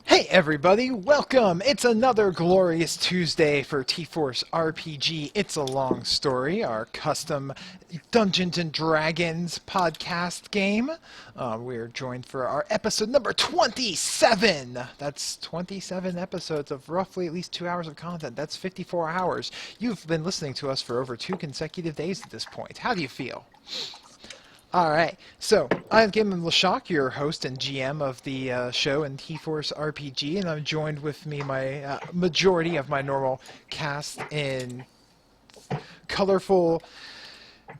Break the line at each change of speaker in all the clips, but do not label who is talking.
Hey everybody, welcome! It's another glorious Tuesday for TForce RPG. It's a long story, our custom Dungeons & Dragons podcast game. We're joined for our episode number 27! That's 27 episodes of roughly at least 2 hours of content. That's 54 hours. You've been listening to us for over 2 consecutive days at this point. How do you feel? Alright, so I'm Gaiman Lashak, your host and GM of the show in TForce RPG, and I'm joined with me my majority of my normal cast in colorful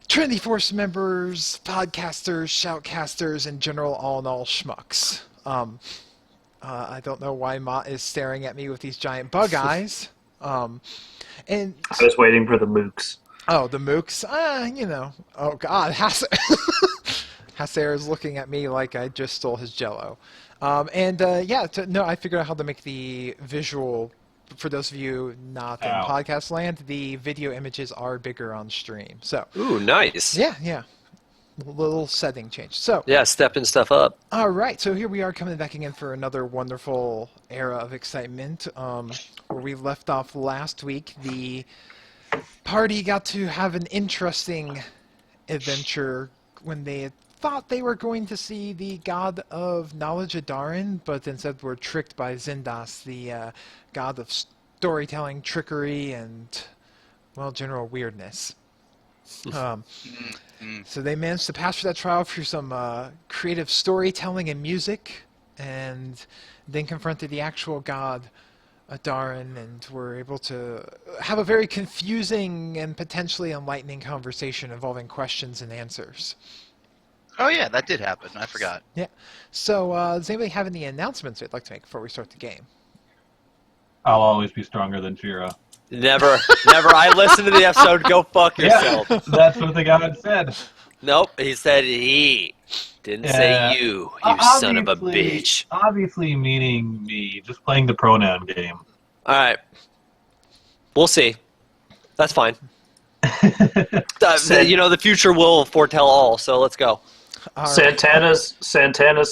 Trinity Force members, podcasters, shoutcasters, and general all-in-all schmucks. I don't know why Mott is staring at me with these giant bug eyes. And
I was waiting for the mooks.
Oh, the mooks? You know. Oh, God. Hasser is looking at me like I just stole his jello. I figured out how to make the visual, for those of you not in podcast land, the video images are bigger on stream. So.
Ooh, nice.
Yeah. Little setting change. So.
Yeah, stepping stuff up.
All right, so here we are coming back again for another wonderful era of excitement. Where we left off last week, the party got to have an interesting adventure when they thought they were going to see the god of knowledge Adarin, but instead were tricked by Zindas, the god of storytelling, trickery, and, well, general weirdness. So they managed to pass through that trial through some creative storytelling and music, and then confronted the actual god Adarin, and were able to have a very confusing and potentially enlightening conversation involving questions and answers.
Oh yeah, that did happen. I forgot.
Yeah. So, does anybody have any announcements they'd like to make before we start the game?
I'll always be stronger than Shira.
Never. I listened to the episode. Go fuck yourself.
Yeah, that's what the god said.
Nope, he said he. Didn't say you son of a bitch.
Obviously meaning me, just playing the pronoun game.
Alright. We'll see. That's fine. The future will foretell all, so let's go.
All
Santana's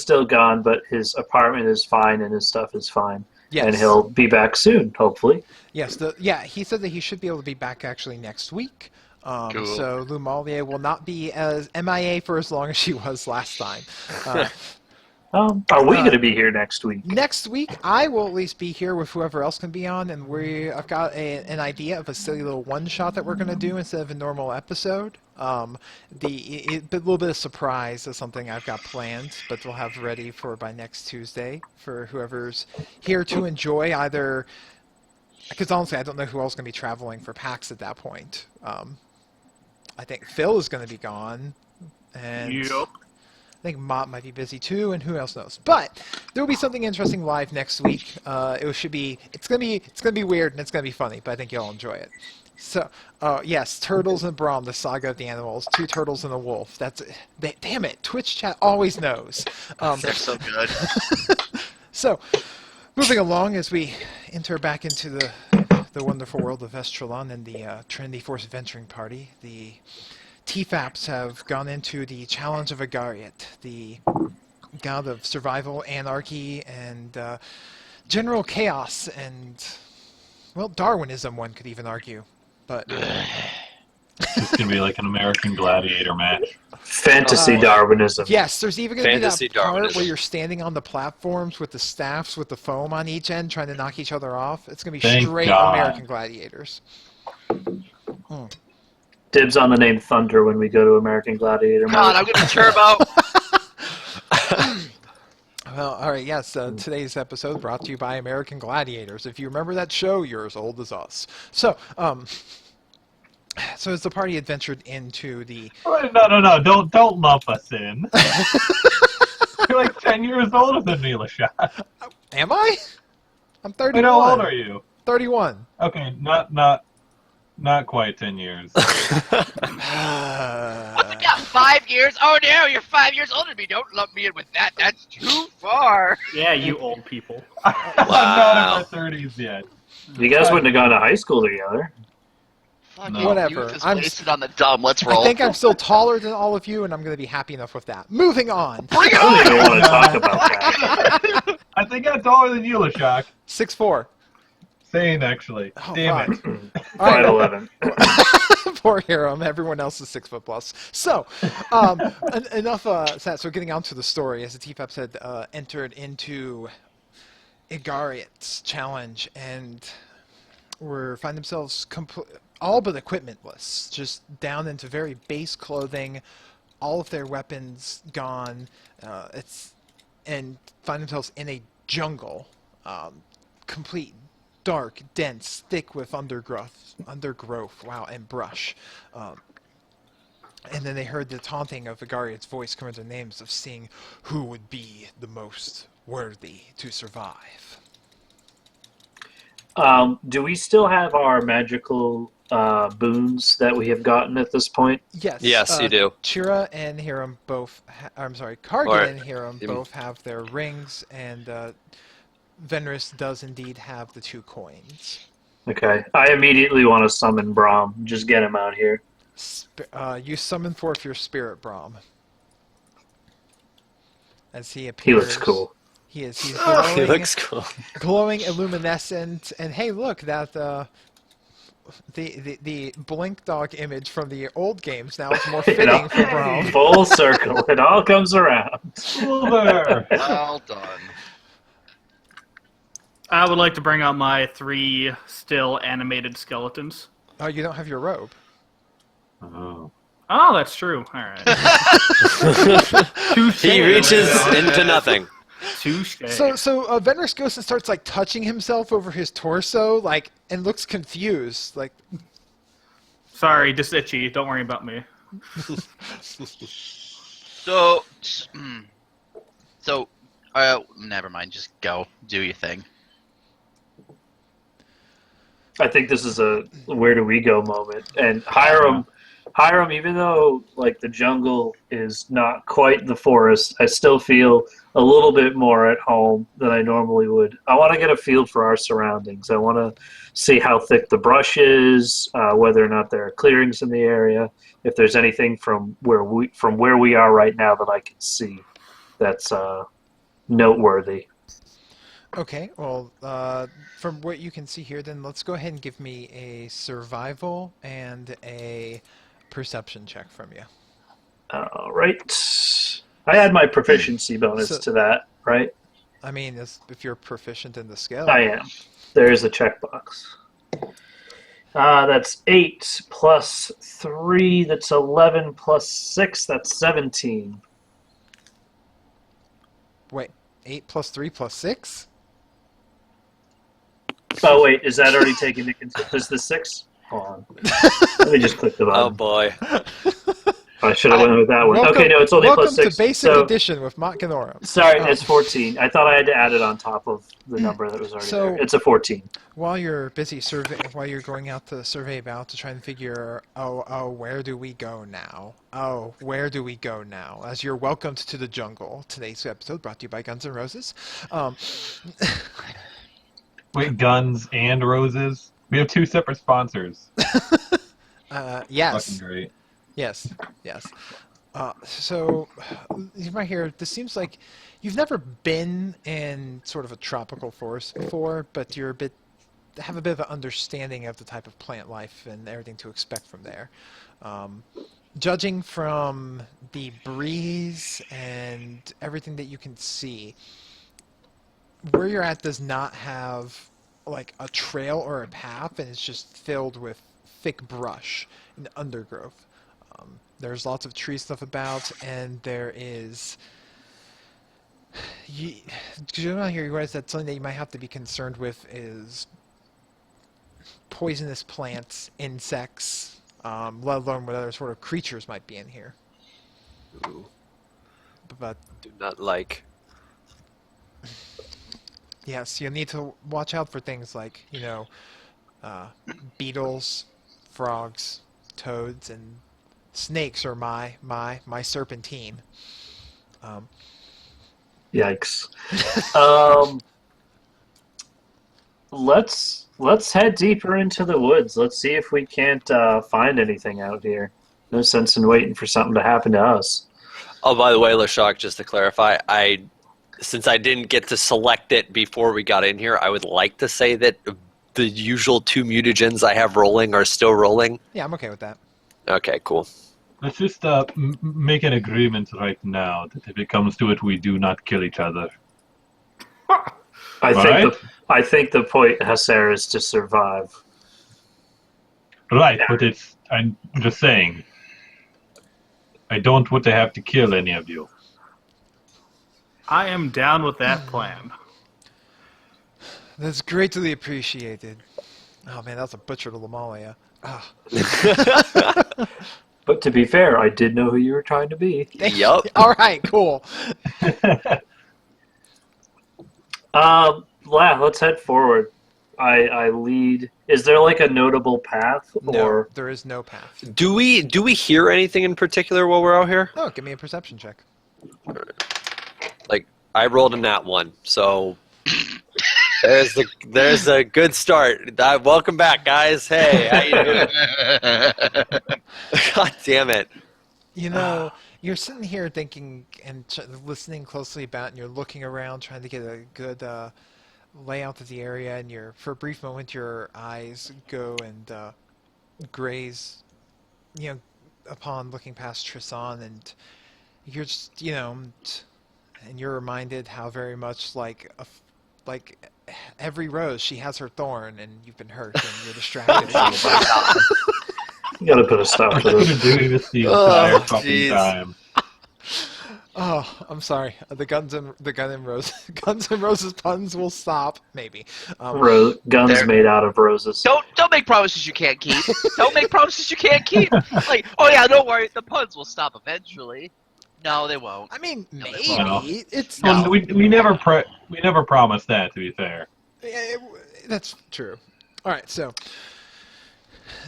still gone, but his apartment is fine and his stuff is fine.
Yes.
And he'll be back soon, hopefully.
Yes, he said that he should be able to be back actually next week.
Cool.
So Lou Mollier will not be as MIA for as long as she was last time.
Are we going to be here next week?
Next week, I will at least be here with whoever else can be on, and I've got an idea of a silly little one-shot that we're going to do instead of a normal episode. A little bit of surprise is something I've got planned, but we'll have ready for by next Tuesday for whoever's here to enjoy either. Because honestly, I don't know who else is going to be traveling for PAX at that point. I think Phil is going to be gone, and
Yep.
I think Mott might be busy too, and who else knows? But there will be something interesting live next week. It's gonna be weird and it's gonna be funny, but I think you'll enjoy it. So, yes, Turtles and Braum, the saga of the animals, 2 turtles and a wolf. Damn it, Twitch chat always knows.
They're so good.
So, moving along as we enter back into the wonderful world of Estrelon and the Trinity Force Adventuring Party, the TFAPs have gone into the Challenge of Agariot, the god of survival, anarchy, and general chaos, and, well, Darwinism, one could even argue. But
It's going to be like an American Gladiator match.
Fantasy Darwinism.
yes, there's even going to be that
Fantasy
part
Darwinism.
where you're standing on the platforms with the staffs with the foam on each end trying to knock each other off. It's going to be
Thank
straight
God.
American Gladiators.
Dibs on the name Thunder when we go to American Gladiator.
God, I'm gonna chirp out.
Well, all right, yes, today's episode brought to you by American Gladiators. If you remember that show, you're as old as us. So, so as the party adventured into the...
No, don't lump us in. You're like 10 years older than me, Lashad.
Am I? I'm 31.
Wait, how old are you?
31.
Okay, not quite 10 years.
What? Yeah, 5 years? Oh no, you're 5 years older than me. Don't lump me in with that. That's too far.
Yeah, you old people.
I'm not in my 30s yet.
You guys wouldn't have gone to high school together.
Fucking
Whatever.
youth is
I'm
wasted on the dumb. Let's roll.
I think I'm still taller than all of you, and I'm going to be happy enough with that. Moving on.
Bring it
I don't even
on!
want to talk about that.
I think I'm taller than you, Lashak.
6'4".
Same, actually.
Oh,
Damn it.
All right.
5'11".
Poor Hiram. Everyone else is 6 foot plus. So, enough that. So, getting on to the story, as the TFAP said, entered into Igariot's challenge, and find themselves all but equipmentless, just down into very base clothing, all of their weapons gone. And find themselves in a jungle, complete. Dark, dense, thick with undergrowth, wow, and brush. And then they heard the taunting of Igariot's voice come into their names of seeing who would be the most worthy to survive.
Do we still have our magical boons that we have gotten at this point?
Yes.
Yes, you do.
Chira and Hiram both. Kargan and Hiram both have their rings, and Venris does indeed have the 2 coins.
Okay. I immediately want to summon Brahm. Just get him out here.
You summon forth your spirit, Brahm. As he
He
appears.
looks cool.
He's glowing,
He looks cool.
glowing, illuminescent, and hey, look, that the Blink Dog image from the old games now is more fitting for Brahm.
Full circle. It all comes around.
Silver.
Well done.
I would like to bring out my 3 still animated skeletons.
Oh, you don't have your robe.
Oh.
Oh, that's true. All right. Touche.
He reaches into nothing.
Touche.
So Venris goes and starts like touching himself over his torso, like, and looks confused, like.
Sorry, just itchy. Don't worry about me.
So, never mind. Just go. Do your thing.
I think this is a where do we go moment. And Hiram, even though like the jungle is not quite the forest, I still feel a little bit more at home than I normally would. I want to get a feel for our surroundings. I want to see how thick the brush is, whether or not there are clearings in the area, if there's anything from where we are right now that I can see that's noteworthy.
Okay, well, from what you can see here, then let's go ahead and give me a survival and a perception check from you.
All right. I add my proficiency bonus to that, right?
I mean, if you're proficient in the skill.
I am. There is a checkbox. That's 8 plus 3. That's 11 plus 6. That's 17.
Wait, 8 plus 3 plus 6?
Oh, wait. Is that already taken into consideration? Is the 6? Hold on. Let me just click the
Oh
button.
boy.
I should have went with that one. Okay, no, it's only plus 6.
Welcome to Basic
So,
Edition with Mott Ganorum.
sorry, it's 14. I thought I had to add it on top of the number that was already
So-
there. It's a 14.
While you're busy while you're going out to survey about to try and figure, where do we go now? Oh, where do we go now? As you're welcomed to the jungle. Today's episode brought to you by Guns N' Roses.
Wait, Guns and Roses? We have 2 separate sponsors.
Yes.
Fucking great.
Yes. So, right here, this seems like you've never been in sort of a tropical forest before, but you're have a bit of an understanding of the type of plant life and everything to expect from there. Judging from the breeze and everything that you can see, where you're at does not have like a trail or a path, and it's just filled with thick brush and undergrowth. There's lots of tree stuff about, and there is. Around here, you realize that something that you might have to be concerned with is poisonous plants, insects, let alone what other sort of creatures might be in here.
Ooh,
But
do not like.
Yes, you'll need to watch out for things like, beetles, frogs, toads, and snakes are my serpentine.
Yikes. Let's head deeper into the woods. Let's see if we can't find anything out here. No sense in waiting for something to happen to us.
Oh, by the way, Lashak, just to clarify, since I didn't get to select it before we got in here, I would like to say that the usual 2 mutagens I have rolling are still rolling.
Yeah, I'm okay with that.
Okay, cool.
Let's just make an agreement right now that if it comes to it, we do not kill each other.
I think the point, Hasser, is to survive.
Right, but I'm just saying. I don't want to have to kill any of you.
I am down with that plan.
That's greatly appreciated. Oh man, that was a butcher to Lamalia. Ah.
But to be fair, I did know who you were trying to be.
Yup.
All right, cool.
Let's head forward. I lead. Is there like a notable path,
No,
or
there is no path.
Do we hear anything in particular while we're out here?
Oh, give me a perception check.
Like, I rolled a nat 1, so there's a good start. Welcome back, guys. Hey, how you doing? God damn it.
You're sitting here thinking and listening closely about, and you're looking around trying to get a good layout of the area, and for a brief moment your eyes go and graze, upon looking past Tristan, and you're just, and you're reminded how very much like every rose, she has her thorn, and you've been hurt, and you're distracted.
you gotta put a stop
I've
to
been
this?
doing this the entire fucking
jeez.
time.
Oh, I'm sorry. The Guns and Roses puns will stop. Maybe.
Guns made out of roses.
Don't make promises you can't keep. Don't make promises you can't keep. Like, oh yeah, don't worry, the puns will stop eventually. No, they won't.
I mean,
No,
maybe
well,
it's
No.
Well, we never promised that. To be fair,
that's true. All right, so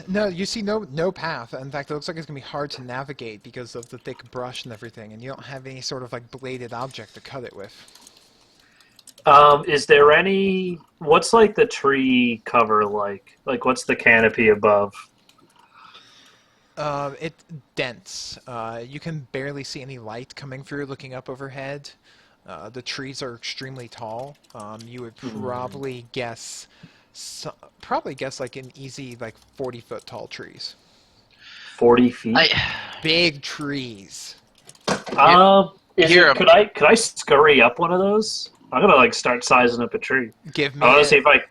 no, you see no path. In fact, it looks like it's gonna be hard to navigate because of the thick brush and everything, and you don't have any sort of like bladed object to cut it with.
Is there any? What's like the tree cover like? Like, what's the canopy above?
It's dense. You can barely see any light coming through looking up overhead. The trees are extremely tall. You would probably guess like an easy 40-foot tall trees.
40 feet.
Big trees.
Could I scurry up one of those? I'm gonna start sizing up a tree.
Give me.
I want to see if I.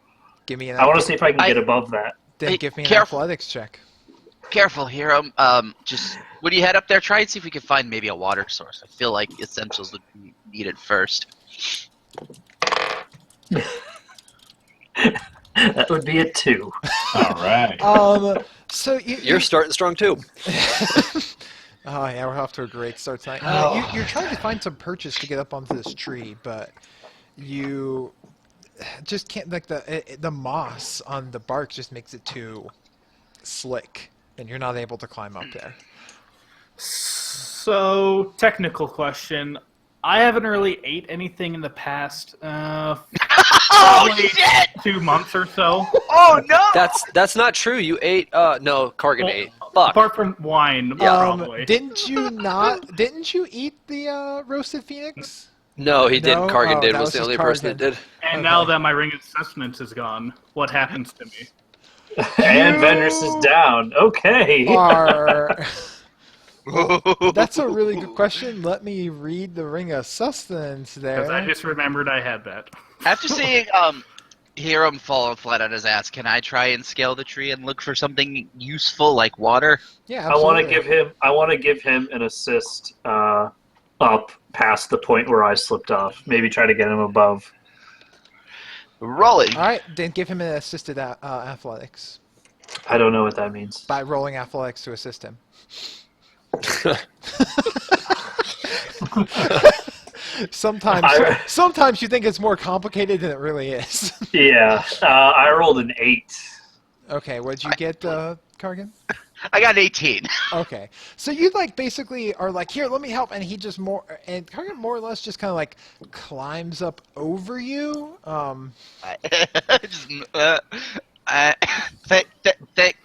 Give me an.
I want to see if I can get above that.
Then
Hey,
give me an
careful.
athletics check.
Careful, Hiram. Just when you head up there, try and see if we can find maybe a water source. I feel like essentials would be needed first.
That would be a 2.
all right.
So
You're starting strong too.
Oh yeah, we're off to a great start tonight. You're trying to find some purchase to get up onto this tree, but you just can't. The moss on the bark just makes it too slick, and you're not able to climb up there.
So, technical question. I haven't really ate anything in the past
Oh
probably
shit!
2 months or so.
Oh no!
That's not true. You ate. No, Cargan
Well,
ate. Fuck.
Apart from wine, probably.
Didn't you eat the roasted phoenix?
No, he didn't.
No?
Cargan
Oh,
did.
that
Was
was
the
just
only person that
Cargan.
did.
And
Okay.
now that my ring of sustenance is gone, what happens to me?
And Venris is down. Okay.
That's a really good question. Let me read the ring of sustenance
Because I
there.
just remembered I had that.
After seeing Hiram fall flat on his ass, can I try and scale the tree and look for something useful like water?
Yeah,
I want
absolutely.
to give him an assist up past the point where I slipped off. Maybe try to get him above.
Rolling.
All right, then give him an assisted athletics
I don't know what that means.
by rolling athletics to assist him. Sometimes you think it's more complicated than it really is.
Yeah, I rolled an 8.
Okay, what'd you get, Kargan?
I got an 18.
Okay, so you like basically are like, here, let me help, and he just Kargan more or less just kind of like climbs up over you.
Just,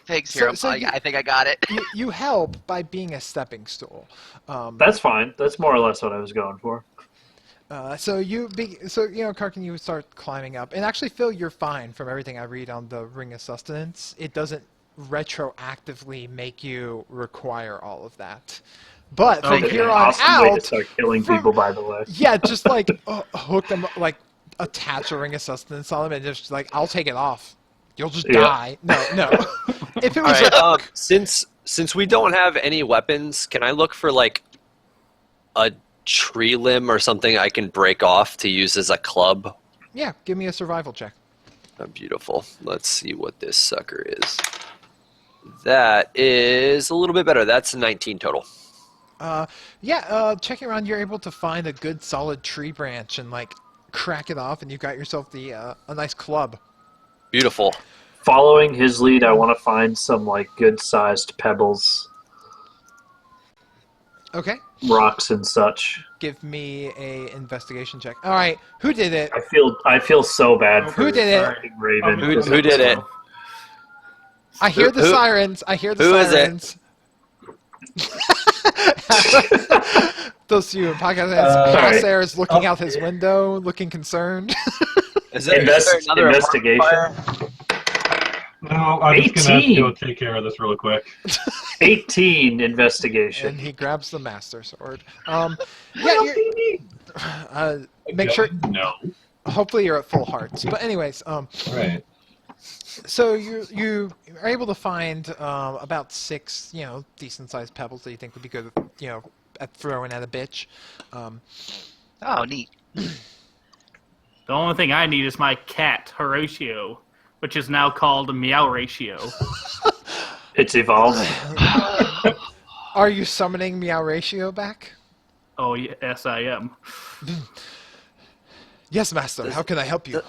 thanks,
So-
Hero.
so you-
I think I got it.
You help by being a stepping stool.
That's fine. That's more or less what I was going for.
So Karkin, you would start climbing up, and actually, Phil, you're fine from everything I read on the Ring of Sustenance. It doesn't retroactively make you require all of that. But from
That's
here
an
on
awesome way to
out,
start killing people, by the way.
yeah, just like hook them, like attach a Ring of Sustenance on them, and just like, I'll take it off. You'll just die. No. If it was
All right, since we don't have any weapons, can I look for like a tree limb or something I can break off to use as a club?
yeah, give me a survival check.
Oh, beautiful. Let's see what this sucker is. That is a little bit better. That's a 19 total.
Checking around, you're able to find a good solid tree branch and like crack it off, and you've got yourself a nice club.
Beautiful.
Following his lead, I want to find some like good-sized pebbles,
Okay,
rocks, and such.
give me a investigation check. All right, who did it?
I feel so bad for
Who did it?
fucking Raven.
Who did it?
I hear the
Who-
sirens. I hear the
who is
sirens. Those of you in podcast
Alright.
Crosshair is looking out his window, looking concerned.
Is there another
Investigation.
apartment fire?
No, I'm just gonna have to
18.
go take care of this real quick.
18
And
investigation.
he grabs the master sword. Make sure.
No.
Hopefully, you're at full hearts. But anyways,
Right.
so you are able to find about 6, decent sized pebbles that you think would be good, at throwing at a bitch.
Oh, neat.
The only thing I need is my cat, Horatio, which is now called Meow Ratio.
It's evolved.
Are you summoning Meow Ratio back?
Oh, yes, I am.
Yes, master. How can I help you?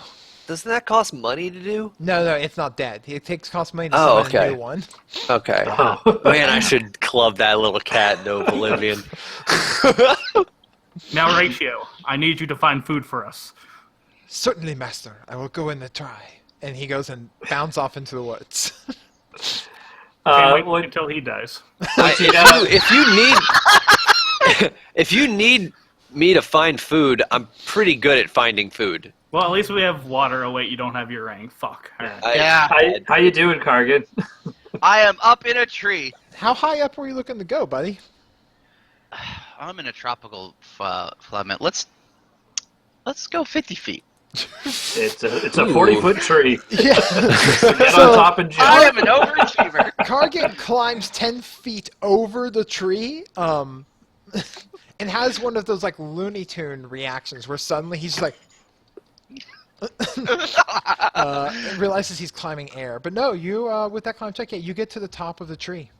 Doesn't that cost money to do?
No, it's not dead. It costs money to
Oh,
summon a
okay.
new one.
Okay.
Oh.
Man, I should club that little cat in Oblivion.
Meow Ratio, I need you to find food for us.
Certainly, master. I will go in and try. And he goes and bounds off into the woods.
Can't wait
What-
until he dies.
If you need me to find food, I'm pretty good at finding food.
Well, at least we have water. Oh, wait, you don't have your ring. Fuck. Alright.
Yeah.
how you doing, Kargan?
I am up in a tree.
How high up were you looking to go, buddy?
I'm in a tropical climate. Let's go 50 feet.
It's a 40-foot tree.
Yeah.
Get on top and
I
jump.
am an overachiever.
Kargan climbs 10 feet over the tree, and has one of those like Looney Tune reactions where suddenly he's like, realizes he's climbing air. But no, you with that climb check, you get to the top of the tree.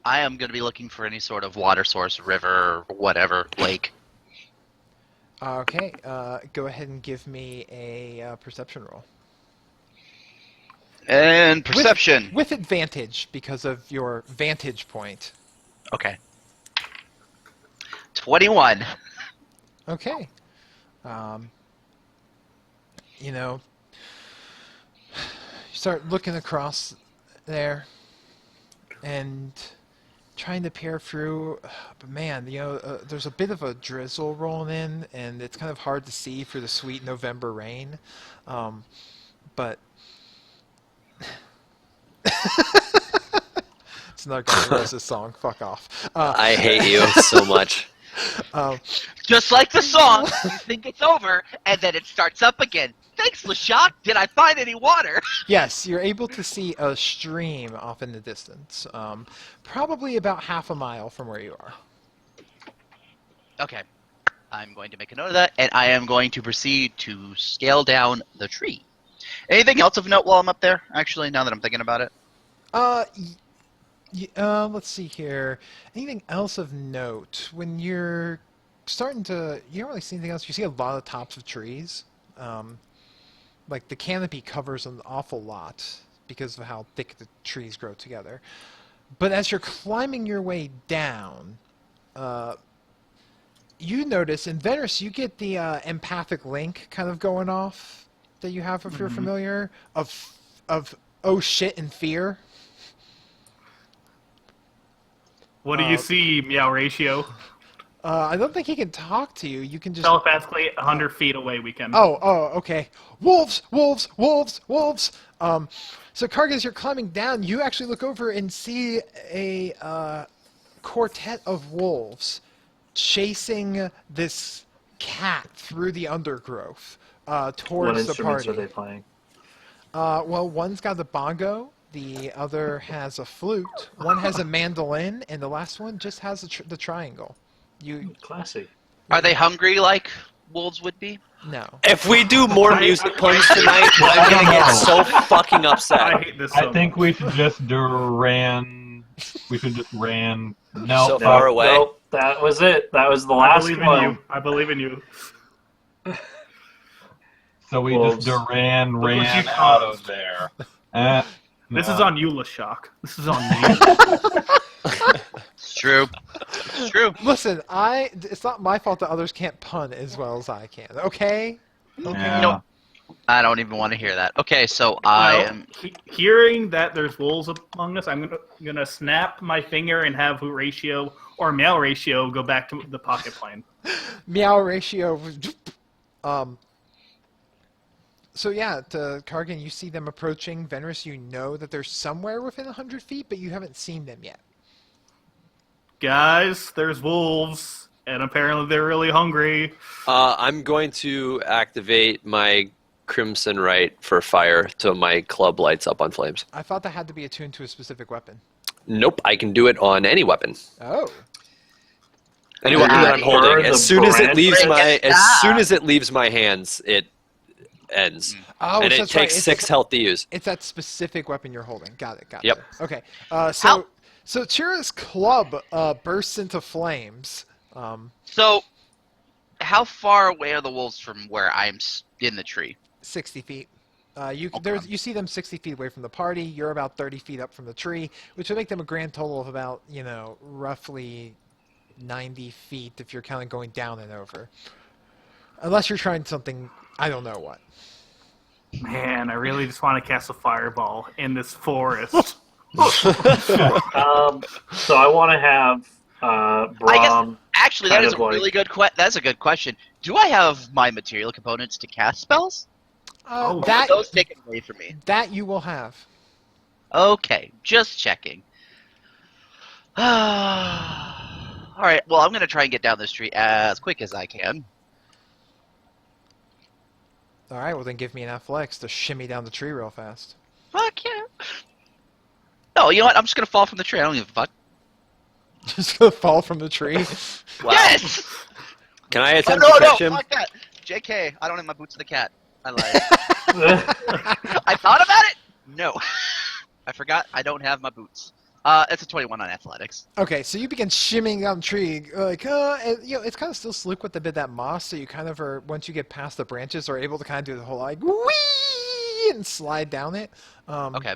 I am going to be looking for any sort of water source, river, whatever, lake.
Okay, go ahead and give me a perception roll.
And perception.
With advantage because of your vantage point.
Okay. 21.
Okay. You start looking across there and trying to peer through, but man, there's a bit of a drizzle rolling in, and it's kind of hard to see through the sweet November rain. But it's not Guns N' Roses song. Fuck off.
I hate you so much.
Just like the song, you think it's over, and then it starts up again. Thanks, LeShock. Did I find any water?
Yes, you're able to see a stream off in the distance, probably about half a mile from where you are.
Okay. I'm going to make a note of that, and I am going to proceed to scale down the tree. Anything else of note while I'm up there, actually, now that I'm thinking about it?
Let's see here. Anything else of note when you're starting to. You don't really see anything else. You see a lot of tops of trees. Like the canopy covers an awful lot because of how thick the trees grow together. But as you're climbing your way down, you notice, in Venus, you get the empathic link kind of going off that you have if you're familiar of oh shit and fear.
What do you see, Meow Ratio?
I don't think he can talk to you. You can just
Telepathically, 100 feet away we can.
Oh, okay. Wolves, wolves, wolves, wolves. So Karg, as you're climbing down, you actually look over and see a quartet of wolves chasing this cat through the undergrowth
What
towards the
instruments
party.
are they playing?
Well, one's got a bongo, the other has a flute, one has a mandolin, and the last one just has the triangle. You
Classy.
Are they hungry like wolves would be?
no.
If we do more music puns tonight, I'm gonna get so fucking
I
upset.
hate this so
I think
much.
we should just ran. We should just ran. No,
So far away.
Nope, that was it. That was the
I
last
believe in
one.
you. I believe in you.
so we
Wolves.
just ran
what you
out
caused.
of there.
This
No.
is on you, LeShock. This is on you.
It's true. It's true.
Listen, it's not my fault that others can't pun as well as I can. Okay?
Yeah.
No. I don't even want to hear that. Okay, so I
Well,
am.
hearing that there's wolves among us, I'm gonna snap my finger and have Horatio or Meow Ratio go back to the pocket plane.
Meow ratio. So yeah, to Kargan, you see them approaching. Venris, you know that they're somewhere within 100 feet, but you haven't seen them yet.
Guys, there's wolves, and apparently they're really hungry.
I'm going to activate my Crimson Right for fire till my club lights up on flames.
I thought that had to be attuned to a specific weapon.
Nope, I can do it on any weapon.
Oh.
Any weapon that I'm holding.
Burn the
As soon as it
brand.
leaves
Break
my
it
as
down.
soon as it leaves my hands, it ends.
Oh,
And
so
it
that's right.
takes 6 health to use.
It's that specific weapon you're holding. Got it.
Yep.
Okay.
How-
So Chira's club bursts into flames.
So, how far away are the wolves from where I'm in the tree?
60 feet. You
Okay.
you see them 60 feet away from the party. You're about 30 feet up from the tree, which would make them a grand total of about, roughly 90 feet if you're kind of going down and over. Unless you're trying something, I don't know what.
Man, I really just want to cast a fireball in this forest.
So I want to have Brahm.
Actually, that
Kind
is
of
a
like-
really good that's a good question. Do I have my material components to cast spells?
Oh,
Or
That
are those taken away from me?
that you will have.
Okay, just checking. All right, well, I'm going to try and get down this tree as quick as I can.
All right, well then give me an athletics to shimmy down the tree real fast.
Fuck yeah. No, you know what? I'm just going to fall from the tree. I don't give a fuck.
Just gonna fall from the tree.
Wow.
Yes!
Can I
Oh,
attempt
no,
to catch him?
fuck that. JK, I don't have my boots of the cat. I lied. I thought about it? No. I forgot I don't have my boots. It's a 21 on athletics.
Okay, so you begin shimmying down the tree, like, and, it's kind of still slick with a bit of that moss, so you kind of are, once you get past the branches, are able to kind of do the whole, like, whee, and slide down it.
Okay.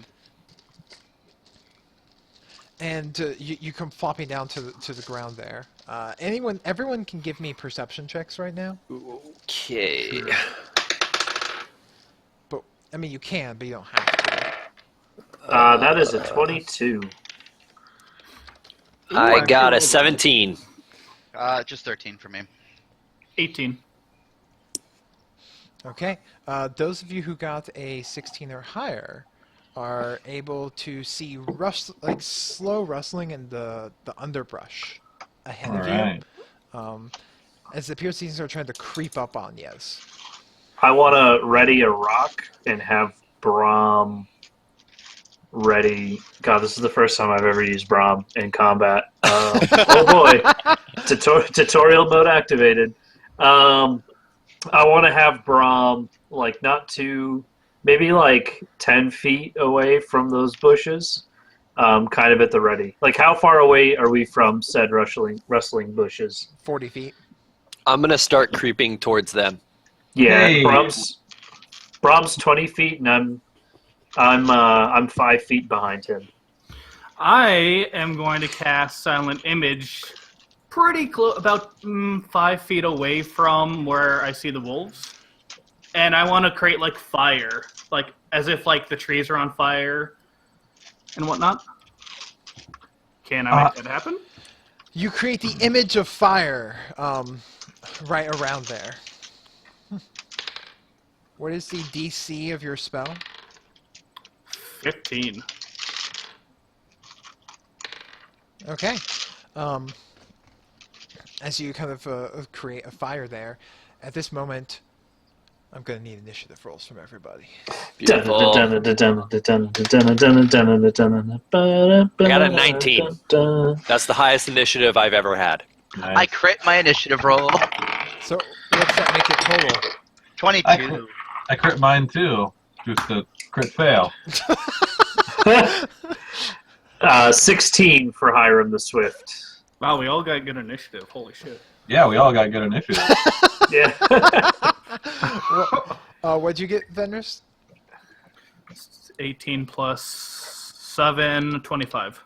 And you come flopping down to the ground there. Everyone can give me perception checks right now.
Okay.
But, I mean, you can, but you don't have to.
That is a 22.
I got a 17.
Just 13 for me.
18.
Okay. Those of you who got a 16 or higher are able to see slow rustling in the underbrush ahead
All
of
right.
you. As it appears these are trying to creep up on Yes.
I want to ready a rock and have Brahm ready. God, this is the first time I've ever used Brahm in combat. Oh boy. Tutorial mode activated. I want to have Brahm, maybe 10 feet away from those bushes, kind of at the ready. Like, how far away are we from said rustling bushes?
40 feet.
I'm gonna start creeping towards them.
Yeah,
Hey.
Brahms 20 feet, and I'm 5 feet behind him.
I am going to cast Silent Image pretty close, about 5 feet away from where I see the wolves. And I want to create, like, fire. Like, as if, like, the trees are on fire and whatnot. Can I make that happen?
You create the image of fire right around there. What is the DC of your spell?
15.
Okay. As you kind of create a fire there, at this moment, I'm going to need initiative rolls from everybody.
Beautiful. I got a 19. That's the highest initiative I've ever had.
Nice.
I crit my initiative roll.
So what's that make it total?
22.
I crit mine too. Just a crit fail.
16 for Hiram the Swift.
Wow, we all got good initiative. Holy shit.
Yeah, we all got good initiative.
Yeah.
What'd you get, Vendors?
18 plus 7, 25.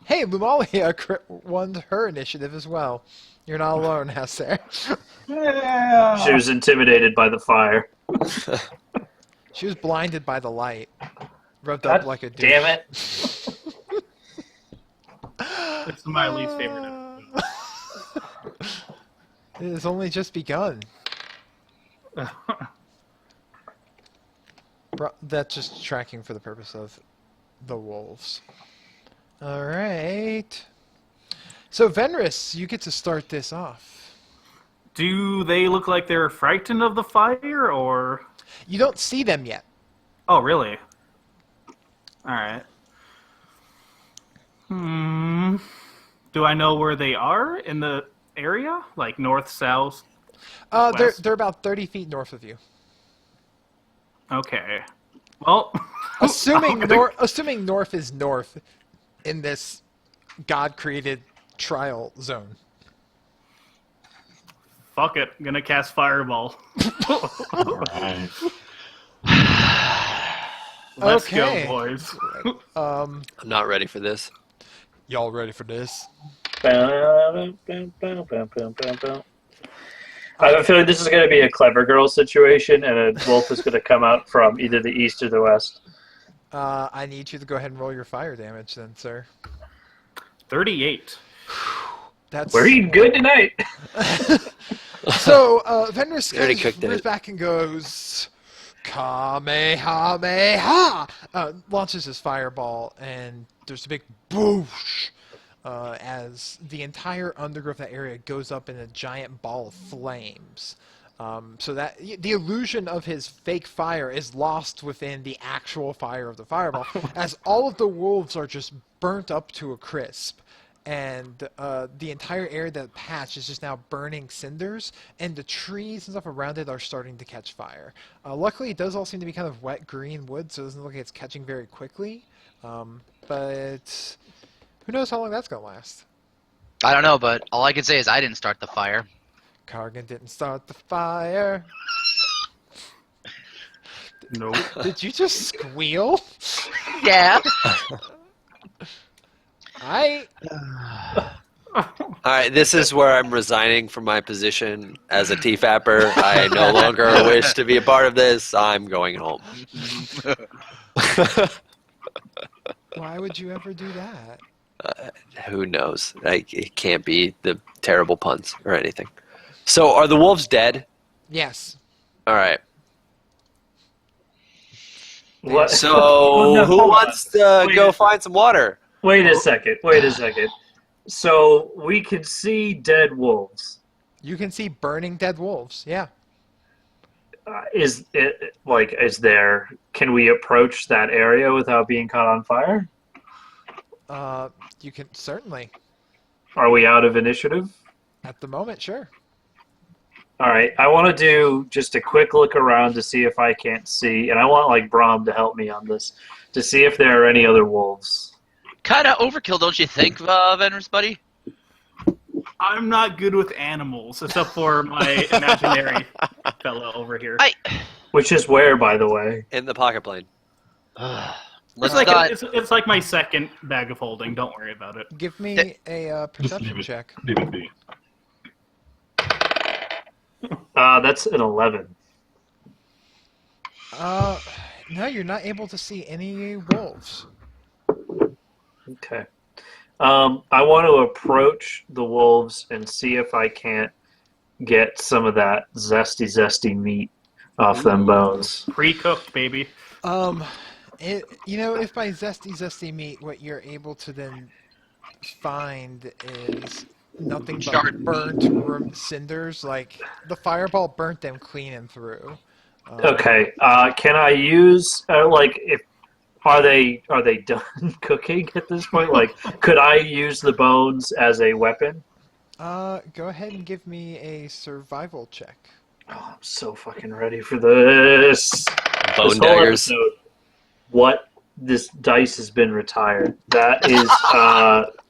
Hey, Lumalia won her initiative as well. You're not alone, Hesser.
Yeah.
She was intimidated by the fire.
She was blinded by the light. Rubbed up
God
like a douche.
damn it.
It's my least favorite episode.
It has only just begun. That's just tracking for the purpose of the wolves. Alright. So, Venris, you get to start this off.
Do they look like they're frightened of the fire, or...
You don't see them yet.
Oh, really? Alright. Do I know where they are in the area? Like north, south? West?
They're about 30 feet north of you.
Okay. Well...
Assuming north is north in this God-created trial zone.
Fuck it. I'm gonna cast Fireball.
Alright.
Let's
Okay.
go, boys.
I'm not ready for this.
Y'all ready for this?
I have a feeling this is going to be a clever girl situation, and a wolf is going to come out from either the east or the west.
I need you to go ahead and roll your fire damage then, sir.
38.
That's
We're eating good tonight.
So, Venris
You already
kind of
cooked
rears
it.
back and goes, Kamehameha! Launches his fireball, and there's a big boosh as the entire undergrowth of that area goes up in a giant ball of flames. So that the illusion of his fake fire is lost within the actual fire of the fireball, as all of the wolves are just burnt up to a crisp. And the entire area of that patch is just now burning cinders, and the trees and stuff around it are starting to catch fire. Luckily, it does all seem to be kind of wet green wood, so it doesn't look like it's catching very quickly. But who knows how long that's going to last.
I don't know, but all I can say is I didn't start the fire.
Kargan didn't start the fire.
Nope.
Did you just squeal?
Yeah.
Alright, this is where I'm resigning from my position as a TFapper. I no longer wish to be a part of this. I'm going home.
Why would you ever do that?
Who knows? Like, it can't be the terrible puns or anything. So, are the wolves dead?
Yes.
Alright.
What?
So,
Oh, no,
who
hold
wants
on.
to
Wait.
go find some water?
Wait a second. So we can see dead wolves.
You can see burning dead wolves. Yeah.
Is it like? Can we approach that area without being caught on fire?
You can certainly.
Are we out of initiative?
At the moment, sure.
All right. I want to do just a quick look around to see if I can't see, and I want like Brahm to help me on this to see if there are any other wolves.
Kind of overkill, don't you think, Venomous Buddy?
I'm not good with animals, except for my imaginary fellow over here.
Which is where, by the way.
In the pocket plane.
Let's
It's like,
not.
it's like my second bag of holding. Don't worry about it.
Give me a
Just
perception
leave it.
check.
Leave it be.
That's an 11.
No, you're not able to see any wolves.
Okay. I want to approach the wolves and see if I can't get some of that zesty meat off them bones.
Pre-cooked, baby.
If by zesty meat, what you're able to then find is nothing but
Charred
burnt cinders. Like the fireball burnt them clean and through.
Okay. Can I use if are they done cooking at this point? Like, could I use the bones as a weapon?
Go ahead and give me a survival check.
Oh, I'm so fucking ready for this.
Bone
This whole
daggers.
episode, what this dice has been retired. That is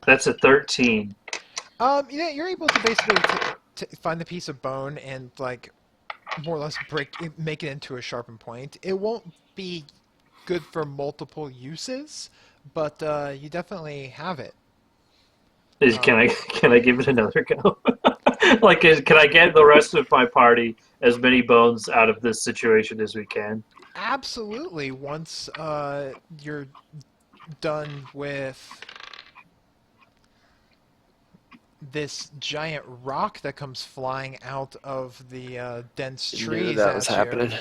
that's a 13.
You're able to basically to find the piece of bone and like more or less make it into a sharpened point. It won't be good for multiple uses, but you definitely have it.
Can I give it another go? Can I get the rest of my party as many bones out of this situation as we can?
Absolutely. Once you're done with this giant rock that comes flying out of the dense trees.
Knew that was happening.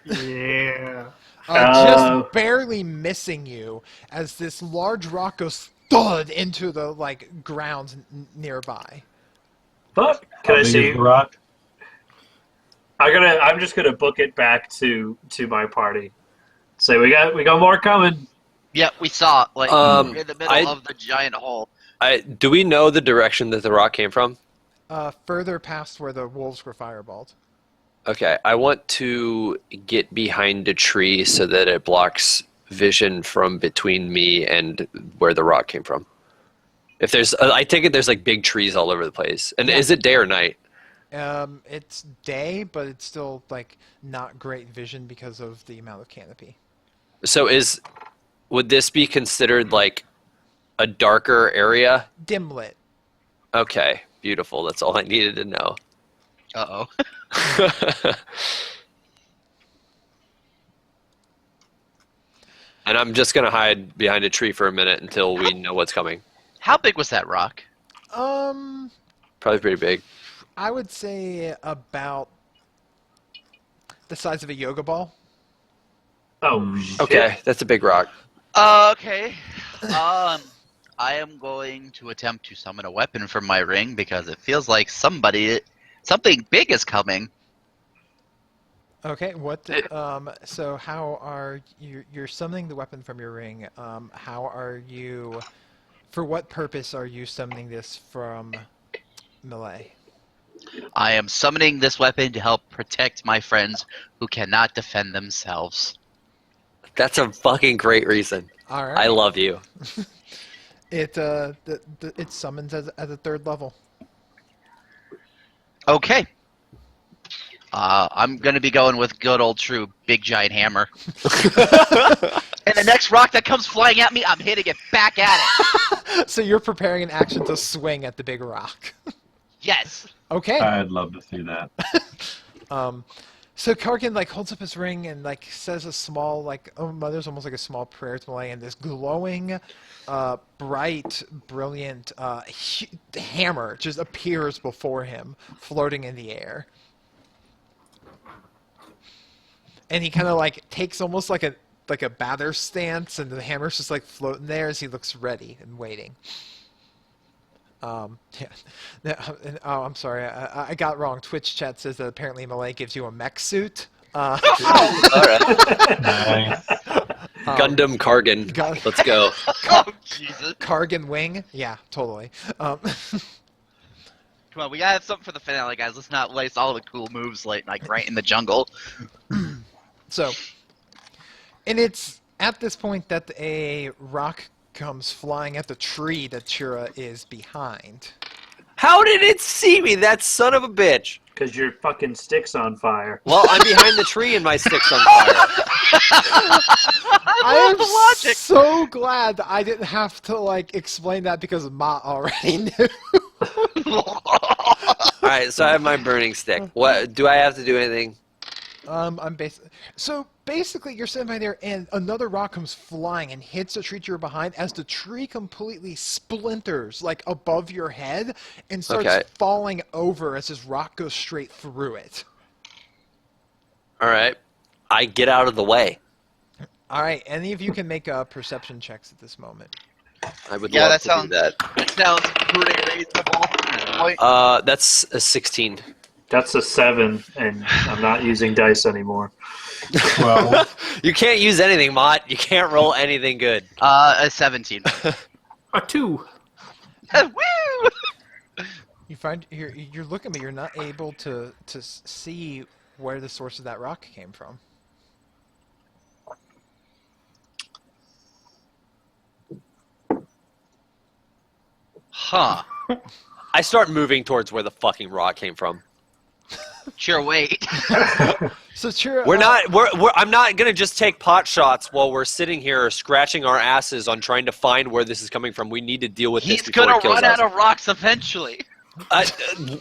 Yeah.
Just barely missing you as this large rock goes thud into the ground nearby.
But can I see?
The rock?
I'm just gonna book it back to my party. Say we got more coming.
Yeah, we saw it, we're in the middle of the giant hole.
Do we know the direction that the rock came from?
Further past where the wolves were fireballed.
Okay, I want to get behind a tree so that it blocks vision from between me and where the rock came from. If there's, I take it there's big trees all over the place. And
Yeah.
is it day or night?
It's day, but it's still not great vision because of the amount of canopy.
So would this be considered a darker area?
Dim lit.
Okay, beautiful. That's all I needed to know.
Uh-oh.
And I'm just going to hide behind a tree for a minute until we know what's coming.
How big was that rock?
Probably pretty big.
I would say about the size of a yoga ball.
Oh, shit.
Okay, that's a big rock.
Okay. I am going to attempt to summon a weapon from my ring because it feels like something big is coming.
Okay, so how are you're summoning the weapon from your ring? For what purpose are you summoning this from melee?
I am summoning this weapon to help protect my friends who cannot defend themselves.
That's a fucking great reason.
All right.
I love you.
It it summons at a third level.
Okay. I'm going to be going with good old true big giant hammer. And the next rock that comes flying at me, I'm hitting it back at it.
So you're preparing an action to swing at the big rock.
Yes.
Okay.
I'd love to see that.
So Karkin holds up his ring and says a small mother's almost like a small prayer to Malay, and this glowing, bright, brilliant hammer just appears before him, floating in the air. And he kind of takes almost like a batter stance, and the hammer's just floating there as he looks ready and waiting. Yeah. Oh, I'm sorry. I got it wrong. Twitch chat says that apparently Malay gives you a mech suit.
All right.
Nice.
Gundam Kargan. Let's go.
Oh, Jesus.
Kargan wing. Yeah, totally.
Come on, we gotta have something for the finale, guys. Let's not waste all the cool moves right in the jungle.
So, and it's at this point that a rock comes flying at the tree that Chira is behind.
How did it see me, that son of a bitch?
Because your fucking stick's on fire.
Well, I'm behind the tree and my stick's on fire.
I am
the logic.
so glad that I didn't have to like explain that because Ma already knew.
Alright, so I have my burning stick. What do I have to do anything?
So basically, you're sitting by there, and another rock comes flying and hits the tree you're behind. As the tree completely splinters, like above your head, and starts falling over as this rock goes straight through it.
Alright. I get out of the way.
All right, any of you can make perception checks at this moment.
I would
Yeah,
love
that
to
sounds
do that.
sounds pretty reasonable.
That's a 16.
That's a 7, and I'm not using dice anymore.
Well,
You can't use anything, Mott. You can't roll anything good.
A 17.
A 2.
Woo!
You find you're looking, but you're not able to see where the source of that rock came from.
Huh.
I start moving towards where the fucking rock came from.
Sure, wait.
So Chira,
I'm not gonna just take pot shots while we're sitting here scratching our asses on trying to find where this is coming from. We need to deal with
He's
this before
gonna
it kills
run
us.
out of rocks eventually.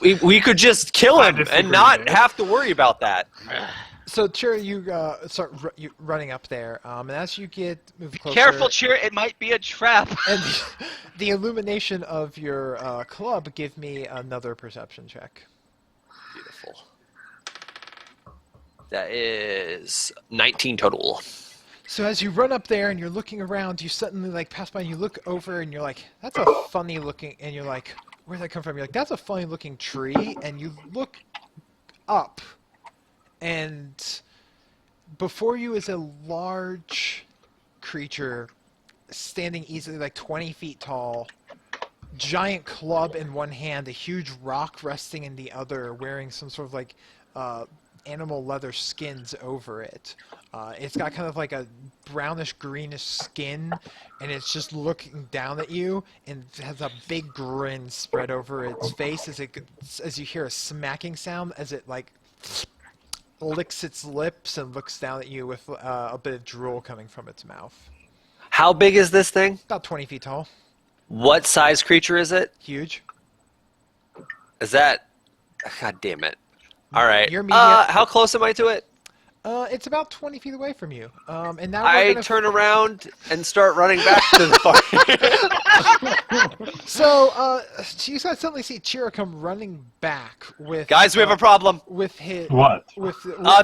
We could just kill
I
him
disagree.
and not have to worry about that.
So Chira, you start running up there, and as you move closer,
Careful, Cheer. It might be a trap.
and the illumination of your club, give me another perception check.
Beautiful. That is 19 total.
So as you run up there and you're looking around, you suddenly like pass by and you look over and you're like, that's a funny looking, and you're like, where'd that come from? You're like, that's a funny looking tree, and you look up, and before you is a large creature standing easily like 20 feet tall, giant club in one hand, a huge rock resting in the other, wearing some sort of like animal leather skins over it. It's got kind of like a brownish greenish skin, and it's just looking down at you, and it has a big grin spread over its face as you hear a smacking sound as it like licks its lips and looks down at you with a bit of drool coming from its mouth.
How big is this thing?
About 20 feet tall.
What size creature is it?
Huge.
Is that... God damn it. All right.
You're medium.
How close am I to it?
It's about 20 feet away from you. And now
I turn around and start running back to the party.
So, you guys suddenly see Chira come running back with...
Guys, we have a problem.
With his...
what?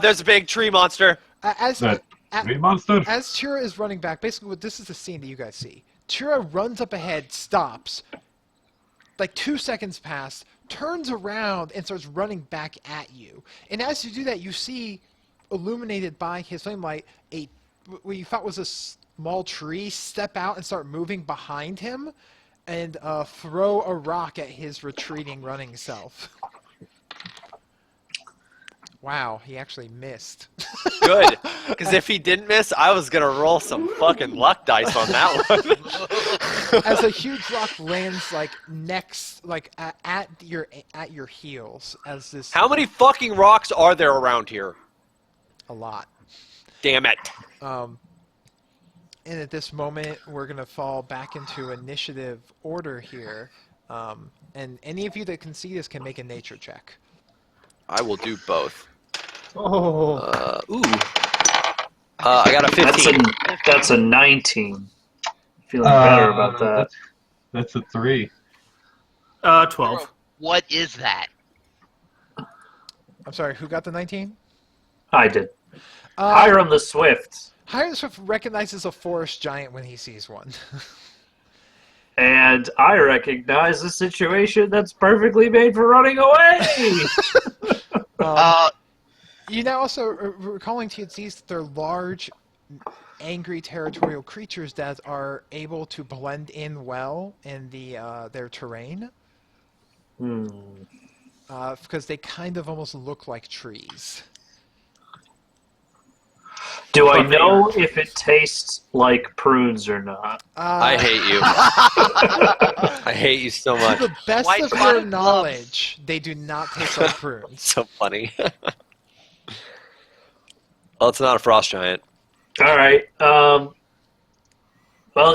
There's a big tree monster.
That tree monster?
As Chira is running back, basically this is the scene that you guys see. Chira runs up ahead, stops, like 2 seconds pass, turns around, and starts running back at you. And as you do that, you see, illuminated by his flame light, what you thought was a small tree step out and start moving behind him, and throw a rock at his retreating, running self. Wow, he actually missed.
Good. Because if he didn't miss, I was going to roll some fucking luck dice on that one.
As a huge rock lands like next, like at your heels, as this...
How many fucking rocks are there around here?
A lot.
Damn it.
And at this moment, we're going to fall back into initiative order here. And any of you that can see this can make a nature check.
I will do both.
Oh.
I got a 15.
That's a 19. Feeling better about that.
That's a 3.
12.
What is that?
I'm sorry, who got the 19?
I did. Hiram the Swift.
Hiram the Swift recognizes a forest giant when he sees one.
And I recognize a situation that's perfectly made for running away.
You now also recalling to these that they're large, angry territorial creatures that are able to blend in well in their terrain. Because they kind of almost look like trees.
Do I
But they
know
aren't.
if it tastes like prunes or not?
I hate you. I hate you so
To
much.
the best
White
of your
cotton gloves.
knowledge, they do not taste like prunes.
So funny. Well, it's not a frost giant.
All right. Well,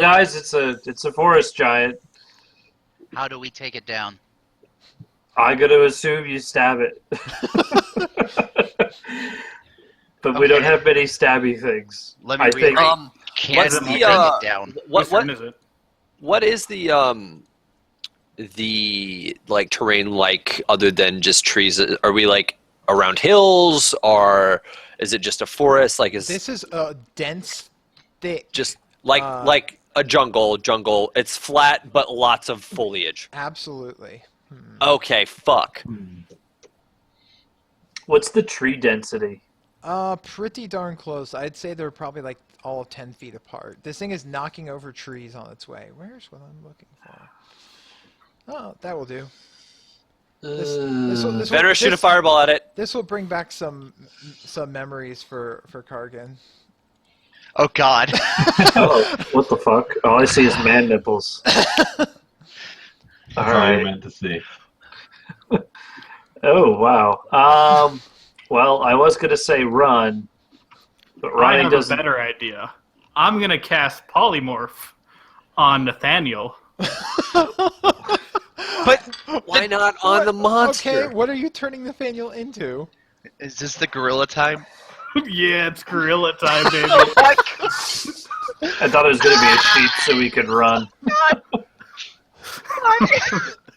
guys, it's a forest giant.
How do we take it down?
I got to assume you stab it. But we don't
Okay.
have many stabby things.
Let me
I
read.
think.
Can
what's
we
the,
take
uh,
it down?
What
Which one is it?
what is the like terrain like other than just trees? Are we like around hills, or is it just a forest? Like is
This is a dense, thick.
just like a jungle? It's flat but lots of foliage.
Absolutely.
Okay, fuck.
What's the tree density?
Pretty darn close. I'd say they're probably like all of 10 feet apart. This thing is knocking over trees on its way. Where's what I'm looking for? Oh, that will do. This
Better shoot a fireball at it.
This will bring back some memories for Kargan.
Oh God.
Oh, what the fuck? All I see is man nipples.
That's
All
all I
right.
meant to say.
Oh, wow. Well, I was going to say run, but
I
running
have a
doesn't...
better idea. I'm gonna cast polymorph on Nathaniel.
But why not on the monster?
Okay, what are you turning Nathaniel into?
Is this the gorilla time?
Yeah, it's gorilla time, baby.
I thought it was going to be a sheep so we could run.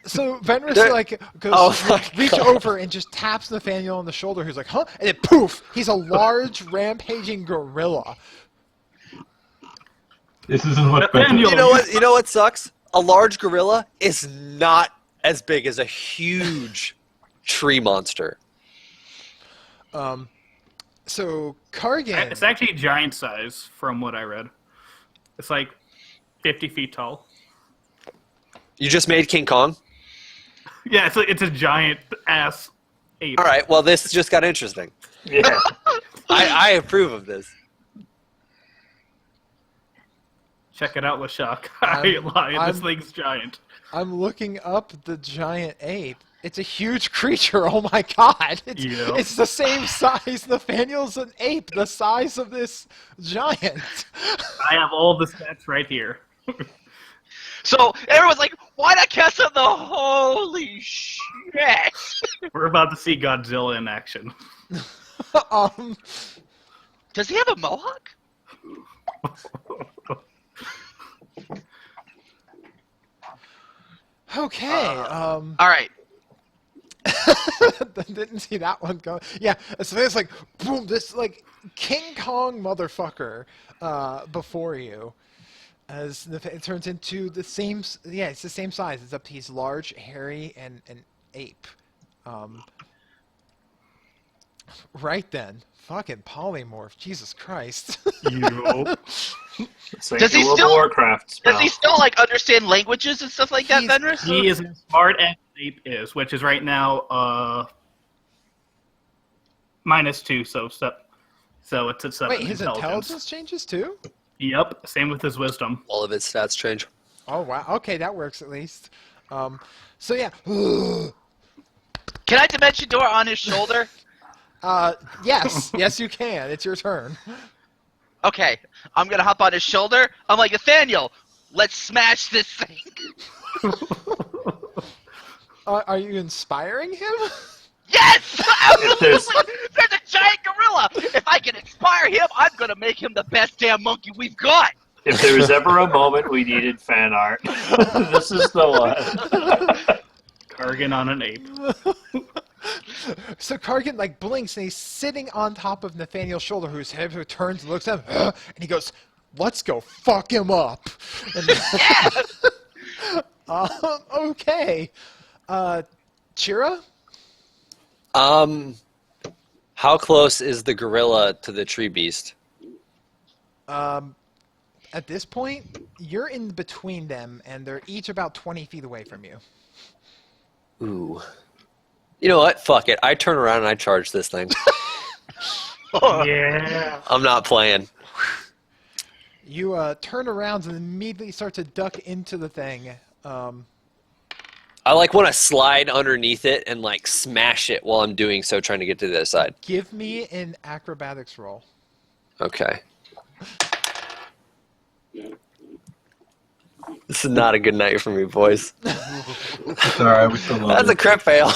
So Venris
There-
like goes
Oh my
reach
God.
over and just taps Nathaniel on the shoulder. Who's like, huh? And then poof, he's a large rampaging gorilla.
This isn't what
Nathaniel!
You know what sucks? A large gorilla is not as big as a huge tree monster.
So Kargan,
It's actually giant size, from what I read. It's like 50 feet tall.
You just made King Kong?
Yeah, it's a giant ass ape.
All right, well, this just got interesting.
Yeah.
I approve of this.
Check it out, Lashak. I ain't lying. This
I'm-
thing's giant.
I'm looking up the giant ape. It's a huge creature. Oh my god!
Yep.
It's the same size. Nathaniel's an ape, the size of this giant.
I have all the stats right here.
So everyone's like, why not cast on the holy shit?
We're about to see Godzilla in action.
Does he have a mohawk?
Okay.
All right.
Didn't see that one go. Yeah, so it's like boom, this like King Kong motherfucker before you, as it turns into the same. Yeah, it's the same size. It's up. He's large, hairy, and an ape. Right then, fucking polymorph. Jesus Christ.
Yup.
It's like
Does
a
he
World
still-
of Warcraft spell.
Does he still like understand languages and stuff like that,
He's-
Fenris?
He is as smart as an ape is, which is right now -2, so it's at 7.
Wait, his intelligence changes too?
Yep, same with his wisdom.
All of its stats change.
Oh wow. Okay, that works at least. So yeah.
Can I dimension door on his shoulder?
Yes, yes you can. It's your turn.
Okay, I'm gonna hop on his shoulder. I'm like, Nathaniel, let's smash this thing.
Are you inspiring him?
Yes! Absolutely!
there's-
There's a giant gorilla! If I can inspire him, I'm gonna make him the best damn monkey we've got!
If there was ever a moment we needed fan art, this is the one.
Kargan on an ape.
So Kargan like blinks and he's sitting on top of Nathaniel's shoulder, who turns and looks at him, and he goes, "Let's go fuck him up." And okay. Chira?
How close is the gorilla to the tree beast?
At this point, you're in between them, and they're each about 20 feet away from you.
Ooh. You know what? Fuck it. I turn around and I charge this thing.
Yeah.
I'm not playing.
You turn around and immediately start to duck into the thing.
I like want to slide underneath it and like smash it while I'm doing so, trying to get to the other side.
Give me an acrobatics roll.
Okay. This is not a good night for me, boys.
It's alright, we still love
That's
you.
a crit fail.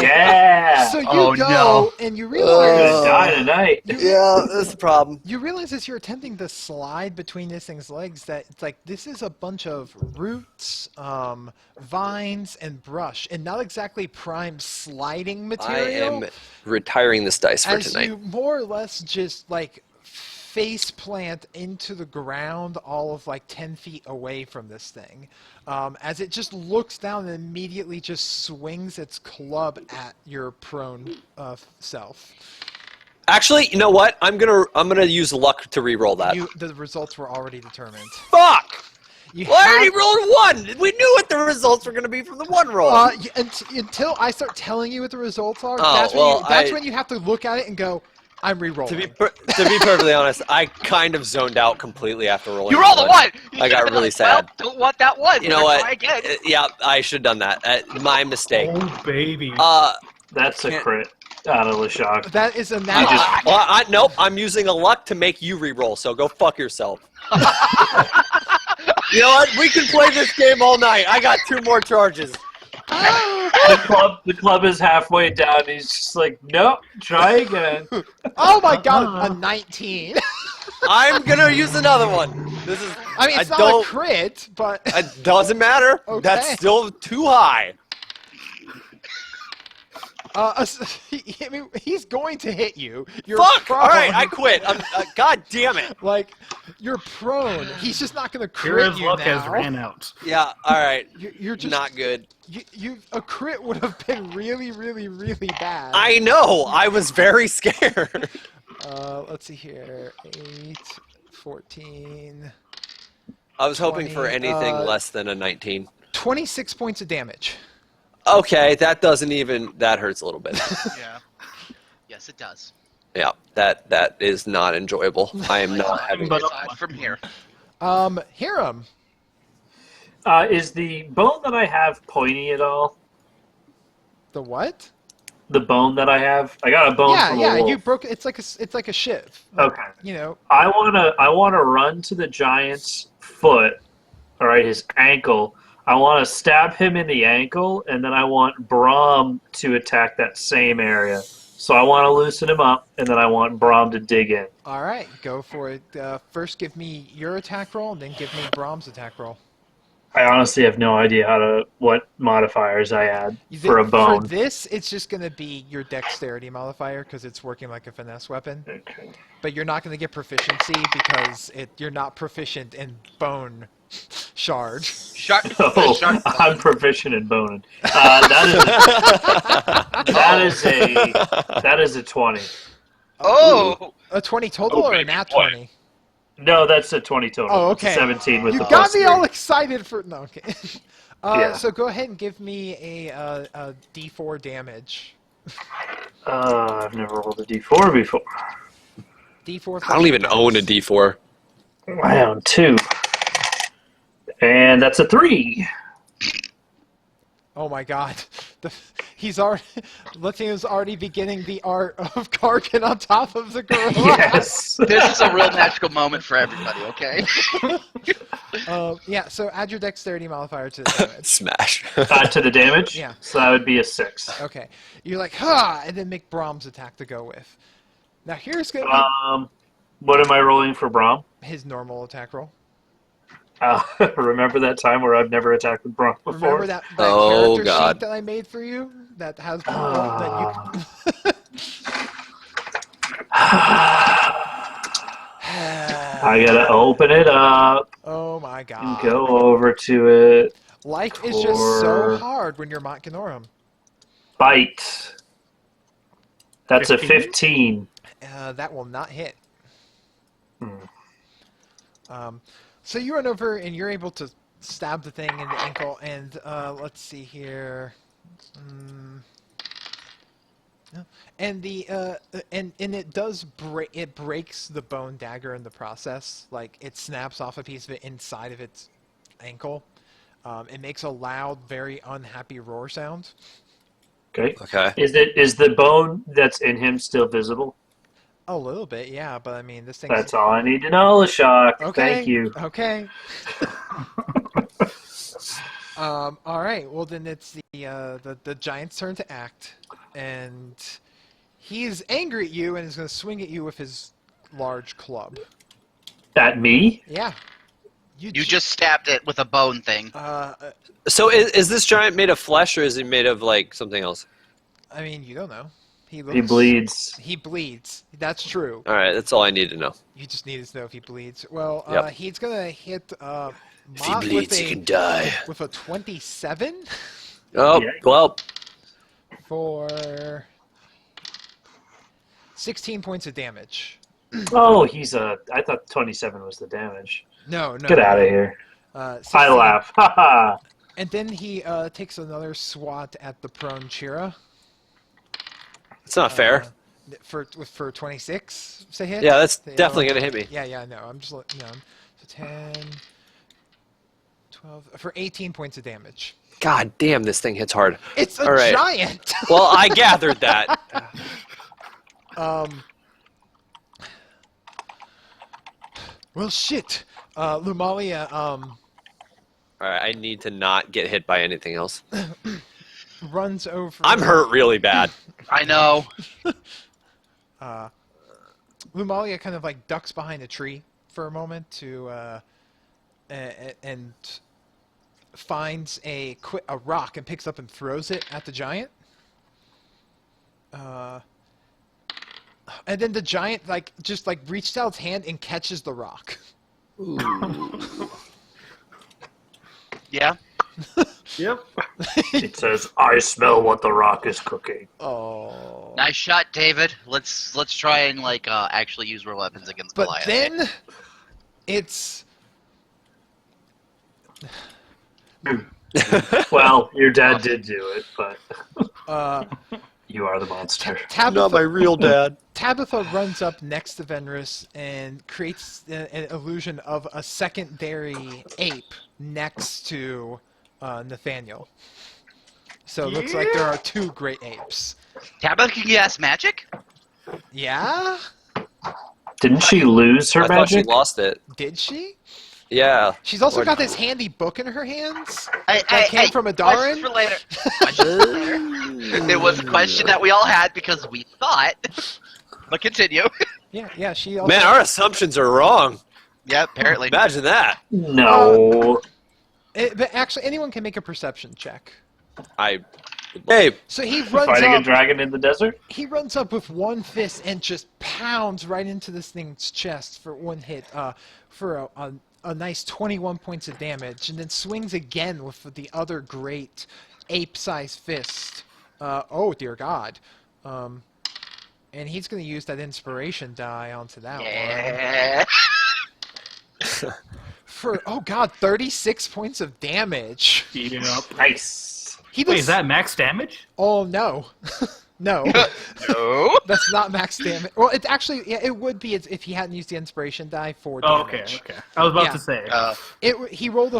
Yeah.
So you
Oh,
go
no.
and you
You're
realize
gonna die tonight.
Yeah, that's the problem.
you realize as you're attempting to slide between this thing's legs that it's like this is a bunch of roots, vines, and brush, and not exactly prime sliding
I
material.
am retiring this dice for
As
tonight.
you more or less just like face plant into the ground all of like 10 feet away from this thing, as it just looks down and immediately just swings its club at your prone self.
Actually, you know what? I'm gonna use luck to re-roll that.
The results were already determined.
Fuck!
You
Well, I
had-
already rolled one. We knew what the results were gonna be from the one roll.
until I start telling you what the results are,
Oh,
that's,
well,
when you have to look at it and go, I'm
to
re-rolling.
be perfectly honest, I kind of zoned out completely after rolling.
You rolled a one. You
I got
should've been
really
like,
sad.
Well, don't want that one.
You know
Better
what?
Try again.
Yeah, I should have done that. My mistake.
Oh, baby.
That's a
Can't-
crit out of the shock.
That is a
I
natural.
nope. I'm using a luck to make you re-roll. So go fuck yourself. You know what? We can play this game all night. I got 2 more charges.
The club is halfway down. He's just like, nope, try again.
Oh my god, a 19.
I'm gonna use another one. This is.
I mean, it's
I
not
don't-
a crit, but
It doesn't matter.
Okay.
That's still too high.
I mean, he's going to hit you. You're
Fuck!
prone.
All right, I quit. God damn it.
Like, you're prone. He's just not going to crit
Hero's
you
luck
now.
has ran out.
Yeah. All right.
You're just
Not good.
A crit would have been really, really, really bad.
I know. I was very scared.
Let's see here. 8, 14,
I was hoping for
20,
anything less than a 19.
26 points of damage.
Okay, that doesn't even. That hurts a little bit.
Yeah. Yes, it does.
Yeah, that is not enjoyable. I am not having.
But-
Aside from here.
Hiram.
Is the bone that I have pointy at all?
The what?
The bone that I have? I got a bone
Yeah,
from
yeah.
a wolf.
You broke. It's like a shiv.
Okay.
You know.
I wanna run to the giant's foot, all right, his ankle. I want to stab him in the ankle, and then I want Brahm to attack that same area. So I want to loosen him up, and then I want Brahm to dig in.
All right, go for it. First, give me your attack roll, and then give me Brahm's attack roll.
I honestly have no idea what modifiers I add for a
For
bone.
this, it's just going to be your dexterity modifier because it's working like a finesse weapon.
Okay.
But you're not going to get proficiency because you're not proficient in bone shard.
Shark.
Oh,
Shark.
I'm proficient in boning. That is a 20.
Oh.
A 20 total or a nat 20?
No, that's a 20 total.
Oh, okay.
17 with
You
the
got
plus
me
3.
all excited for no. Okay.
Yeah.
So go ahead and give me a D4 damage.
I've never rolled a D4 before.
D4.
I don't even own a D4.
I own 2. And that's a 3.
Oh my god. He's already Lithium's already beginning the art of Karkin on top of the gorilla.
Yes.
This is a real magical moment for everybody, okay?
Yeah, so add your dexterity modifier to the damage.
Smash.
To the damage?
Yeah.
So that would be a 6.
Okay. You're like, ha! And then make Brahm's attack to go with. Now here's going to
What am I rolling for Brahm?
be his normal attack roll.
Remember that time where I've never attacked with Brahm before?
Remember that
Oh,
character
God.
sheet that I made for you? That has that you...
I gotta open it up
Oh my
and
god.
go over to it.
Life is just so
For-
hard when you're Mont Ganorum.
Bite. That's
15?
a 15.
That will not hit.
Hmm.
So you run over and you're able to stab the thing in the ankle, and let's see here. And and it does break. It breaks the bone dagger in the process. Like it snaps off a piece of it inside of its ankle. It makes a loud, very unhappy roar sound.
Okay.
Okay.
Is the bone that's in him still visible?
A little bit, yeah. But I mean, this thing's
That's all I need to know, Lashak.
okay.
Thank you.
Okay. All right. Well, then it's the giant's turn to act, and he's angry at you and is going to swing at you with his large club.
At me?
Yeah.
You just stabbed it with a bone thing.
So is this giant made of flesh or is he made of like something else?
I mean, you don't know.
He bleeds.
He bleeds. That's true.
All right, that's all I need to know.
You just need to know if he bleeds. Well,
Yep.
he's going to hit
If he
Mott
bleeds,
with
he can die.
with a 27
Oh,
Yeah.
well,
for 16 points of damage.
Oh, I thought 27 was the damage.
No.
Get out of here.
16.
I laugh. Ha ha.
And then he takes another swat at the prone Chira.
it's not fair.
For 26 to hit.
Yeah, that's
The
definitely
yellow-
going to hit me.
Yeah, no. I'm just so 10, 12 for 18 points of damage.
God damn, this thing hits hard.
It's a
All right.
giant.
Well, I gathered that.
Well, shit. Lumalia
All right, I need to not get hit by anything else.
runs over.
I'm hurt really bad.
I know.
Lumalia kind of like ducks behind a tree for a moment to and finds a rock and picks up and throws it at the giant. And then the giant just reaches out its hand and catches the rock.
Yeah.
Yep.
It says, "I smell what the rock is cooking."
Oh.
Nice shot, David. Let's try and actually use real weapons against
But
Goliath.
then it's
Well, your dad did do it, but
uh
you are the monster.
Tabitha
real dad.
Tabitha runs up next to Venrus and creates an illusion of a secondary ape next to Nathaniel. So it looks like there are two great apes.
Tabitha can cast magic?
Yeah?
Didn't she lose her
I thought she
magic?
lost it.
Did she?
Yeah.
She's also
Or-
got this handy book in her hands
Hey,
that came from
questions
Adarin.
for later. Questions for later. It was a question that we all had because we thought. But continue.
Yeah, she also...
Man, our assumptions are wrong.
Yeah, apparently.
Imagine that.
No.
But actually, anyone can make a perception check.
Hey,
So he runs
Fighting a
up.
dragon in the desert?
He runs up with one fist and just pounds right into this thing's chest for one hit, for a nice 21 points of damage, and then swings again with the other great ape-sized fist. Oh dear God! And he's going to use that inspiration die onto that one.
Yeah.
For oh God, 36 points of damage.
Yep.
Nice.
He
Wait,
does.
is that max damage?
Oh no, no.
No.
That's not max damage. Well, it actually, yeah, it would be if he hadn't used the inspiration die for
Oh,
damage.
okay. I was about
Yeah.
to say.
He rolled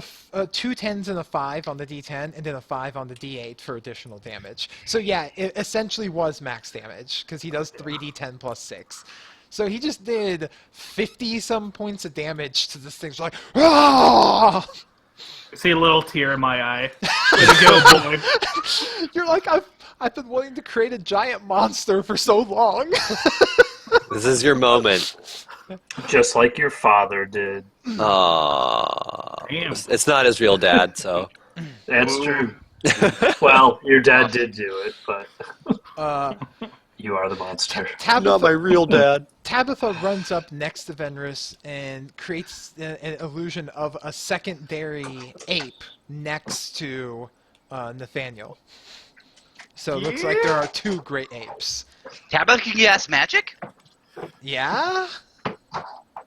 two 10s and a 5 on the D10, and then a 5 on the D8 for additional damage. So yeah, it essentially was max damage because he does 3D10 plus 6. So he just did 50-some points of damage to this thing. It's like, ah!
I see a little tear in my eye. Way to go, boy.
You're like, I've been wanting to create a giant monster for so long.
this is your moment.
Just like your father did.
Aww.
Damn.
It's not his real dad, so.
That's true. Well, your dad did do it, but you are the monster.
Tabitha,
real dad.
Tabitha runs up next to Venrus and creates an illusion of a secondary ape next to Nathaniel. So it looks like there are two great apes.
Tabitha can cast magic?
Yeah?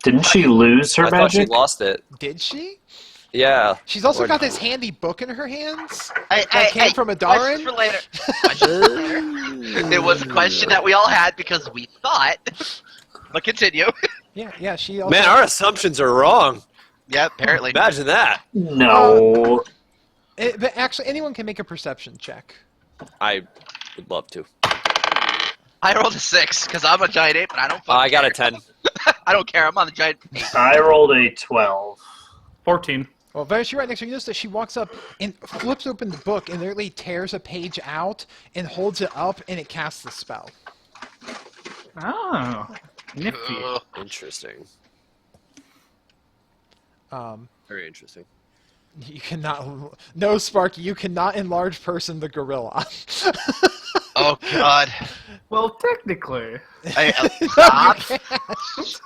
Didn't she lose her
I thought she
magic?
lost it.
Did she?
Yeah.
She's also
What-
got this handy book in her hands.
Hey,
That came from a
question
Darin?
for later. Question for later. It was a question that we all had because we thought. But continue.
Yeah, she also...
Man, our assumptions are wrong.
Yeah, apparently.
Imagine that.
No.
But actually, anyone can make a perception check.
I would love to.
I rolled a 6 because I'm a giant ape, and I don't.
I got a
care.
10.
I don't care. I'm on the giant ape.
I rolled a 12.
14.
Well, Venice, you're right next to her. You notice that she walks up and flips open the book and literally tears a page out and holds it up, and it casts the spell.
Oh, nifty.
Ugh.
Interesting.
Um,
Very interesting.
you cannot... No, Sparky, you cannot enlarge person the gorilla.
Oh God.
Well, technically.
Stop.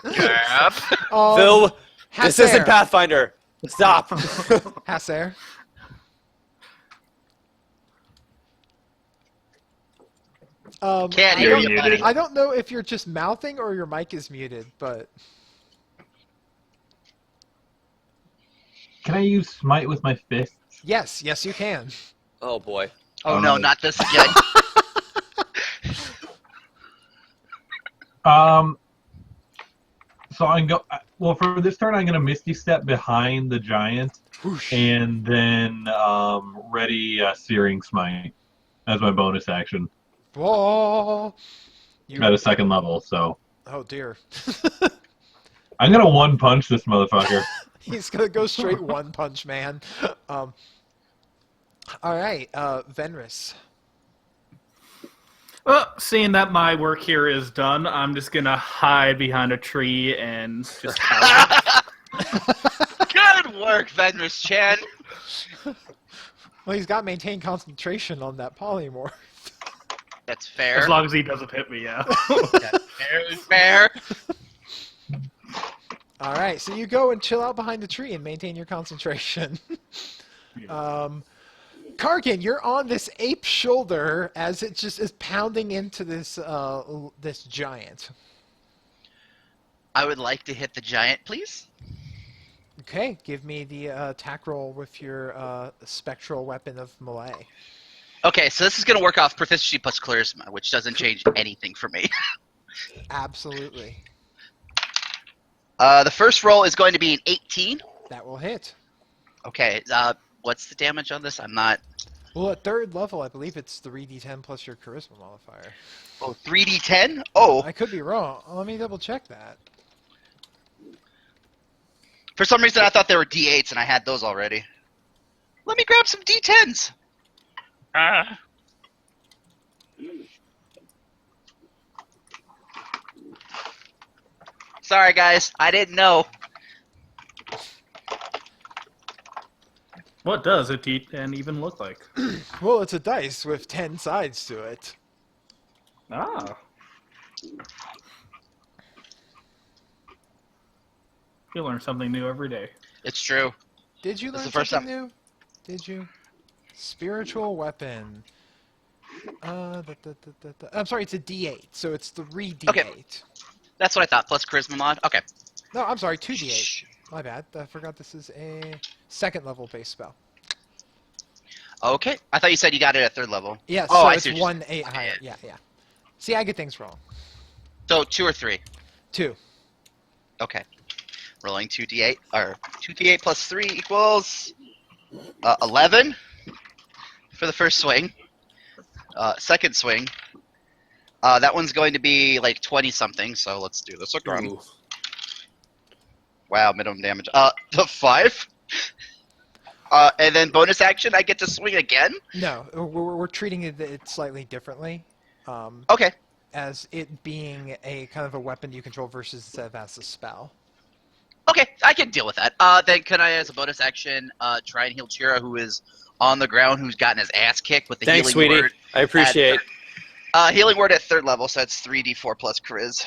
Yep.
Phil, this isn't
Hasser.
Pathfinder. Stop.
Hasser.
Can't
I
hear
don't-
you, buddy.
I don't know if you're just mouthing or your mic is muted, but...
Can I use smite with my fists?
Yes, you can.
Oh boy.
Oh no, not this again.
So I'm well, for this turn, I'm gonna Misty Step behind the giant,
Whoosh.
and then ready Searing Smite as my bonus action
Whoa. You...
at a second level. So
Oh, dear.
I'm gonna one punch this motherfucker.
He's gonna go straight one punch, man. All right, Venris.
Well, seeing that my work here is done, I'm just gonna hide behind a tree and just cower.
Good work, Venus Chan.
Well, he's got maintained concentration on that polymorph.
That's fair.
As long as he doesn't hit me, yeah.
That's fair.
All right, so you go and chill out behind the tree and maintain your concentration. Karkin, you're on this ape's shoulder as it just is pounding into this this giant.
I would like to hit the giant, please.
Okay, give me the attack roll with your spectral weapon of melee.
Okay, so this is going to work off proficiency plus charisma, which doesn't change anything for me.
Absolutely.
The first roll is going to be an 18.
That will hit.
Okay, what's the damage on this? I'm not...
Well, at third level, I believe it's 3d10 plus your charisma modifier.
Oh, 3d10? Oh,
I could be wrong. Let me double check that.
for some reason I thought they were d8s and I had those already. Let me grab some d10s. Sorry, guys. I didn't know.
What does a D10 even look like?
Well, it's a dice with 10 sides to it.
Ah. You learn something new every day.
It's true.
Did you
This
learn
is the first
something new? Did you? Spiritual weapon. I'm sorry, it's a D8, so it's 3d8.
Okay. That's what I thought, plus charisma mod. Okay.
No, I'm sorry, 2d8. My bad. I forgot this is a second level base spell.
Okay. I thought you said you got it at third level.
Yeah,
Oh,
so
I
it's
see what you're
1-8 higher. Yeah. See, I get things wrong.
So 2 or 3.
2.
Okay. Rolling 2d8, or 2d8 plus 3 equals 11 for the first swing. Second swing. That one's going to be like 20 something, so let's do this again.
Ooh.
Wow, minimum damage. The 5. And then bonus action, I get to swing again?
No, we're treating it slightly differently.
Okay.
As it being a kind of a weapon you control versus as a spell.
Okay, I can deal with that. Then can I, as a bonus action, try and heal Chira, who is on the ground, who's gotten his ass kicked with the
Thanks,
healing
sweetie.
word.
I appreciate.
Healing word at third level, so that's 3d4 plus Chris.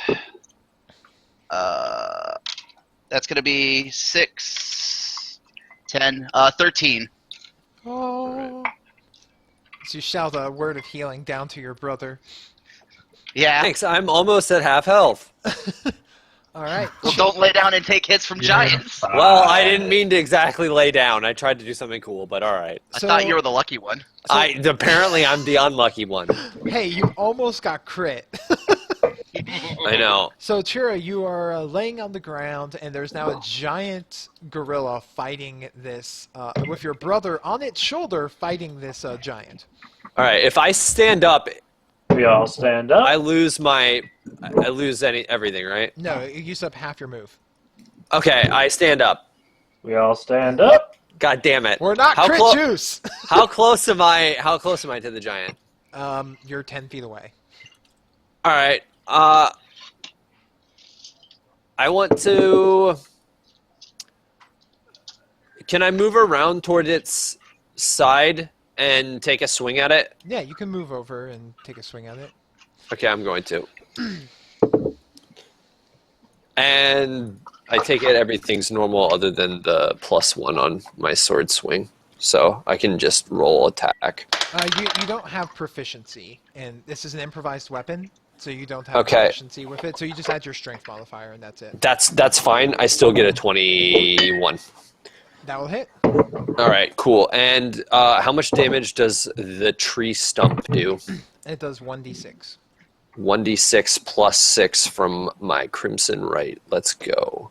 That's going to be 6, 10, 13.
Oh. So you shout a word of healing down to your brother.
Yeah.
Thanks. I'm almost at half health.
All right.
Well, don't lay down and take hits from giants.
Well, I didn't mean to exactly lay down. I tried to do something cool, but all right.
I thought you were the lucky one.
Apparently I'm the unlucky one.
Hey, you almost got crit.
I know.
So, Chira, you are laying on the ground, and there's now a giant gorilla fighting this, with your brother on its shoulder fighting this giant.
All right. If I stand up,
We all stand up.
I lose everything, right?
No, you used up half your move.
Okay, I stand up.
We all stand up.
God damn it.
We're not
How
crit
clo-
juice!
How close am I to the giant?
You're 10 feet away.
All right. I want to. Can I move around toward its side and take a swing at it?
Yeah, you can move over and take a swing at it.
Okay, I'm going to. And I take it everything's normal other than the +1 on my sword swing. So I can just roll attack.
You don't have proficiency, and this is an improvised weapon, so you don't have
Okay.
proficiency with it. So you just add your strength modifier, and that's it.
That's fine. I still get a 21.
That will hit.
All right, cool. And how much damage does the tree stump do?
It does 1d6.
1d6 plus 6 from my crimson right. Let's go.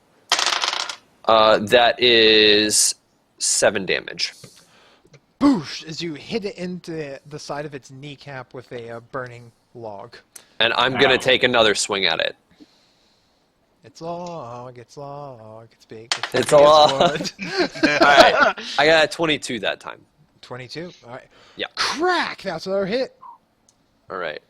That is 7 damage.
Boosh! As you hit it into the side of its kneecap with a burning log.
And I'm going to take another swing at it.
It's log, it's big.
It's
big
a
as
log.
wood.
All right. I got a 22 that time.
22. All right.
Yeah.
Crack! That's another hit.
All right.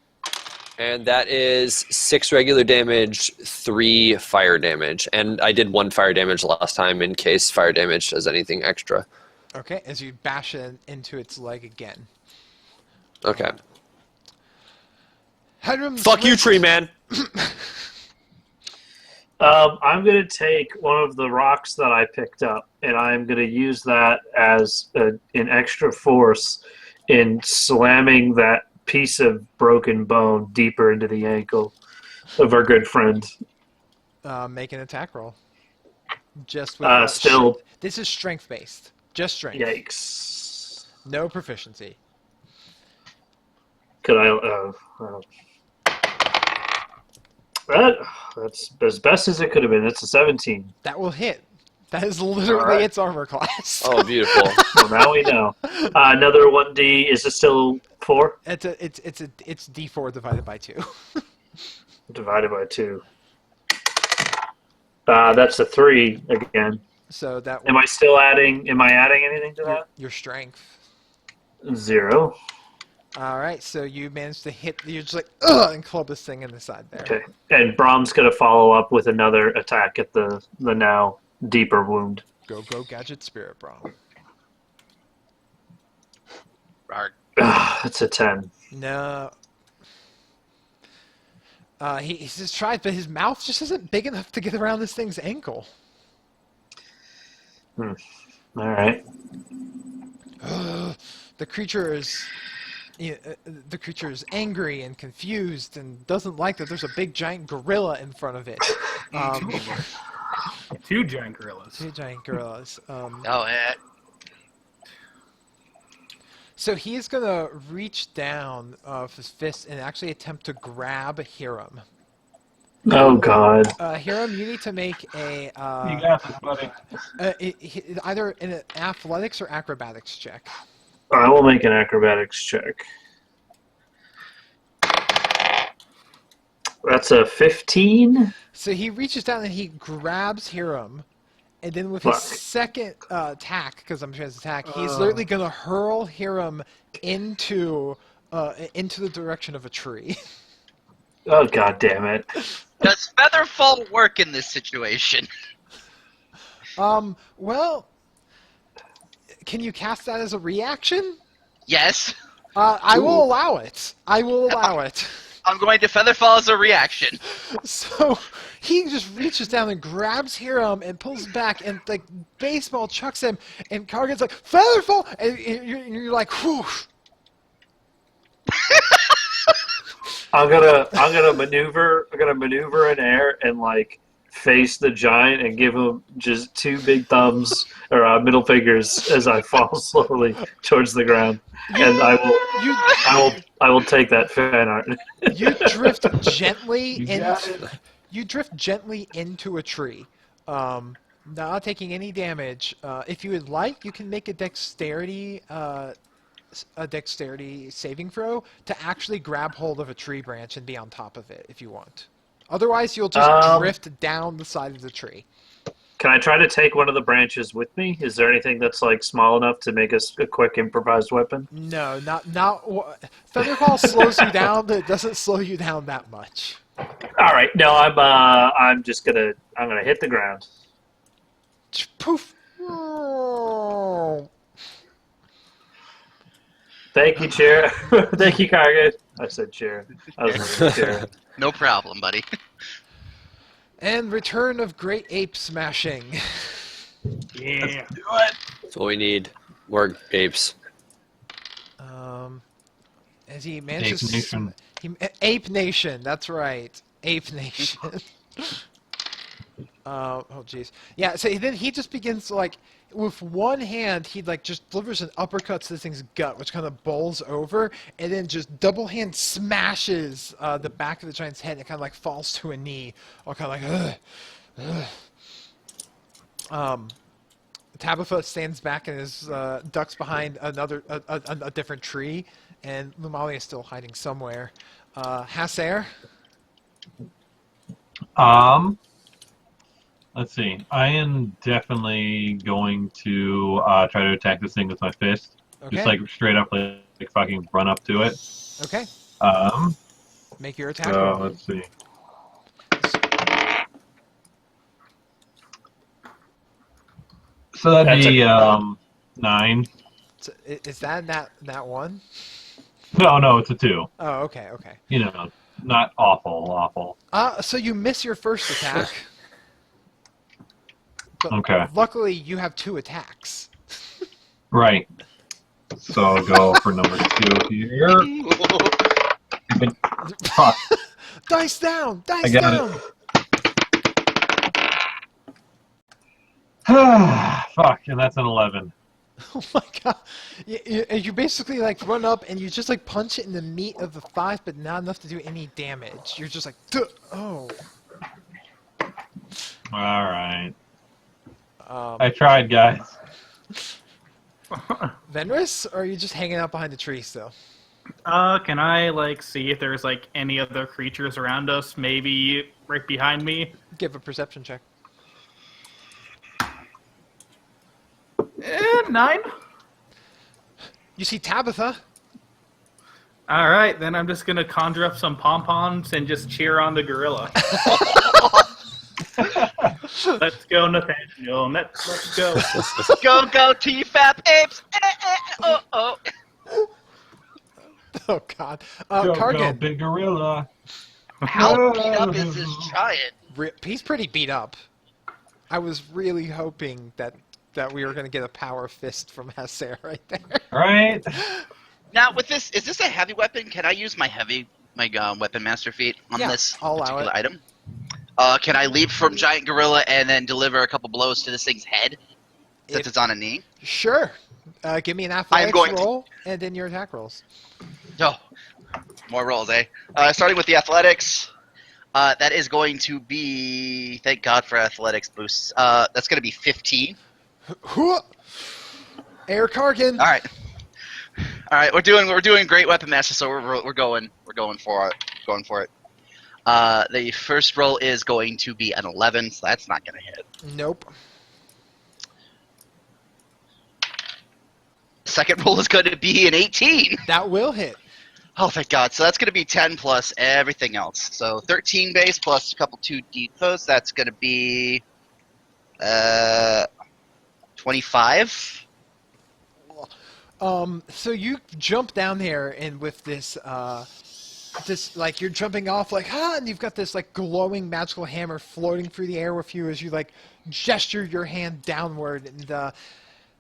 And that is 6 regular damage, 3 fire damage. And I did 1 fire damage last time in case fire damage does anything extra.
Okay, as you bash it into its leg again.
Okay.
Hedrum
Fuck you,
swings-
tree man.
I'm going to take one of the rocks that I picked up, and I'm going to use that as an extra force in slamming that piece of broken bone deeper into the ankle of our good friend.
Make an attack roll. Just with
Still,
This is strength based. Just strength.
yikes.
No proficiency.
Could I? That's as best as it could have been. It's a 17.
That will hit. That is literally
Alright.
its armor class.
Oh, beautiful.
Well, now we know. Another 1d. Is it still 4?
It's D4 divided by 2.
Divided by 2. That's a 3 again.
So that
Am I still adding? Am I adding anything to that?
your strength.
0.
All right, so you managed to hit. You're just like ugh, and club this thing in the side there.
Okay. And Brahm's gonna follow up with another attack at the now deeper wound.
Go gadget spirit, bro.
Rarg.
That's a 10.
No. He just tries, but his mouth just isn't big enough to get around this thing's ankle.
All right.
The creature is, angry and confused and doesn't like that there's a big giant gorilla in front of it.
2 giant gorillas.
2 giant gorillas.
Oh, yeah.
So he is gonna reach down with his fist and actually attempt to grab Hiram.
Oh God.
Hiram, you need to make a
You got this, buddy.
either an athletics or acrobatics check.
I will make an acrobatics check. That's a 15.
So he reaches down and he grabs Hiram, and then with
Fuck.
his second attack, because I'm sure it's attack, he's literally going to hurl Hiram into the direction of a tree.
Oh God damn it.
Does Featherfall work in this situation?
Well, can you cast that as a reaction?
Yes.
I will allow it. I will allow it.
I'm going to Featherfall as a reaction.
So he just reaches down and grabs Hiram and pulls him back and like baseball chucks him, and Kargan's like Featherfall, and you're like, whew.
I'm gonna maneuver in air and like face the giant and give him just two big thumbs or middle fingers as I fall slowly towards the ground, and I will take that fan art.
You drift gently
You got
into
it.
you drift gently into a tree, not taking any damage. If you would like, you can make a dexterity saving throw to actually grab hold of a tree branch and be on top of it if you want. Otherwise, you'll just drift down the side of the tree.
Can I try to take one of the branches with me? Is there anything that's like small enough to make us a quick improvised weapon?
No, not. Featherfall slows you down, but it doesn't slow you down that much.
All right, no, I'm gonna hit the ground.
Poof.
Thank you, Chair. Thank you, Kargan. I said Chair. I was looking at Chair.
No problem, buddy.
And return of great ape smashing.
Yeah.
That's what we need. More apes.
As he
Ape
manages,
Nation.
Ape Nation. That's right, Ape Nation. Oh jeez. Yeah. So then he just begins to, like, with one hand, he like just delivers an uppercut to this thing's gut, which kind of bowls over, and then just double hand smashes the back of the giant's head, and it kind of like falls to a knee, all kind of like, ugh, ugh. Tabitha stands back and is ducks behind a different tree, and Lumali is still hiding somewhere. Hasser.
Let's see. I am definitely going to try to attack this thing with my fist.
Okay.
Just like straight up, like fucking run up to it.
Okay. Make your attack
So
roll.
let's see. So that'd be 9.
So, is that one?
No, it's a 2.
Oh, okay, okay.
You know, not awful.
So you miss your first attack. But
Okay.
luckily, you have 2 attacks.
Right. So I'll go for number 2 here. Fuck.
Dice down!
I
Dice
got
down!
Fuck, and that's an 11.
Oh my god. You basically like run up and you just like punch it in the meat of the thigh, but not enough to do any damage. You're just like, duh, oh.
Alright. I tried, guys.
Venris, or are you just hanging out behind the tree still?
Can I like see if there's like any other creatures around us? Maybe right behind me.
Give a perception check.
9.
You see Tabitha.
All right, then I'm just gonna conjure up some pom poms and just cheer on the gorilla. Let's go, Nathaniel. Let's go.
Go, TFAP apes! Oh.
Oh god.
Go,
Kargan.
big gorilla.
How beat up is this giant?
He's pretty beat up. I was really hoping that we were going to get a power fist from Hasser right there.
Right?
Now, with this, is this a heavy weapon? Can I use my weapon master feat on
Yeah,
this
I'll allow
particular
it.
item? Can I leap from giant gorilla and then deliver a couple blows to this thing's head since it's on a knee?
Sure. Give me an athletics
going to-
roll and then your attack rolls.
Oh, more rolls, eh? Starting with the athletics, that is going to be. Thank God for athletics boosts. That's going to be 15.
Air Kargan.
All right. We're doing great weapon master, so we're going for it. The first roll is going to be an 11, so that's not going to hit.
Nope.
Second roll is going to be an 18.
That will hit.
Oh, thank God. So that's going to be 10 plus everything else. So 13 base plus a couple 2d posts. That's going to be 25.
So you jump down there and with this like you're jumping off like and you've got this like glowing magical hammer floating through the air with you as you like gesture your hand downward and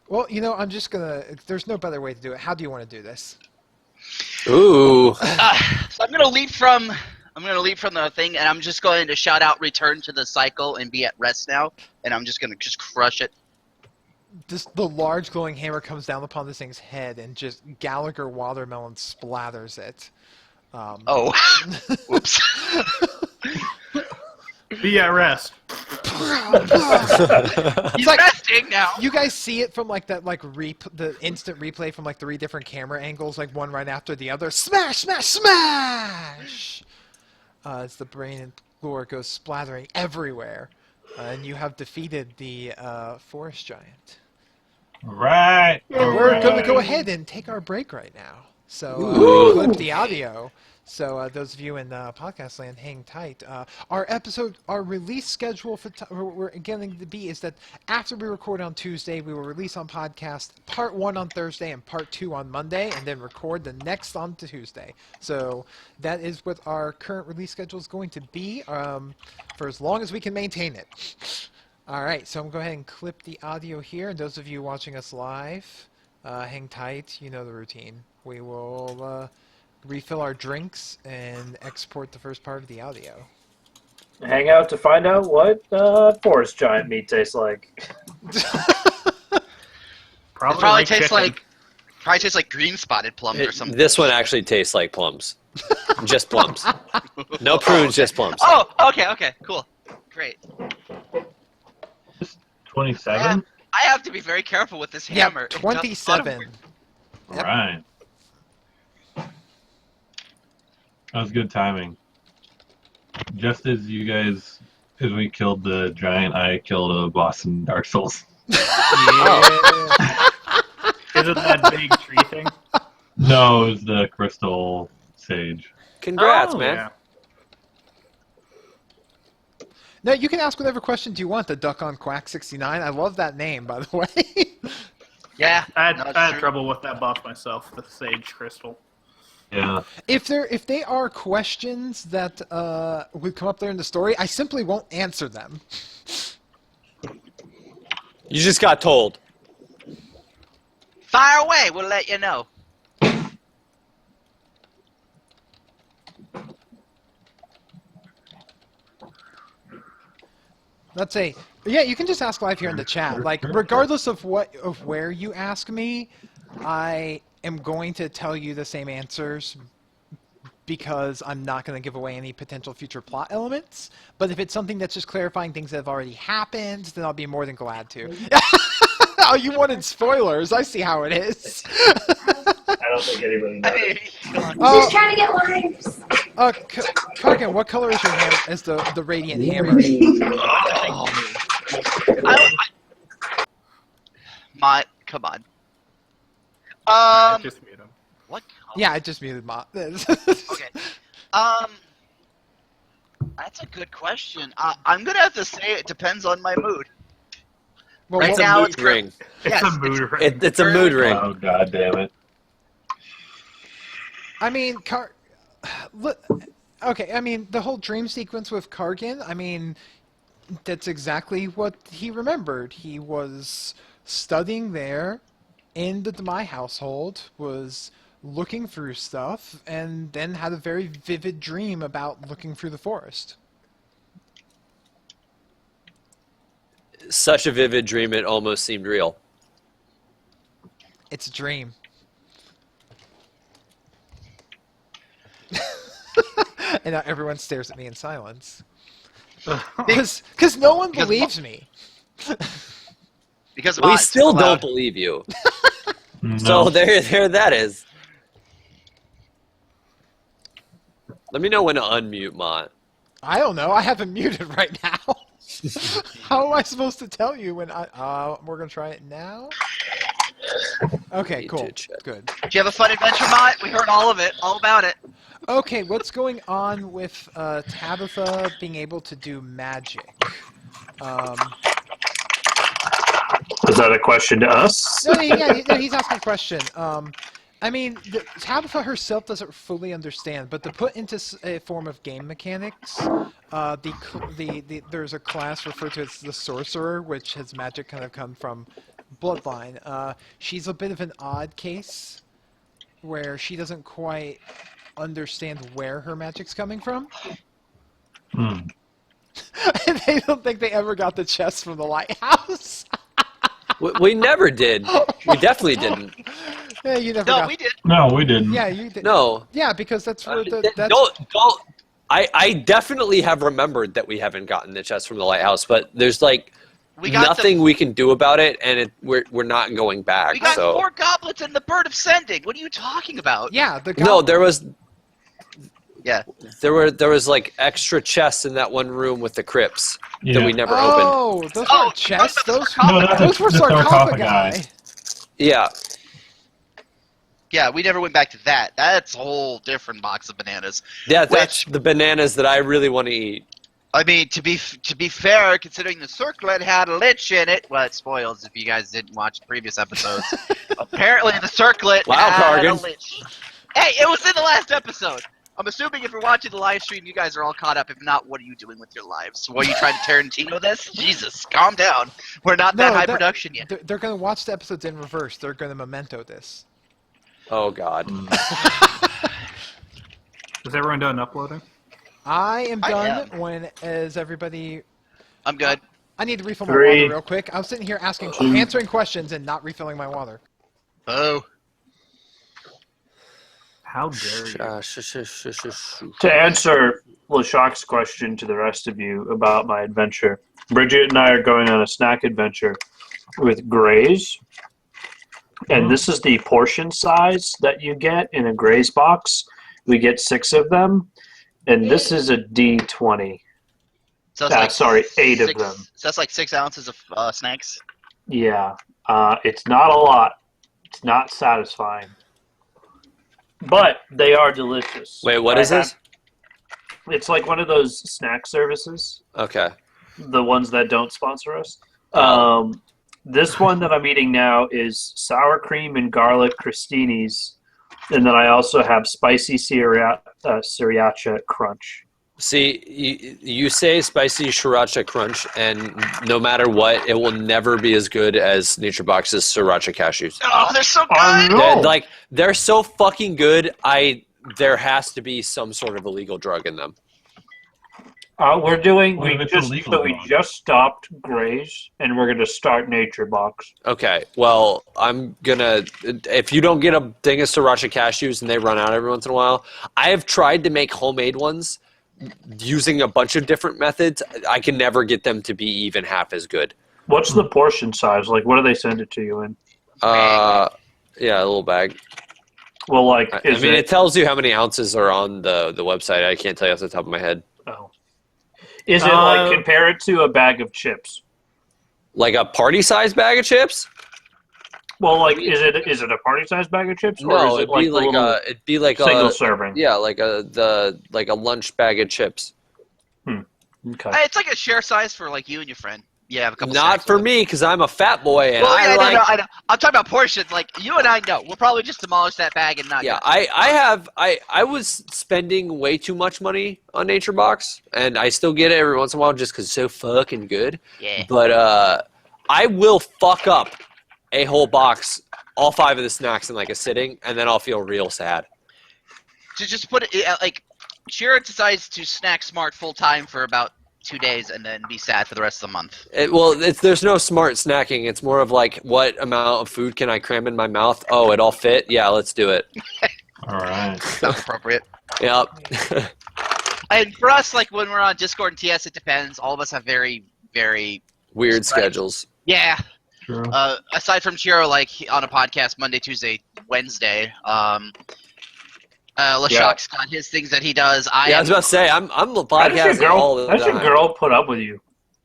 well, you know, I'm just gonna. There's no better way to do it. How do you want to do this?
Ooh.
So I'm gonna leap from gonna leap from the thing, and I'm just going to shout out "Return to the cycle" and be at rest now, and I'm just gonna crush it.
The large glowing hammer comes down upon this thing's head, and just Gallagher watermelon splatters it.
Oh, whoops!
Be at rest.
He's
like-
resting now.
You guys see it from like that, like the instant replay from like 3 different camera angles, like one right after the other. Smash, smash, smash! As the brain and lore goes splattering everywhere, and you have defeated the forest giant.
Right.
We're going to go ahead and take our break right now. So clip the audio. So those of you in podcast land, hang tight. Our release schedule for we're getting to be is that after we record on Tuesday, we will release on podcast part 1 on Thursday and part 2 on Monday, and then record the next on Tuesday. So that is what our current release schedule is going to be for as long as we can maintain it. All right, so I'm going to go ahead and clip the audio here, and those of you watching us live, hang tight. You know the routine. We will refill our drinks and export the first part of the audio.
Hang out to find out what forest giant meat tastes like.
Probably
tastes
chicken.
like green spotted plums or something.
This one actually tastes like plums. Just plums. No prunes, just plums.
Oh, okay, cool, great.
27.
I have to be very careful with this hammer.
Yeah,
It does a lot of
27.
weird-
Yep.
Right. That was good timing. Just as we killed the giant, I killed a boss in Dark Souls.
Yeah. Is it that big tree thing?
No, it was the crystal sage.
Congrats,
Oh,
man.
yeah.
No, you can ask whatever questions you want. The Duck on Quack 69. I love that name, by the way.
Yeah,
I
no, it's
had
true.
trouble with that boss myself, the sage crystal.
Yeah.
If they are questions that would come up there in the story, I simply won't answer them.
You just got told.
Fire away. We'll let you know.
Let's say, yeah, you can just ask live here in the chat. Like, regardless of where you ask me, I am going to tell you the same answers because I'm not going to give away any potential future plot elements. But if it's something that's just clarifying things that have already happened, then I'll be more than glad to. Oh, you wanted spoilers. I see how it is.
I don't think anybody knows.
Just trying to get lives.
Kargan, what color is your hammer? Is the radiant hammer?
Come on.
Just mute him.
What?
Yeah, I just muted
Okay. That's a good question. I'm gonna have to say it depends on my mood.
Well,
Right
It's
what-
a
now
mood
it's
ring.
It's
Yes,
a mood ring.
It's a mood ring.
Oh, god damn it.
I mean, okay, I mean, the whole dream sequence with Kargan, I mean, that's exactly what he remembered. He was studying there in my household, was looking through stuff, and then had a very vivid dream about looking through the forest.
Such a vivid dream, it almost seemed real.
It's a dream. And now everyone stares at me in silence. Because no one
Because-
believes me.
because
We
it's
still
allowed.
don't believe you.
No.
So there that is. Let me know when to unmute, Mont.
I don't know. I have him muted right now. How am I supposed to tell you when we're going to try it now? Okay,
Need
cool.
to check.
Good.
Did you have a fun adventure, Mott? We heard all of it, all about it.
Okay, what's going on with Tabitha being able to do magic?
Is that a question to us?
No, he's asking a question. I mean, Tabitha herself doesn't fully understand, but to put into a form of game mechanics, there's a class referred to as the Sorcerer, which has magic kind of come from Bloodline. She's a bit of an odd case, where she doesn't quite understand where her magic's coming from.
Hmm.
They don't think they ever got the chest from the lighthouse.
We never did. We definitely didn't.
Yeah, you never
No,
got.
we did.
No, we didn't.
Yeah, you did.
No.
Yeah, because that's where that's.
Don't. I definitely have remembered that we haven't gotten the chest from the lighthouse, but there's like
We got
nothing we can do about it, and we're not going back.
We got
so
4 goblets and the bird of sending. What are you talking about?
Yeah, the.
no, there was.
Yeah.
There was like extra chests in that one room with the crypts that we never opened.
Oh, those
Oh,
weren't chests. Those
No, that's
those were
the
sarcophagi.
Yeah.
Yeah, we never went back to that. That's a whole different box of bananas.
Yeah, that's the bananas that I really want to eat.
I mean, to be fair, considering the circlet had a lich in it, well, it spoils if you guys didn't watch previous episodes. Apparently, the circlet
Wow,
had a
Kargan.
lich. Hey, it was in the last episode. I'm assuming if you're watching the live stream, you guys are all caught up. If not, what are you doing with your lives? Were you trying to Tarantino this? Jesus, calm down. We're not that high production yet.
They're going to watch the episodes in reverse. They're going to memento this.
Oh God.
Is everyone done uploading?
I am
I
done.
am.
When is everybody?
I'm good.
I need to refill my
3,
water real quick. I was sitting here answering questions and not refilling my water.
Oh.
How dare you?
To answer LeShock's question to the rest of you about my adventure, Bridget and I are going on a snack adventure with Grays. And this is the portion size that you get in a Grays box. We get 6 of them. And this is a D20.
So that's
Sorry, 8 of
6
them.
So that's like 6 ounces of snacks.
Yeah. It's not a lot. It's not satisfying. But they are delicious.
Wait, what is this?
It's like one of those snack services.
Okay.
The ones that don't sponsor us.
Oh.
This one that I'm eating now is sour cream and garlic crostinis. And then I also have spicy sriracha crunch.
See, you say spicy sriracha crunch, and no matter what, it will never be as good as Nature Box's sriracha cashews.
Oh, they're so
I
good!
know.
They're so fucking good. There has to be some sort of illegal drug in them.
We're doing.
What if it's illegal,
We
Ron?
just stopped Grays, and we're gonna start Nature Box.
Okay, well, I'm gonna. If you don't get a thing of sriracha cashews and they run out every once in a while, I have tried to make homemade ones using a bunch of different methods. I can never get them to be even half as good.
What's the portion size? Like, what do they send it to you in?
Yeah, a little bag.
Well, like,
I mean, it tells you how many ounces are on the website. I can't tell you off the top of my head.
Oh. Is it like compare it to a bag of chips?
Like a party-sized bag of chips?
Well, like, is it a party-sized bag of chips? Or
No,
is
it'd be like a
single serving?
Yeah, like a lunch bag of chips.
Okay.
It's like a share size for like you and your friend. Yeah, have a couple.
Not
snacks
for
with it.
me, because I'm a fat boy and
Well, yeah,
I like.
I know. I'm talking about portions. Like you and I know, we'll probably just demolish that bag and not.
Yeah,
get it.
I was spending way too much money on Nature Box, and I still get it every once in a while just because it's so fucking good.
Yeah.
But I will fuck up a whole box, all 5 of the snacks in like a sitting, and then I'll feel real sad.
To just put it like, Shira decides to snack smart full time for about 2 days and then be sad for the rest of the month.
There's no smart snacking. It's more of like, what amount of food can I cram in my mouth? Oh, it all fit? Yeah, let's do it.
All right.
Sounds appropriate.
Yep.
And for us, like when we're on Discord and TS, it depends. All of us have very, very
Weird
Right.
schedules.
yeah.
True.
Aside from Shiro, like on a podcast Monday, Tuesday, Wednesday. LeShock's got his things that he does.
I was about to say, I'm the
How does your
podcast all the
girl? How does your
time.
girl put up with you?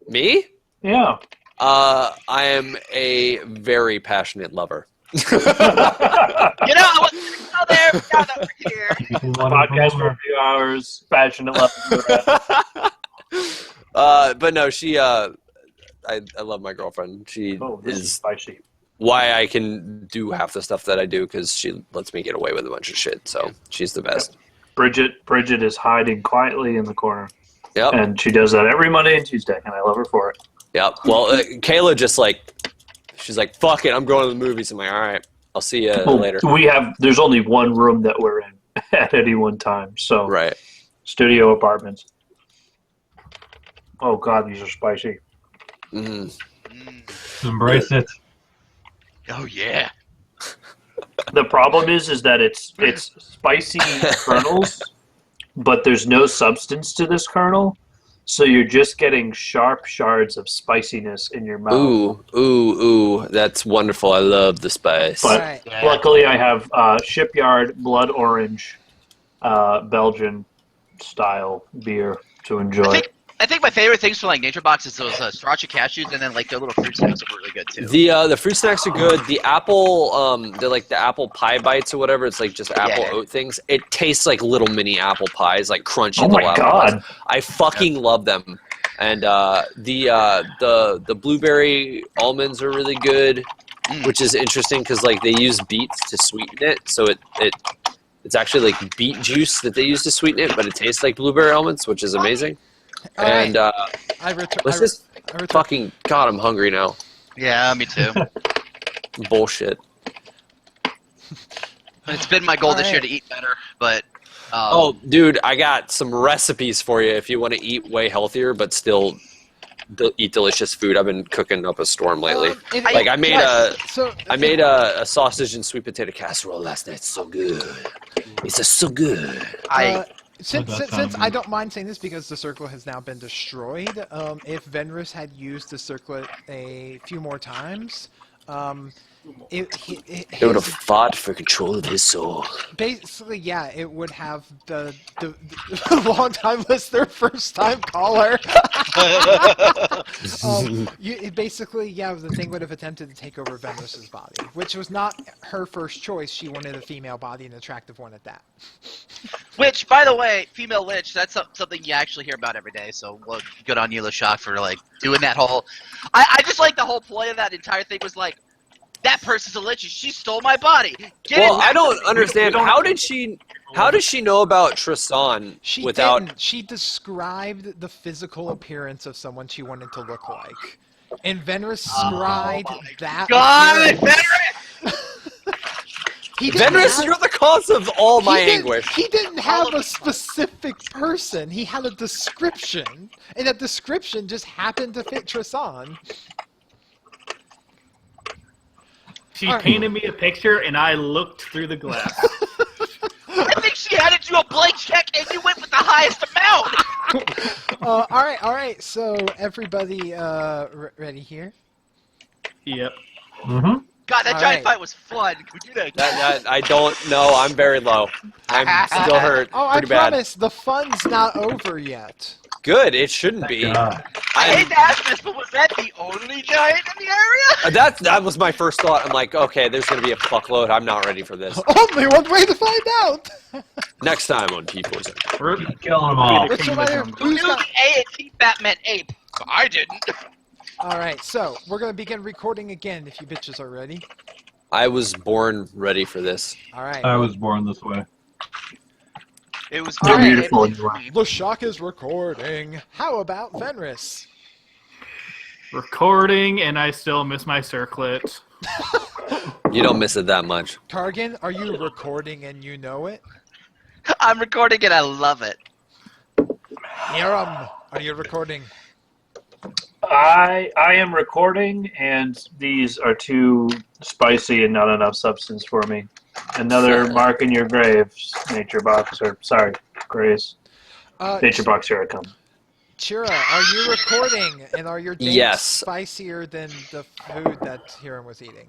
Me?
Yeah.
I am a very passionate lover.
You know, I wasn't going to go there, but now that we're here.
Podcast for a few hours. Passionate love.
But no, she. I love my girlfriend. She
This is
is
spicy.
why I can do half the stuff that I do because she lets me get away with a bunch of shit. So she's the best.
Bridget is hiding quietly in the corner,
Yep.
and she does that every Monday and Tuesday, and I love her for it.
Yep. Well, Kayla just she's like, fuck it, I'm going to the movies. I'm like, all right, I'll see you later.
There's only one room that we're in. at any one time. So
Right.
studio apartments. Oh god, these are spicy.
Mm.
Embrace it.
Oh yeah.
The problem is that it's spicy kernels, but there's no substance to this kernel, so you're just getting sharp shards of spiciness in your mouth.
Ooh, that's wonderful. I love the spice.
But
Alright.
Yeah.
luckily, I have Shipyard Blood Orange Belgian style beer to enjoy.
I think my favorite things from like Nature Box is those Sriracha cashews, and then like their little fruit snacks are really good too.
The fruit snacks are good. The apple, they're like the apple pie bites or whatever. It's like just apple
Yeah.
oat things. It tastes like little mini apple pies, like crunchy
Oh my
little apple pies.
god!
I fucking love them. And the blueberry almonds are really good, which is interesting because like they use beets to sweeten it, so it's actually like beet juice that they use to sweeten it, but it tastes like blueberry almonds, which is amazing.
All right.
And let's just fucking God, I'm hungry now.
Yeah, me too.
Bullshit.
It's been my goal this year
Alright.
to eat better, but
Oh, dude, I got some recipes for you if you want to eat way healthier but still eat delicious food. I've been cooking up a storm lately. Like I made a sausage and sweet potato casserole last night. It's so good. It's just so good.
Since I don't mind saying this because the circle has now been destroyed, if Venrus had used the circlet a few more times,
It would have fought for control of his soul.
basically, yeah, it would have the long-time listener, first-time caller. Basically, yeah, the thing would have attempted to take over Venrus's body, which was not her first choice. She wanted a female body, an attractive one at that.
which, by the way, female lich, that's something you actually hear about every day. So well, good on you, LeShock, for like doing that whole. I just like the whole ploy of that entire thing was like, that person's a lich. She stole my body.
Well, I don't understand. How does she know about Tristan without?
Didn't. She described the physical appearance of someone she wanted to look like, and Venrus scried that.
God,
appearance.
Venrus, you're the cause of all my anguish.
He didn't have a specific person. He had a description, and that description just happened to fit Tristan.
She painted me a picture, and I looked through the glass.
I think she had to do a blank check, and you went with the highest amount.
All right. So everybody, ready here?
Yep.
Mm-hmm.
God, that
All
giant
right.
fight was fun. Can we do that again?
I don't know. I'm very low. I'm still hurt.
Oh, I
pretty bad.
promise the fun's not over yet.
Good. It shouldn't be.
God.
I hate to ask this, but was that the only giant in the area?
That was my first thought. I'm like, okay, there's gonna be a fuckload. I'm not ready for this.
Only one way to find out.
Next time on TForce.
We're
Killing them all.
Which reminder,
Who
who's
knew
got?
the that meant ape? I didn't.
All right, so we're gonna begin recording again. If you bitches are ready.
I was born ready for this.
All right.
I was born this way.
It was
You're
very
beautiful,
interesting.
The shock is recording. How about Venrus?
recording, and I still miss my circlet.
You don't miss it that much.
Targan, are you recording and you know it?
I'm recording and I love it.
Niram, are you recording?
I am recording, and these are too spicy and not enough substance for me. Another mark in your grave, Nature Box, or sorry, Grace. Nature Box, here I come.
Chira, are you recording? And are your dates
Yes.
spicier than the food that Hiram was eating?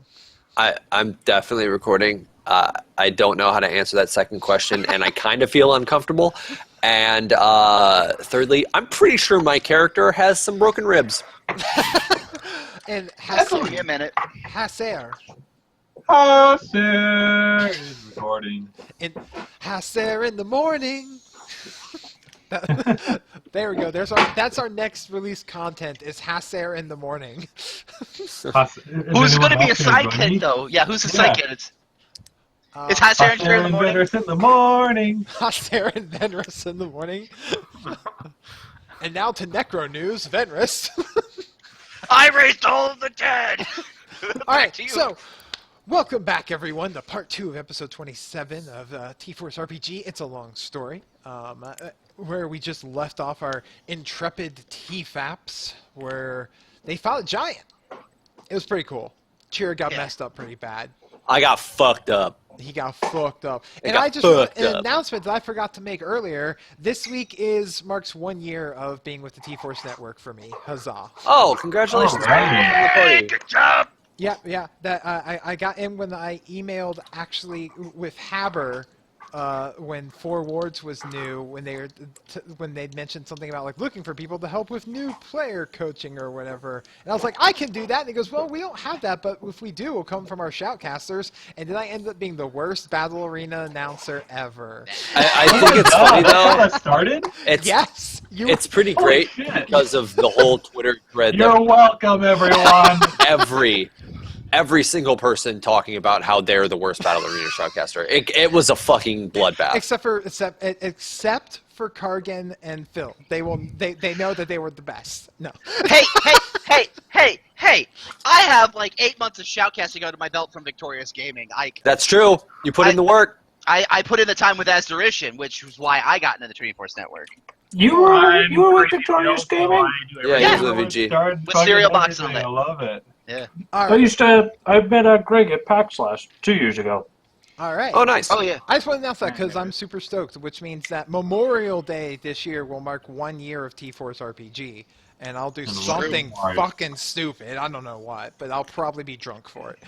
I'm definitely recording. I don't know how to answer that second question, and I kind of feel uncomfortable. And thirdly, I'm pretty sure my character has some broken ribs.
And
Give me a minute.
Haser.
Haser is recording.
And Haser in the morning. There we go. That's our next release content is Haser in the morning.
Who's going to be a sidekick, though? Yeah, who's the sidekick? It's Haser and Cheer in the morning.
In the morning.
Haser and Venrus in the morning. And now to Necro News, Venrus.
I raised all of the dead.
All right,
to you.
so Welcome back, everyone, to part 2 of episode 27 of TForce RPG. It's a long story, where we just left off our intrepid TFAPs, where they fought a giant. It was pretty cool. Chira got messed up pretty bad.
I got fucked up.
He got fucked up.
It
And
got
I just
fucked
an
up.
announcement that I forgot to make earlier. This week marks 1 year of being with the T-Force Network for me. Huzzah.
Oh, congratulations.
Alright.
Good job.
Yeah. That I got in when I emailed actually with Haber when Four Wards was new, when they'd mentioned something about like looking for people to help with new player coaching or whatever. And I was like, I can do that. And he goes, well, we don't have that, but if we do, we'll come from our shoutcasters. And then I ended up being the worst Battle Arena announcer ever.
I think it's funny,
That's how
though.
that started?
Yes,
It's pretty great
shit.
because of the whole Twitter thread
You're welcome, everyone.
that every single person talking about how they're the worst Battle Arena shoutcaster. It was a fucking bloodbath.
except for Kargan and Phil. They know that they were the best. No.
Hey! I have like 8 months of shoutcasting under my belt from Victorious Gaming.
That's true. You put in the work.
I put in the time with Asderition, which was why I got into the Treeforce Network.
You were with Victorious Gaming?
Yeah,
Yeah.
he was with VG.
Started
With
fucking
cereal box on
everything.
it.
I love it.
All
I met Greg at PAX 2 years ago.
All right.
Oh, nice.
Oh yeah.
I just want to announce that because I'm super stoked, which means that Memorial Day this year will mark 1 year of TForce RPG, and I'll do something
Right.
fucking stupid. I don't know what, but I'll probably be drunk for it.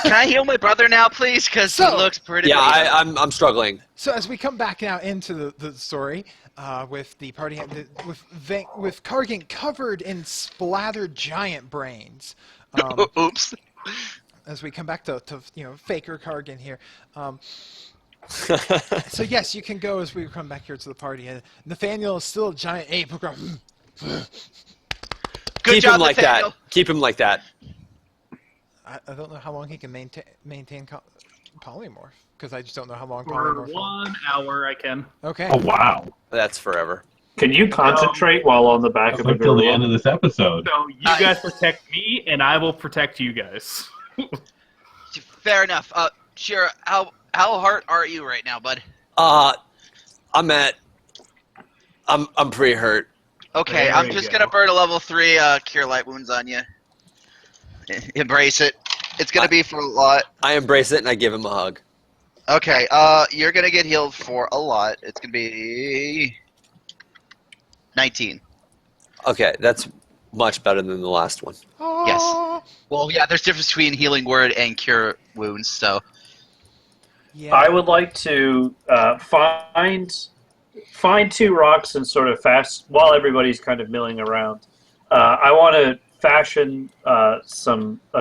Can I heal my brother now, please? Because he
So-
looks pretty.
Yeah,
bad.
I'm struggling.
So as we come back now into the story, with the party with Kargan covered in splattered giant brains.
Oops.
As we come back to Faker Kargan here. So yes, you can go as we come back here to the party. And Nathaniel is still a giant ape.
Good
Keep
job,
him like
Nathaniel.
that. Keep him like that.
I don't know how long he can maintain polymorph, because I just don't know how long
For
polymorph.
1 hour, I can.
Okay.
Oh, wow.
That's forever.
Can you concentrate while on the back
That's
of a
until the end
gorilla?
of this episode.
So you guys protect me, and I will protect you guys.
Fair enough. Shira, how hurt are you right now, bud?
I'm pretty hurt.
Okay,
There
I'm
you
just
go.
gonna burn a level 3 cure light wounds on you. Embrace it. It's gonna be for a lot.
I embrace it and I give him a hug.
Okay, you're gonna get healed for a lot. It's gonna be 19.
Okay, that's much better than the last one.
Oh,
Well, yeah, there's difference between healing word and cure wounds, so.
yeah.
I would like to find 2 rocks and sort of fast while everybody's kind of milling around. I want to fashion a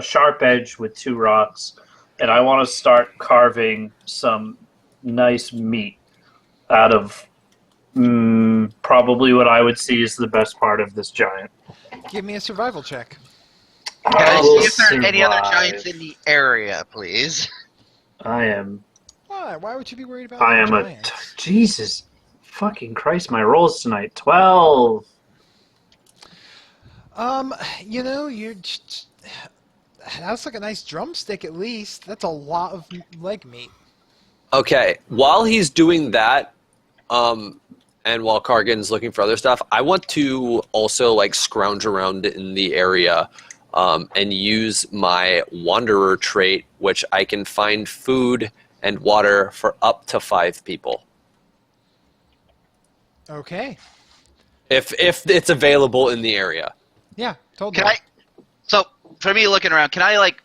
sharp edge with 2 rocks, and I want to start carving some nice meat out of probably what I would see as the best part of this giant.
Give me a survival check.
Can I
will
see if there are any other
survive.
giants in the area, please?
I am
Why? Why would you be worried about
a
giants?
Jesus fucking Christ! My rolls tonight 12.
That's like a nice drumstick at least. That's a lot of leg meat.
Okay, while he's doing that, and while Kargan's looking for other stuff, I want to also like scrounge around in the area, and use my Wanderer trait, which I can find food and water for up to 5 people,
Okay.
if it's available in the area.
Yeah, totally.
Can I? So, for me looking around, can I like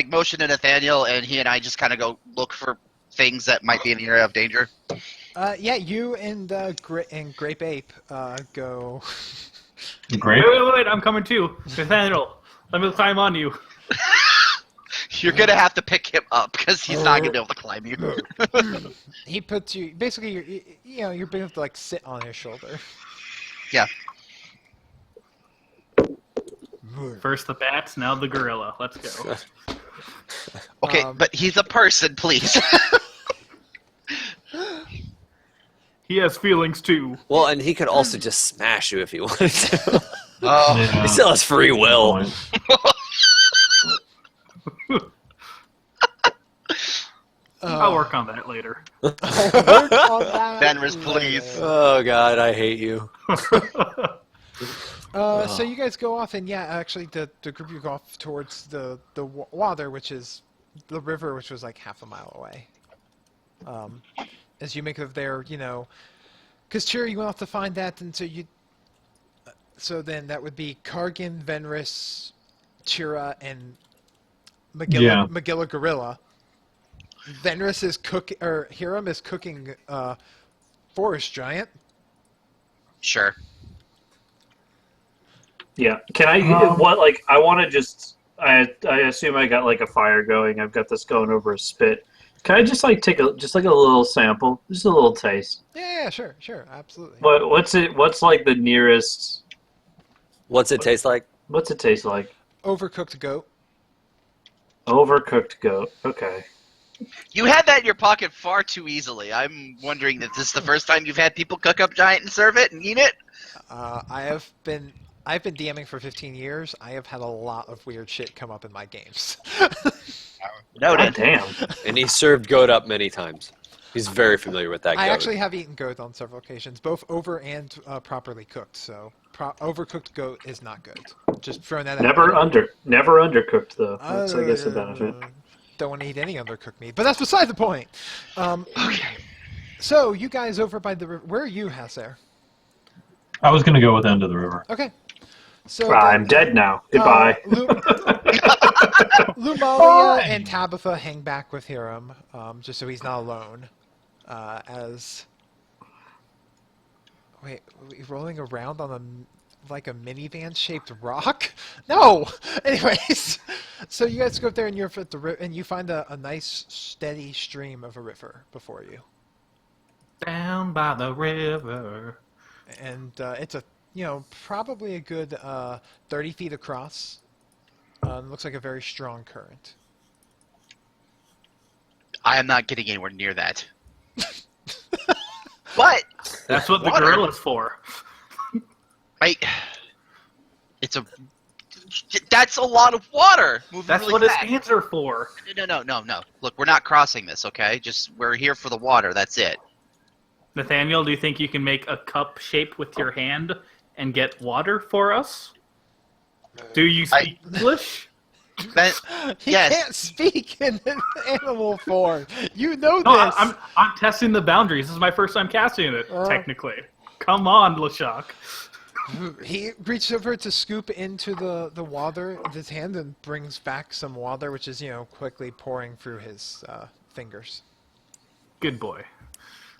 motion to Nathaniel and he and I just kind of go look for things that might be in the area of danger?
Yeah, you and Grape Ape go.
Great.
Wait, I'm coming too. Nathaniel, let me climb on you.
You're gonna have to pick him up because he's not gonna be able to climb you.
He puts you basically. You're being able to like sit on his shoulder.
Yeah.
First the bats, now the gorilla. Let's go.
Okay, but he's a person, please.
He has feelings too.
Well, and he could also just smash you if he wanted to.
Oh,
Yeah.
He still has free will.
I'll work on that later.
Work on that
Fenris,
later.
please.
Oh God, I hate you.
So you guys go off, and yeah, actually, the group you go off towards the water, which is the river, which was like half a mile away. As you make it there, you know, because Chiri, you went off to find that, and so then that would be Kargan, Venris, Chira, and Magilla Gorilla. Venris is cooking, or Hiram is cooking Forest Giant.
Sure.
Yeah. Can I? What? Like, I want to just. I assume I got like a fire going. I've got this going over a spit. Can I just like take a little sample, just a little taste?
Yeah, sure, absolutely.
What's it? What's like the nearest?
What's it taste like?
What's it taste like?
Overcooked goat.
Overcooked goat. Okay.
You had that in your pocket far too easily. I'm wondering if this is the first time you've had people cook up giant and serve it and eat it?
I've been DMing for 15 years. I have had a lot of weird shit come up in my games.
Noted.
God damn.
And he served goat up many times. He's very familiar with that goat.
I actually have eaten goat on several occasions, both over and properly cooked. So overcooked goat is not good. Just throwing that out.
Never undercooked though. That's I guess the benefit.
Don't want to eat any undercooked meat, but that's beside the point. Okay. So you guys over by the river, where are you, Hasser?
I was going to go with end of the river.
Okay. So
I'm dead now. Goodbye.
Lumalia and Tabitha hang back with Hiram, just so he's not alone. Wait, are we rolling around on a minivan-shaped rock? No. Anyways, so you guys go up there and you're at the and you find a nice steady stream of a river before you.
Down by the river.
And it's probably a good 30 feet across. Looks like a very strong current.
I am not getting anywhere near that. But
That's what the
water.
gorilla's for.
That's a lot of water. Moving
That's
really
what his
fast.
hands are for.
No. Look, we're not crossing this, okay? We're here for the water. That's it.
Nathaniel, do you think you can make a cup shape with your hand and get water for us? Do you speak English?
He
Yes.
can't speak in animal form. You know
No,
this.
I'm testing the boundaries. This is my first time casting it, technically. Come on, LeShock.
He reaches over to scoop into the water with his hand and brings back some water, which is, quickly pouring through his fingers.
Good boy.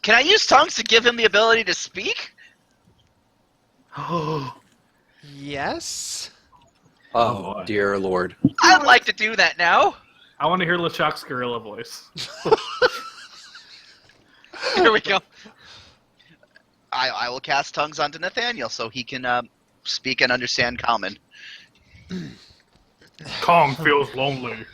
Can I use tongues to give him the ability to speak?
Yes?
Oh,
boy.
dear Lord.
I'd like to do that now.
I want to hear LeShock's gorilla voice.
Here we go. I will cast tongues onto Nathaniel so he can speak and understand common.
Kong feels lonely.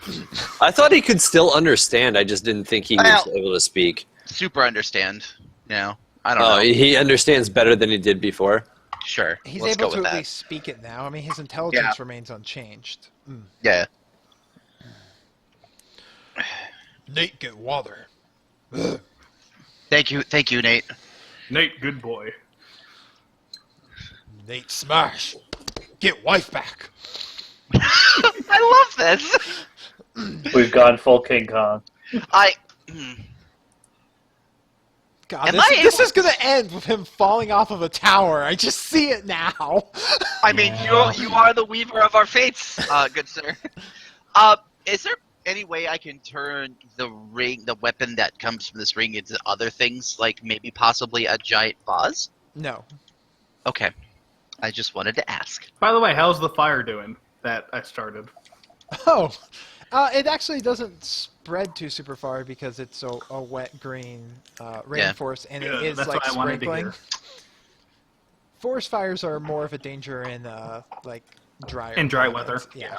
I thought he could still understand. I just didn't think he was able to speak.
Super understand. I don't
Oh,
know.
he understands better than he did before.
Sure.
He's
Let's
able
go
to
with
at
that.
least speak it now. I mean, his intelligence remains unchanged.
Yeah.
Nate, get water.
Thank you, Nate.
Nate, good boy.
Nate, smash. Get wife back.
I love this.
We've gone full King Kong.
God,
Am
this
I
is going to end with him falling off of a tower. I just see it now.
I mean, you are the weaver of our fates, good sir. Is there any way I can turn the weapon that comes from this ring, into other things, like maybe possibly a giant vase?
No.
Okay. I just wanted to ask.
By the way, how's the fire doing that I started?
Oh, it actually doesn't spread too super far because it's a wet green rainforest, and it is
that's
like
what I wanted to
sprinkling.
hear.
Forest fires are more of a danger in like drier
In dry
climates.
weather.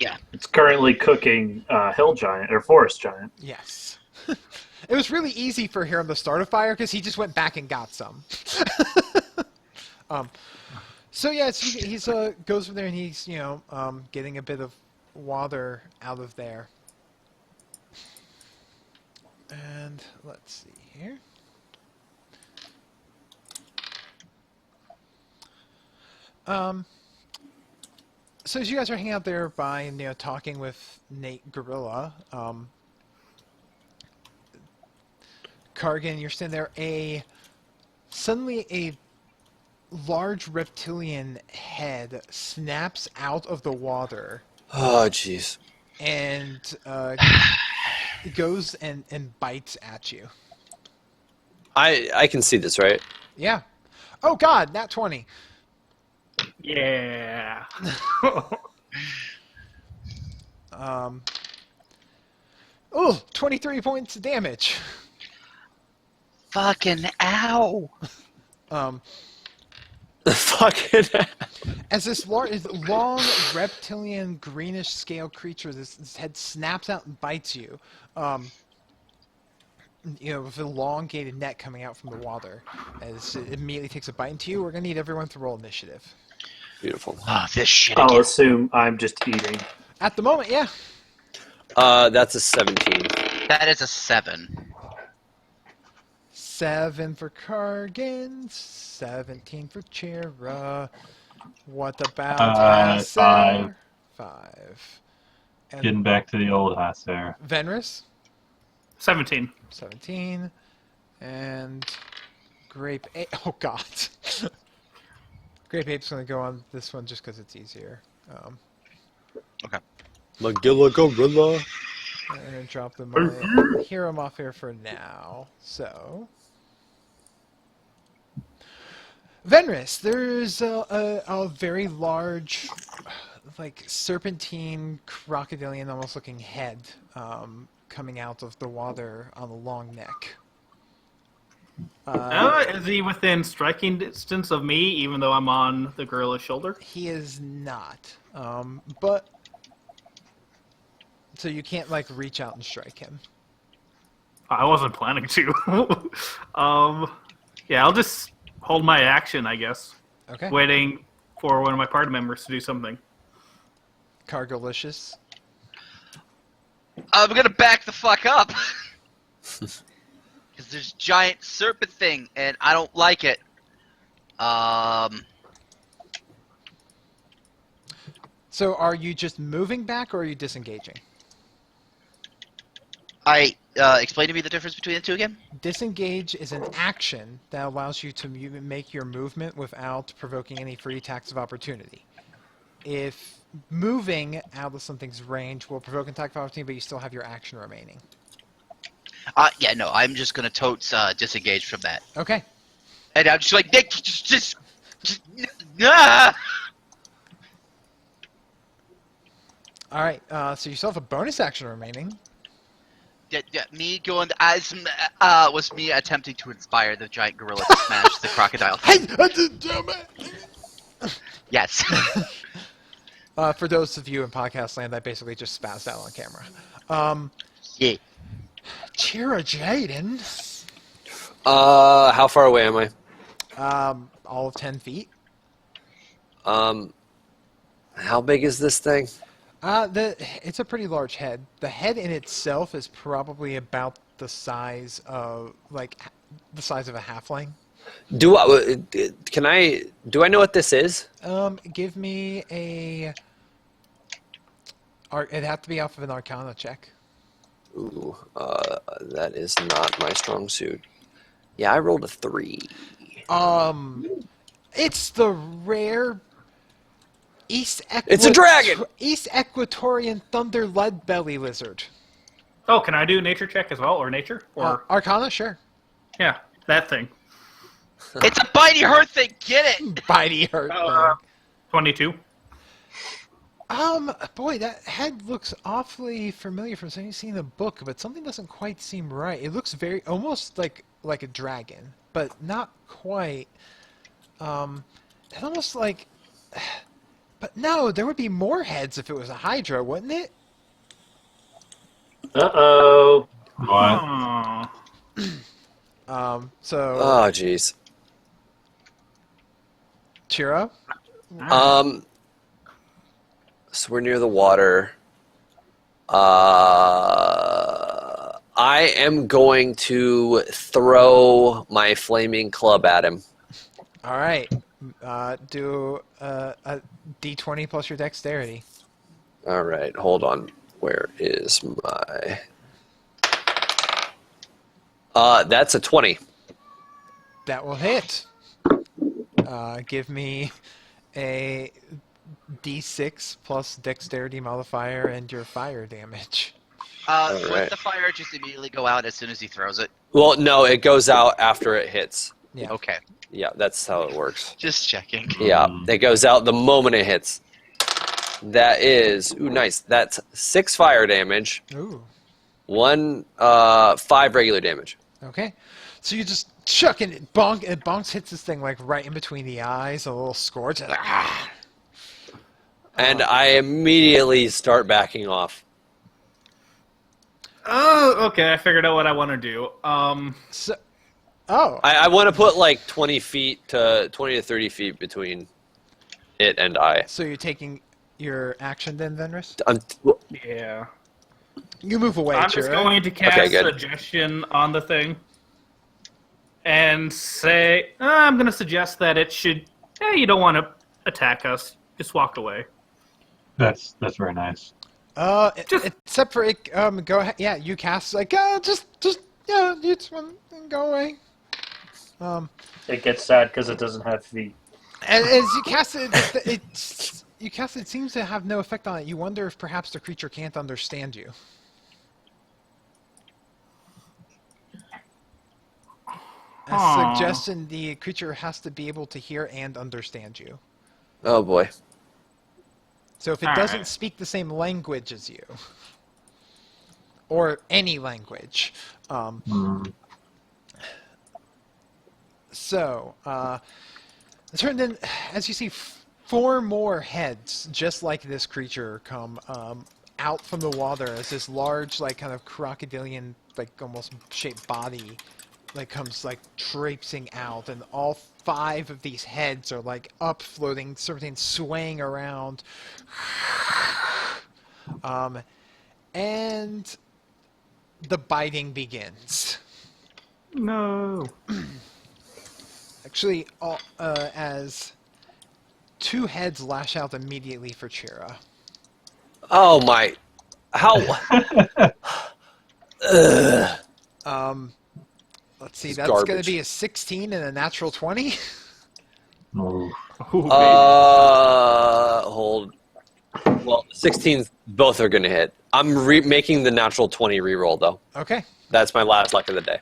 Yeah.
It's currently cooking Hill Giant or Forest Giant.
Yes. It was really easy for him to start a fire because he just went back and got some. So yeah, he's goes from there and he's getting a bit of water out of there. And let's see here. So as you guys are hanging out there by, talking with Nate Gorilla, Kargan, you're standing there. Suddenly a large reptilian head snaps out of the water
Oh, jeez.
and goes and bites at you.
I can see this, right?
Yeah. Oh God, nat 20.
Yeah.
Oh, 23 points of damage.
Fucking ow!
Fucking.
As this long reptilian greenish scale creature, this head snaps out and bites you. With an elongated neck coming out from the water. As it immediately takes a bite into you, we're going to need everyone to roll initiative.
Beautiful.
Ah, this shit
I'll
again.
assume I'm just eating.
At the moment, yeah.
That's a 17.
That is a 7.
7 for Kargan, 17 for Chira. What about Hasser? 5. And
Getting back to the old house there.
Venris?
17.
17. And Grape Ape. Oh, God. Grape Ape's going to go on this one just because it's easier.
Magilla Gorilla.
I'm going to drop them on. Hear them off here for now. So. Venris, there's a very large, like, serpentine, crocodilian, almost looking head coming out of the water on a long neck.
Is he within striking distance of me, even though I'm on the gorilla's shoulder?
He is not. But so you can't like reach out and strike him.
I wasn't planning to. Yeah, I'll just hold my action, I guess.
Okay.
Waiting for one of my party members to do something.
Cargolicious.
I'm gonna back the fuck up. Because there's a giant serpent thing, and I don't like it.
So are you just moving back or are you disengaging?
Explain to me the difference between the two again?
Disengage is an action that allows you to make your movement without provoking any free attacks of opportunity. If moving out of something's range will provoke an attack of opportunity, but you still have your action remaining.
Yeah, no, I'm just gonna totes disengage from that.
Okay.
And I'm just like, Nick, just nah!
All right. So you still have a bonus action remaining.
Yeah, me going as was me attempting to inspire the giant gorilla to smash the crocodile.
Hey, damn it!
Yes.
For those of you in podcast land, I basically just spazzed out on camera.
Yeah.
Chira Jaden.
How far away am I?
All of 10 feet.
How big is this thing?
It's a pretty large head. The head in itself is probably about the size of a halfling.
Do I know what this is?
Give me a. It'd have to be off of an Arcana check.
Ooh, that is not my strong suit. Yeah, I rolled a 3.
It's the rare
It's a dragon!
East Equatorian thunder lead belly lizard.
Oh, can I do nature check as well, or nature, or
Arcana? Sure.
yeah, that thing.
It's a bitey hurt thing. Get it?
Bitey hurt.
22.
Boy, that head looks awfully familiar from something you've seen in the book, but something doesn't quite seem right. It looks almost like a dragon, but not quite. It's almost like. But no, there would be more heads if it was a Hydra, wouldn't it?
Uh-oh.
What?
So.
Oh, jeez.
Chiro?
So we're near the water. I am going to throw my flaming club at him.
All right. Do a d20 plus your dexterity.
All right, hold on. Where is my... that's a 20.
That will hit. Give me a d6 plus dexterity modifier and your fire damage.
Would
right.
the fire just immediately go out as soon as he throws it?
Well, no, it goes out after it hits.
Yeah.
Okay,
Yeah, that's how it works.
just checking.
Yeah, it goes out the moment it hits. That is... Ooh, nice. That's 6 fire damage.
Ooh.
5 regular damage.
Okay. So you just chuck and it bonks hits this thing like right in between the eyes, a little scorch. And,
And I immediately start backing off.
Oh, okay. I figured out what I want to do.
So, oh.
I want to put like 20 to 30 feet between it and I.
So you're taking your action then, Venris?
Yeah.
You move away,
I'm just
Chira.
going to cast
Okay, good.
suggestion on the thing. And say, I'm going to suggest that it should... you don't want to attack us. Just walk away.
That's very nice.
Except for it, go ahead. Yeah, you cast like just you just want to go away.
It gets sad because it doesn't have feet.
And as you cast it, it seems to have no effect on it. You wonder if perhaps the creature can't understand you. A suggestion: the creature has to be able to hear and understand you.
Oh boy.
So if it doesn't speak the same language as you, or any language, so turned in, as you see, 4 more heads just like this creature come out from the water as this large, like kind of crocodilian, like almost shaped body, like comes like traipsing out, and all 5 of these heads are like up, floating, something swaying around. And the biting begins.
No.
Actually, as 2 heads lash out immediately for Chira.
Oh my. How?
Let's see,
It's
that's going to
garbage.
be a 16 and a natural 20.
Oh.
Ooh, baby.
Hold. Well, 16s, both are going to hit. I'm making the natural 20 reroll, though.
Okay.
That's my last luck of the day.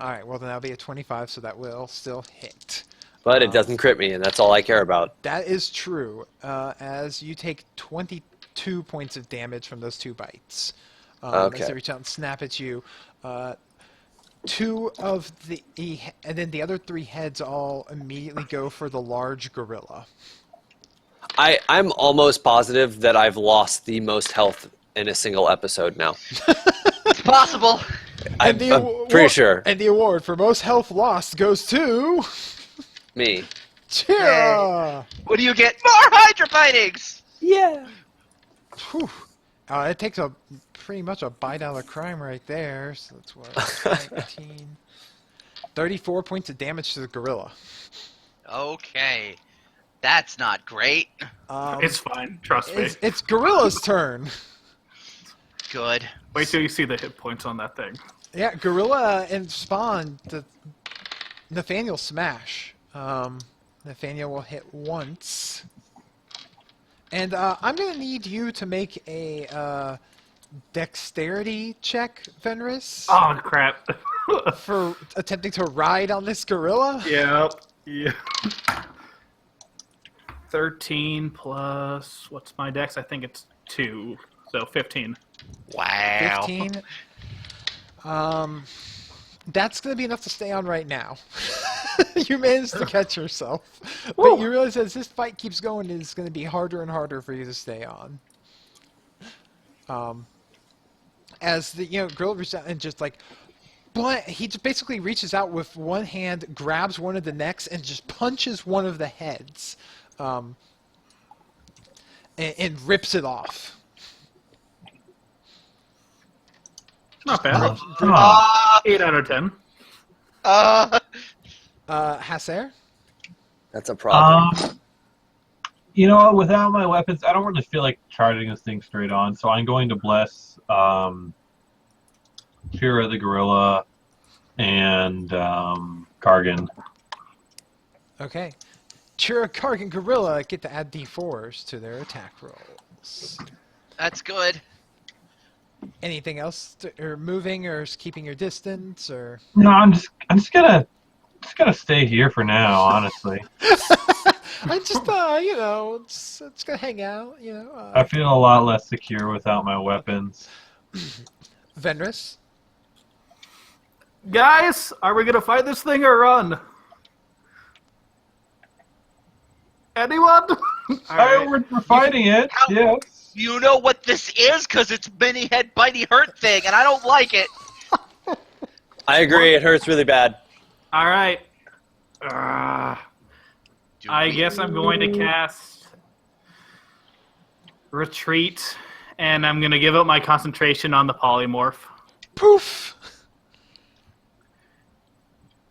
All right, well, then that'll be a 25, so that will still hit.
But it doesn't crit me, and that's all I care about.
That is true, as you take 22 points of damage from those 2 bites.
Okay.
As they reach out and snap at you. 2 of the... And then the other 3 heads all immediately go for the large gorilla.
I'm almost positive that I've lost the most health in a single episode now.
It's possible.
I'm pretty sure.
And the award for most health lost goes to...
Me.
Chira!
What do you get? More Hydra bitings!
Yeah.
Whew. It takes pretty much a bite out of crime right there. So that's what, 19, 34 points of damage to the gorilla.
Okay. That's not great.
It's fine. Trust me.
It's Gorilla's turn.
Good.
Wait till you see the hit points on that thing.
Yeah, Gorilla and Spawn, Nathaniel smash. Nathaniel will hit once. And I'm going to need you to make a dexterity check, Fenris,
Oh, crap.
for attempting to ride on this gorilla.
Yep. Yeah. 13 plus... What's my dex? I think it's 2. So 15.
Wow.
15. That's going to be enough to stay on right now. You managed to catch yourself. But you realize as this fight keeps going, it's going to be harder and harder for you to stay on. As the gorilla reaches out and just like, he just basically reaches out with one hand, grabs one of the necks, and just punches one of the heads, and rips it off.
Not bad.
Huh.
8 out of 10.
Hasser?
That's a problem.
You know what? Without my weapons, I don't really feel like charging this thing straight on. So I'm going to bless Shira the gorilla and Kargan.
Okay. Chira, Kargan, Gorilla get to add d4s to their attack rolls.
That's good.
Anything else? Or moving, or keeping your distance, or...
No, I'm just gonna stay here for now. Honestly,
I'm just, it's gonna hang out,
I feel a lot less secure without my weapons.
Venris?
Guys, are we gonna fight this thing or run? Anyone? Alright.
We're fighting it.
How-
Yes.
You know what this is? Because it's mini head bitey hurt thing, and I don't like it.
I agree. It hurts really bad.
Alright. I guess I'm going to cast Retreat, and I'm going to give up my concentration on the polymorph.
Poof!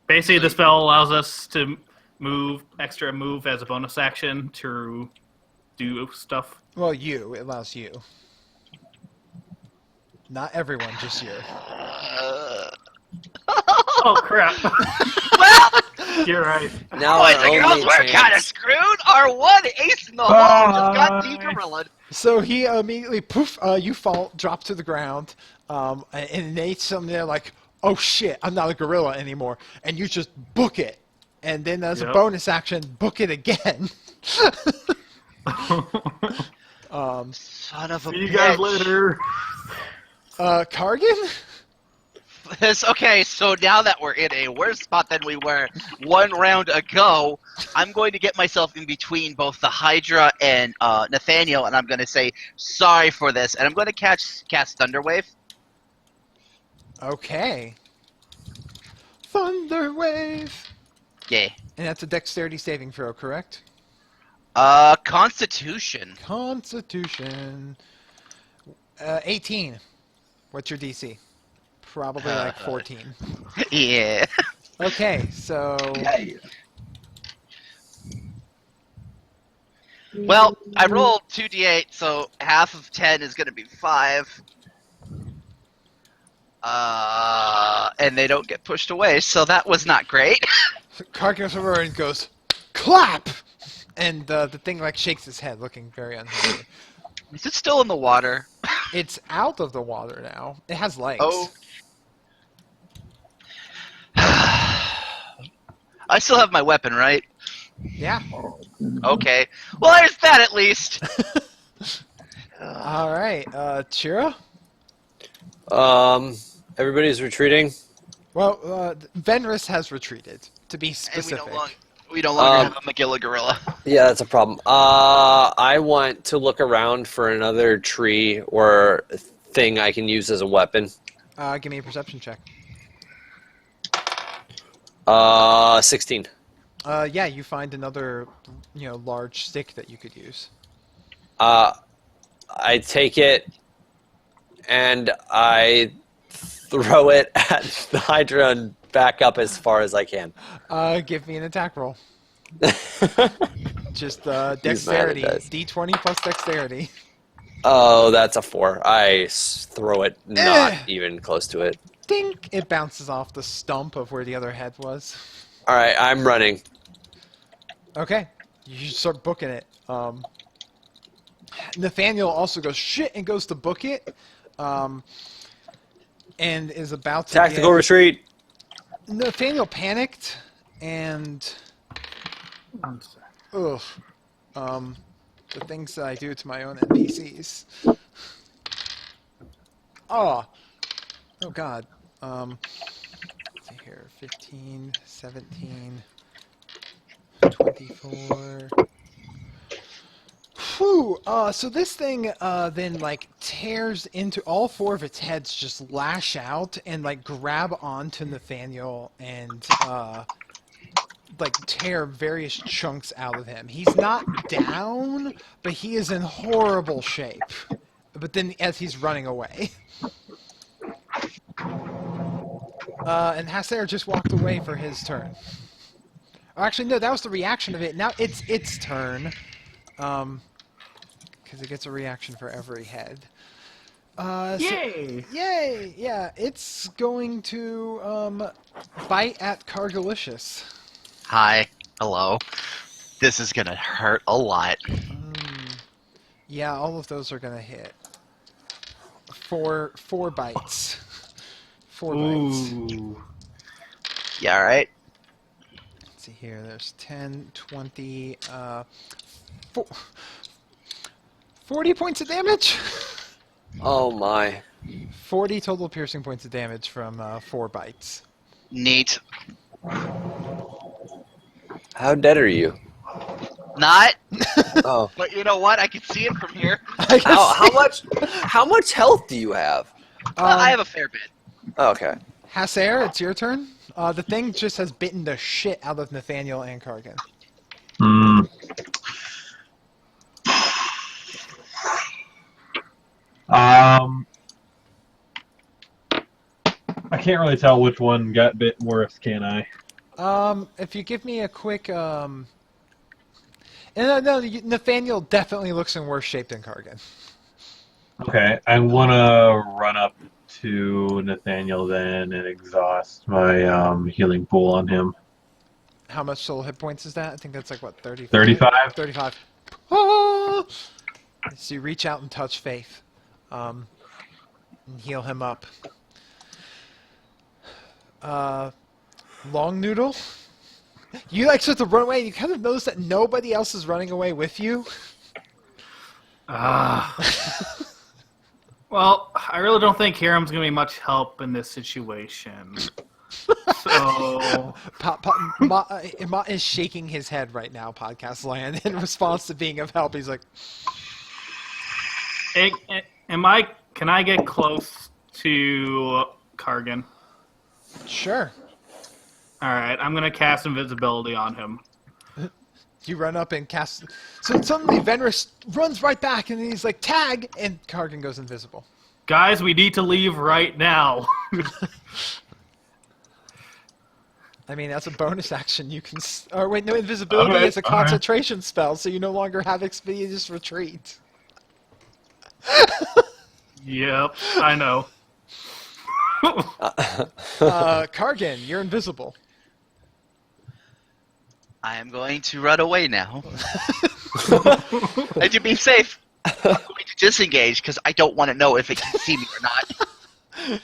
Basically, the spell allows us to move as a bonus action to do stuff.
Well, it allows you. Not everyone, just you.
Oh, crap. You're right.
Now
Boys
our
and girls,
only
we're kind of
chance-
screwed. Our one ace in the hole just got
Bye.
de-gorillaed.
So he immediately, poof, you drop to the ground, and Nate's sitting there like, oh shit, I'm not a gorilla anymore. And you just book it. And then as a
Yep.
bonus action, book it again.
Son of a
See you guys
bitch.
later.
Kargan?
Okay, so now that we're in a worse spot than we were one round ago, I'm going to get myself in between both the Hydra and Nathaniel, and I'm going to say sorry for this, and I'm going to cast Thunderwave.
Okay. Thunderwave.
Yeah.
And that's a dexterity saving throw, correct?
Constitution.
Constitution. 18. What's your DC? Probably like 14.
Yeah.
Okay, so...
Well, I rolled 2d8, so half of 10 is going to be 5. And they don't get pushed away, so that was not great.
Kargan goes over and goes, clap! And the thing like shakes his head, looking very unhappy.
Is it still in the water?
It's out of the water now. It has legs.
Oh. I still have my weapon, right?
Yeah.
Okay. Well, there's that at least.
All right. Chira?
Everybody's retreating.
Well, Venris has retreated, to be
And
specific.
we no longer have a Magilla gorilla.
Yeah, that's a problem. I want to look around for another tree or thing I can use as a weapon.
Give me a perception check.
16.
Yeah, you find another, large stick that you could use.
I take it and I throw it at the Hydra and back up as far as I can.
Give me an attack roll. Just
He's mad at
dexterity.
dice.
D20 plus dexterity.
Oh, that's a 4. I throw it not even close to it.
Dink! It bounces off the stump of where the other head was.
All right, I'm running.
Okay. You start booking it. Nathaniel also goes, shit, and goes to book it. And is about to
Tactical retreat.
Nathaniel panicked, and... Ugh. The things that I do to my own NPCs. Oh god. Let's see here. 15, 17, 24. Whew. So this thing then tears into all 4 of its heads, just lash out and grab onto Nathaniel and tear various chunks out of him. He's not down, but he is in horrible shape. But then as he's running away. And Hasser just walked away for his turn. Oh, actually, no, that was the reaction of it. Now it's its turn. Because it gets a reaction for every head.
Yay!
Yay! Yeah, it's going to bite at Cargalicious.
Hi. Hello. This is gonna hurt a lot.
Yeah, all of those are gonna hit. Four bites. Four bites.
Ooh.
Yeah, alright.
Let's see here. There's 10, 20, 40 points of damage.
Oh my.
40 total piercing points of damage from 4 bites.
Neat.
How dead are you?
Not,
Oh.
but you know what? I can see it from here.
How much health do you have?
I have a fair bit.
Oh, okay.
Hasser, it's your turn. The thing just has bitten the shit out of Nathaniel and Kargan.
Hmm. I can't really tell which one got bit worse, can I?
If you give me a quick, no, Nathaniel definitely looks in worse shape than Kargan.
Okay, I want to run up to Nathaniel then and exhaust my healing pool on him.
How much total hit points is that? I think that's like, what, 35?
35?
35. Ah! So you reach out and touch Faith. And heal him up. Long Noodle? You like start to run away and you kind of notice that nobody else is running away with you.
Well, I really don't think Hiram's going to be much help in this situation. So...
Ma is shaking his head right now, Podcast Land, in response to being of help. He's like...
Can I get close to Kargan?
Sure.
Alright, I'm going to cast invisibility on him.
You run up and cast... So suddenly Venris runs right back and he's like, tag! And Kargan goes invisible.
Guys, we need to leave right now.
I mean, that's a bonus action. You can... Or wait, no, invisibility
Okay,
is a concentration spell, so you no longer have expeditious retreat.
Yep, I know.
Kargan, you're invisible.
I am going to run away now. And to be safe, I'm going to disengage because I don't want to know if it can see me or not.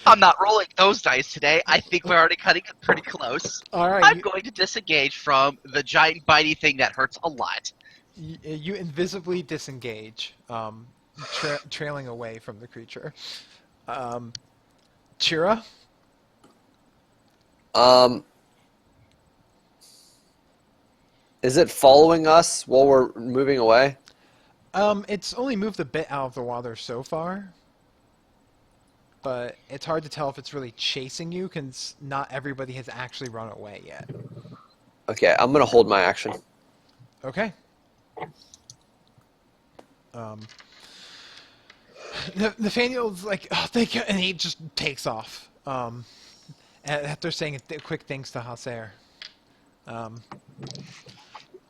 I'm not rolling those dice today. I think we're already cutting it pretty close.
All right.
I'm going to disengage from the giant bitey thing that hurts a lot.
You invisibly disengage, trailing away from the creature. Chira?
Is it following us while we're moving away?
It's only moved a bit out of the water so far. But it's hard to tell if it's really chasing you, because not everybody has actually run away yet.
Okay, I'm gonna hold my action.
Okay. Nathaniel's like, oh, thank you, and he just takes off. After saying quick thanks to Hasser.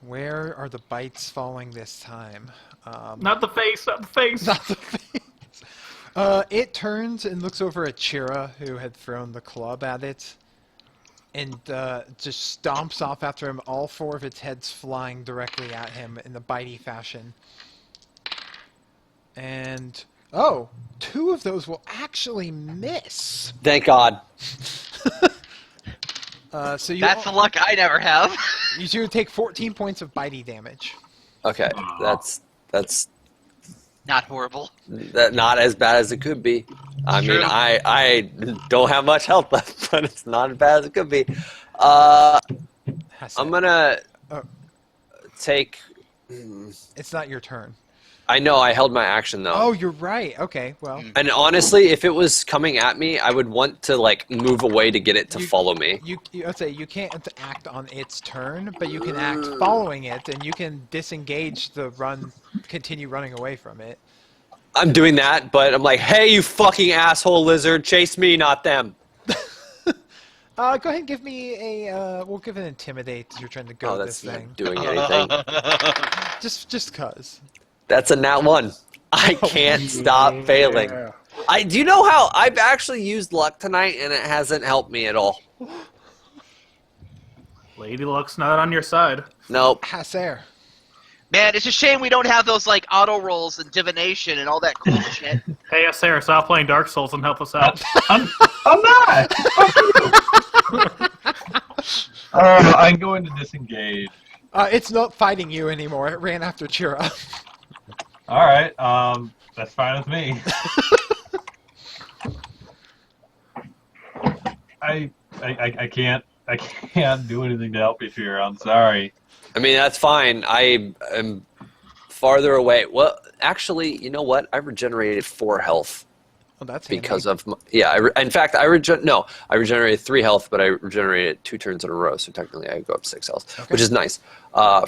Where are the bites falling this time?
Not the face, not the face.
Not the face. It turns and looks over at Chira, who had thrown the club at it, and just stomps off after him, all 4 of its heads flying directly at him in the bitey fashion. And, oh, 2 of those will actually miss.
Thank God.
So
That's the luck I never have.
You 2 take 14 points of bitey damage.
Okay, that's
Not horrible.
not as bad as it could be. I mean,
True.
I don't have much health left, but it's not as bad as it could be. I'm gonna take.
It's not your turn.
I know I held my action though.
Oh, you're right. Okay, well.
And honestly, if it was coming at me, I would want to like move away to get it to follow me.
I'd say you can't act on its turn, but you can act following it, and you can disengage the run, continue running away from it.
I'm doing that, but I'm like, hey, you fucking asshole lizard, chase me, not them.
Go ahead and give me a. We'll give it intimidate as you're trying to go
Oh,
this
that's
thing.
not doing anything.
Just cause.
That's a nat 1. I can't stop failing. Do you know how I've actually used luck tonight and it hasn't helped me at all?
Lady Luck's not on your side.
Nope.
Hasser.
Man, it's a shame we don't have those like auto rolls and divination and all that cool shit.
Hey, Sarah, stop playing Dark Souls and help us out.
I'm not. I'm going to disengage.
It's not fighting you anymore. It ran after Chira.
All right. That's fine with me. I can't do anything to help you, Shira. I'm sorry.
I mean, that's fine. I am farther away. Well, actually, you know what? I regenerated 4 health
Well, that's
because
handy.
of in fact, I regenerated 3 health, but I regenerated 2 turns in a row, so technically I go up 6 health,
Okay.
which is nice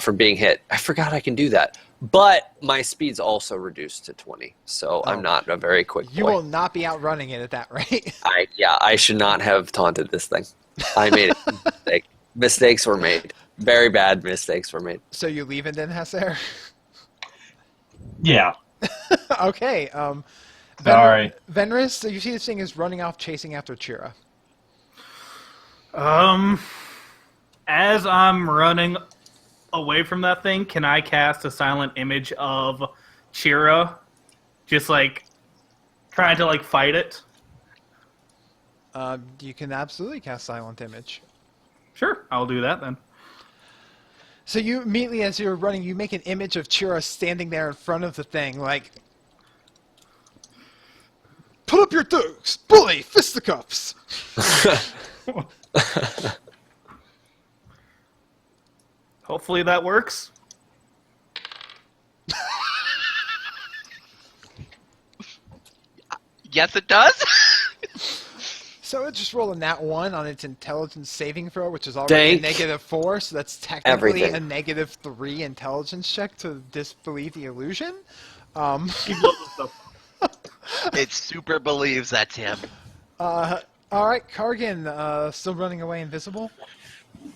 from being hit. I forgot I can do that. But my speed's also reduced to 20, so I'm not a very quick
You
boy.
will not be outrunning it at that rate.
I should not have taunted this thing. I made a mistake. Mistakes were made. Very bad mistakes were made.
So you leaving then, Hasser?
Yeah.
Okay.
Sorry.
Venris, so you see this thing is running off chasing after Chira.
As I'm running away from that thing, can I cast a silent image of Chira? Just like trying to like fight it?
You can absolutely cast Silent Image.
Sure, I'll do that then.
So you immediately, as you're running, you make an image of Chira standing there in front of the thing, like, put up your dukes, bully, fisticuffs.
Hopefully that works.
Yes, it does.
So it just rolled a nat 1 on its intelligence saving throw, which is already
Dank.
a -4, so that's technically
Everything.
a -3 intelligence check to disbelieve the illusion.
He blows the stuff.
It super believes that's him.
Alright, Kargan, still running away invisible?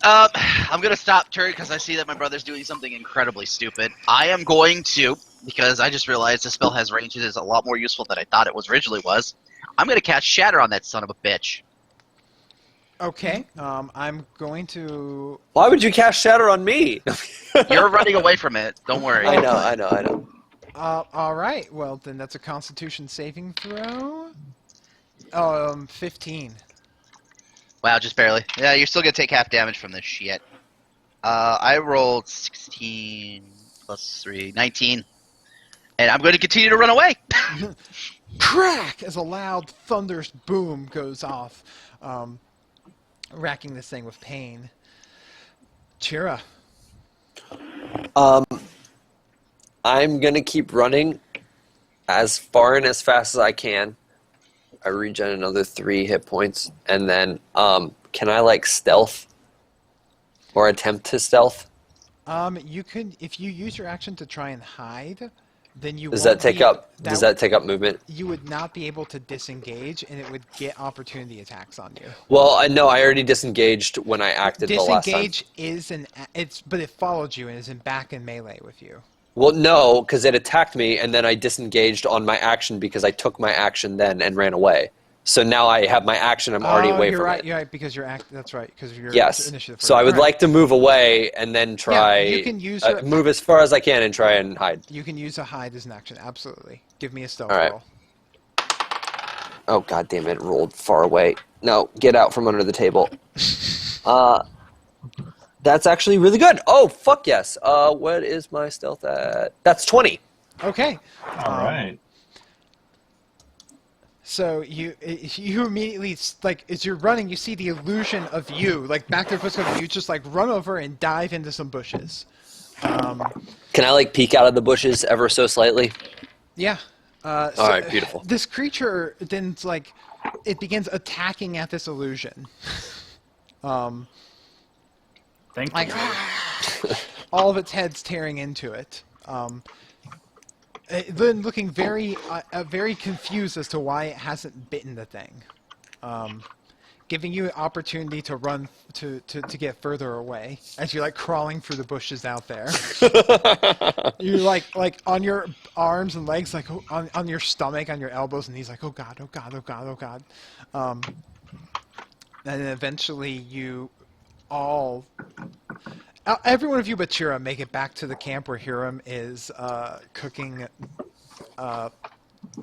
I'm gonna stop turn because I see that my brother's doing something incredibly stupid. I am going to, because I just realized the spell has range and is a lot more useful than I thought it originally was. I'm gonna cast Shatter on that son of a bitch.
Okay, I'm going to...
Why would you cast Shatter on me?
You're running away from it. Don't worry.
I know.
Alright, well then that's a Constitution saving throw. 15.
Wow, just barely. Yeah, you're still gonna take half damage from this shit. I rolled 16 plus 3, 19. And I'm going to continue to run away.
Crack! As a loud thunderous boom goes off, racking this thing with pain. Chira.
I'm gonna keep running as far and as fast as I can. I regen another 3 hit points, and then can I like stealth or attempt to stealth?
You could, if you use your action to try and hide, then you
Does
won't
that take
be-
up? Does that take up movement?
You would not be able to disengage, and it would get opportunity attacks on you.
Well, I know I already disengaged when I acted the last time.
Disengage is but it followed you and is back in melee with you.
Well, no, because it attacked me, and then I disengaged on my action because I took my action then and ran away. So now I have my action. I'm already away from it.
You're right, because that's right, because of your
Yes.
initiative.
So I would
Alright.
like to move away and then try.
you can use
move as far as I can and try and hide.
You can use a hide as an action, absolutely. Give me a stealth
Alright.
roll.
Oh god damn it! Rolled far away. No, get out from under the table. That's actually really good. Oh fuck yes. What is my stealth at? That's 20.
Okay.
All right.
So you immediately, like, as you're running, you see the illusion of you, like, back there, you just, like, run over and dive into some bushes.
Can I like peek out of the bushes ever so slightly?
Yeah.
All right, beautiful.
This creature then, like, it begins attacking at this illusion.
Thank
Like,
you.
all of its head's tearing into it. Then looking very confused as to why it hasn't bitten the thing. giving you an opportunity to run to get further away as you're like crawling through the bushes out there. You're like on your arms and legs, like on your stomach, on your elbows and knees, like oh god, oh god, oh god, oh god. And then eventually you all, every one of you but Chira, make it back to the camp where Hiram is cooking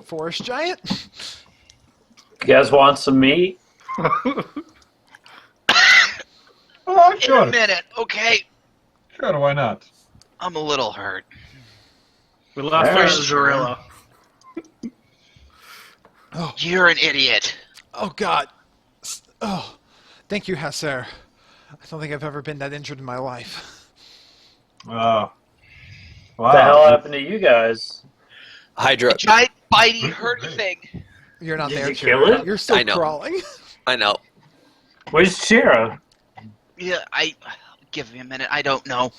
forest giant.
You guys want some meat?
Oh,
In a
sure.
minute, okay?
Sure, why not?
I'm a little hurt.
We lost our
Alright.
gorilla.
You're an idiot.
Oh god. Oh, thank you, Hasser. I don't think I've ever been that injured in my life.
Oh. Wow.
What the hell happened to you guys?
Hydra.
The giant bitey hurt thing.
You're not
Did
there,
you kill
Chira.
it?
You're still
I know.
crawling.
I know.
Where's Shira?
Yeah, give me a minute. I don't know.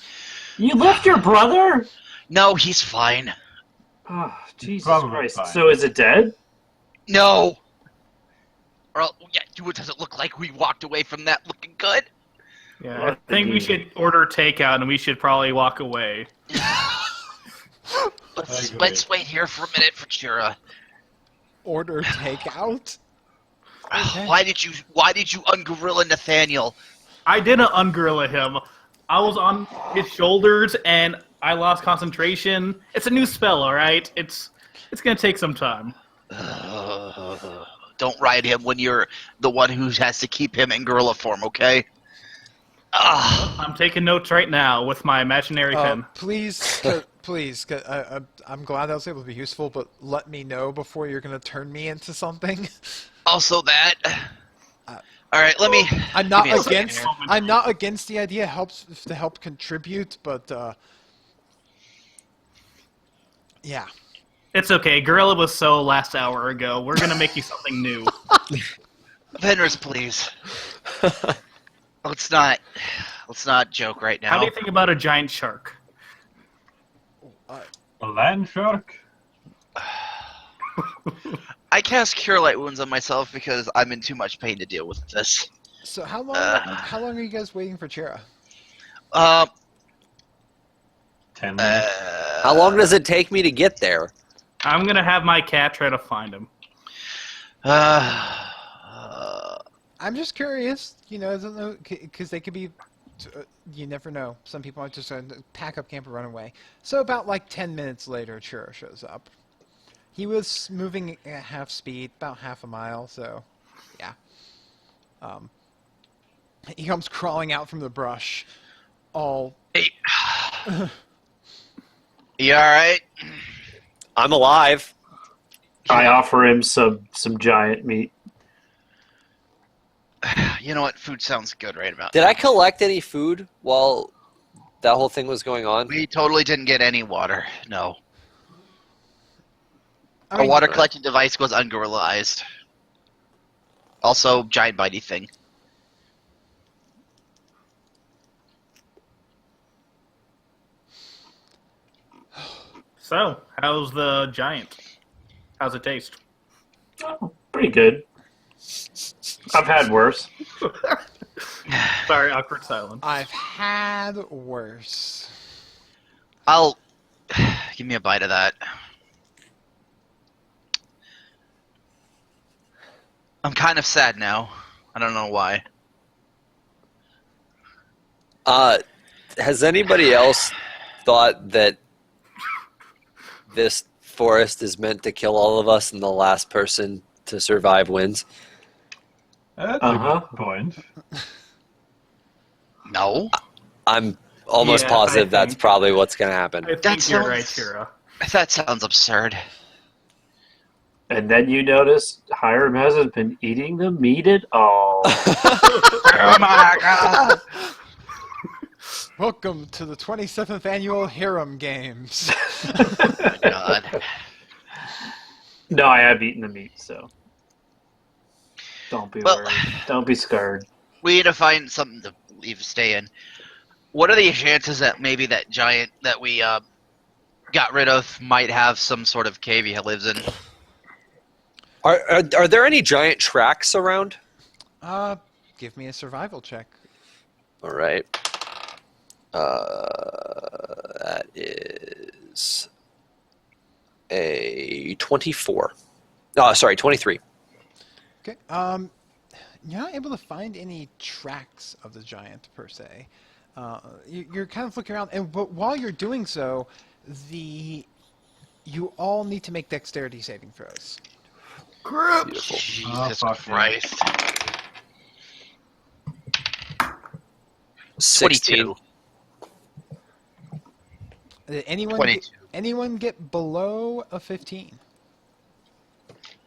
You left your brother?
No, he's fine.
Oh, Jesus
Probably
Christ.
fine.
So is it dead?
No. Or yeah, does it look like we walked away from that looking good?
Yeah, I think we should order takeout and we should probably walk away.
Let's wait here for a minute for Chira.
Order takeout. Okay.
Why did you ungorilla Nathaniel?
I didn't ungorilla him. I was on his shoulders and I lost concentration. It's a new spell, all right. It's gonna take some time.
Don't ride him when you're the one who has to keep him in gorilla form, okay?
I'm taking notes right now with my imaginary pen.
Please, please. I'm glad I was able to be useful, but let me know before you're going to turn me into something.
Also that. All right, let me.
I'm not
give me a second
against.
here.
I'm not against the idea. Helps to help contribute, but yeah.
It's okay. Gorilla was so last hour ago. We're gonna make you something new.
Vendors, please. Let's not joke right now.
How do you think about a giant shark?
A land shark?
I cast Cure Light Wounds on myself because I'm in too much pain to deal with this.
So how long? How long are you guys waiting for Chira?
10 minutes.
How long does it take me to get there?
I'm gonna have my cat try to find him.
I'm just curious. You know, I don't know because they could be. You never know. Some people might just pack up camp and run away. So about like 10 minutes later, Chira shows up. He was moving at half speed, about half a mile. So, yeah. He comes crawling out from the brush, all.
Hey. You all right?
I'm alive.
I offer him some giant meat.
You know what? Food sounds good right about
Did
now.
I collect any food while that whole thing was going on?
We totally didn't get any water. No.
I
Our
mean,
water collecting device was ungorillized. Also, giant bitey thing.
So, how's the giant? How's it taste?
Oh, pretty good. I've had worse.
Sorry, awkward silence.
I've had worse.
I'll give me a bite of that. I'm kind of sad now. I don't know why.
Has anybody else thought that this forest is meant to kill all of us and the last person to survive wins?
That's
Uh-huh.
a good point.
No.
I'm almost
Yeah,
positive
I
that's
think-
probably what's going to happen.
I think
That
you're right,
sounds-
Shira.
That sounds absurd.
And then you notice Hiram hasn't been eating the meat at all.
Oh my god!
Welcome to the 27th annual Hiram Games.
God.
No, I have eaten the meat, so don't be
Well-
worried. Don't be scared.
We need to find something to stay in. What are the chances that maybe that giant that we got rid of might have some sort of cave he lives in?
Are there any giant tracks around?
Give me a survival check.
All right. That is a 24. Oh, sorry, 23.
Okay. You're not able to find any tracks of the giant per se. You're kind of looking around, but while you're doing so, you all need to make dexterity saving throws.
Beautiful.
Jesus
fuck yeah.
Christ.
16.
22.
Did anyone
22.
Get below a 15?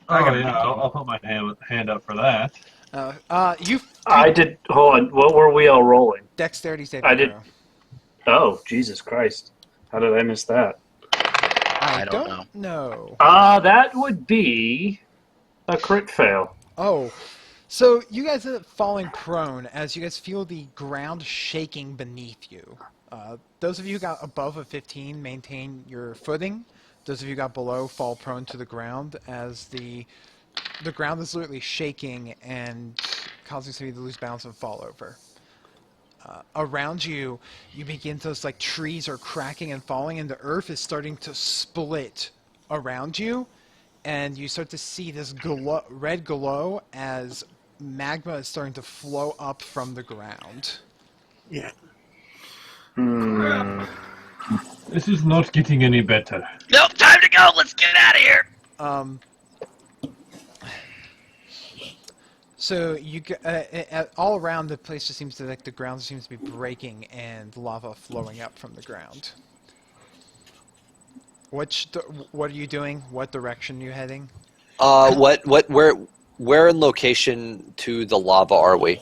Oh yeah, I'll put my hand up for that.
I did. Hold on. What were we all rolling?
Dexterity saving
I did.
throw.
Oh, Jesus Christ! How did I miss that?
I
don't
don't know.
That would be a crit fail.
Oh, so you guys end up falling prone as you guys feel the ground shaking beneath you. Those of you who got above a 15 maintain your footing. Those of you who got below fall prone to the ground as the ground is literally shaking and causing some of you to lose balance and fall over. Around you, you begin to, like, trees are cracking and falling, and the earth is starting to split around you, and you start to see this red glow as magma is starting to flow up from the ground.
Yeah. This is not getting any better.
Nope, time to go. Let's get out of here.
So you all around the place just seems to, like, the ground seems to be breaking and lava flowing up from the ground. What are you doing? What direction are you heading?
Where in location to the lava are we?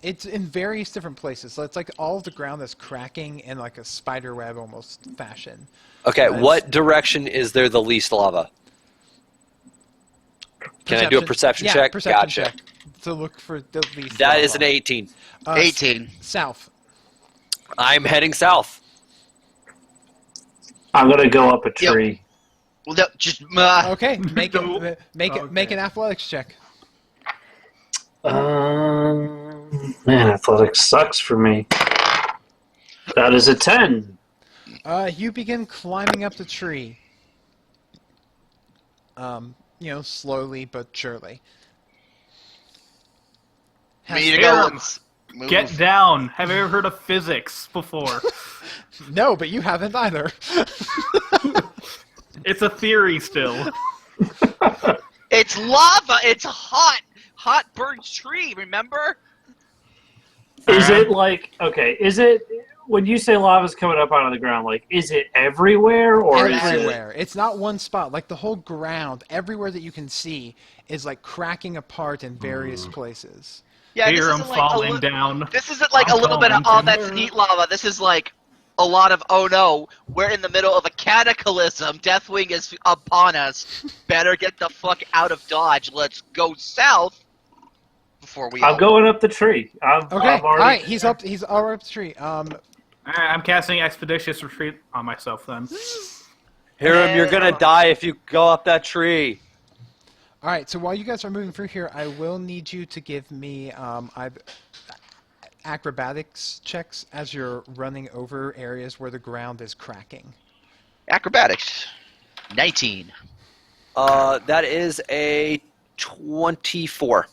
It's in various different places. So it's like all of the ground that's cracking in like a spider web almost fashion.
Okay, what direction is there the least lava? Can I do a perception check?
Perception
Gotcha.
check to look for the least
That
lava.
is an 18.
18.
South.
I'm heading south.
I'm gonna go up a tree.
Well, no, just
Okay, make an athletics check.
Man, athletics sucks for me. That is a 10.
You begin climbing up the tree. Slowly but surely.
we need to go.
Aaron,
Let's move.
Get down. Have you ever heard of physics before?
No, but you haven't either.
It's a theory still.
It's lava. It's a hot burnt tree. Remember?
Is it like, okay, is it, when you say lava's coming up out of the ground, like, is it everywhere, or is it...
Everywhere. It's not one spot. Like, the whole ground, everywhere that you can see, is, like, cracking apart in various places.
Yeah,
Here
this
I'm
isn't like
falling down.
This isn't like
I'm
a little bit of,
falling
oh, that's
timber.
neat lava. This is like a lot of, oh no, we're in the middle of a cataclysm. Deathwing is upon us. Better get the fuck out of Dodge. Let's go south before we.
I'm going up the tree.
Okay,
I'm already...
alright, he's already up the tree.
Alright, I'm casting Expeditious Retreat on myself then.
Hiram, you're gonna die if you go up that tree.
Alright, so while you guys are moving through here, I will need you to give me acrobatics checks as you're running over areas where the ground is cracking.
Acrobatics. 19.
That is a 24.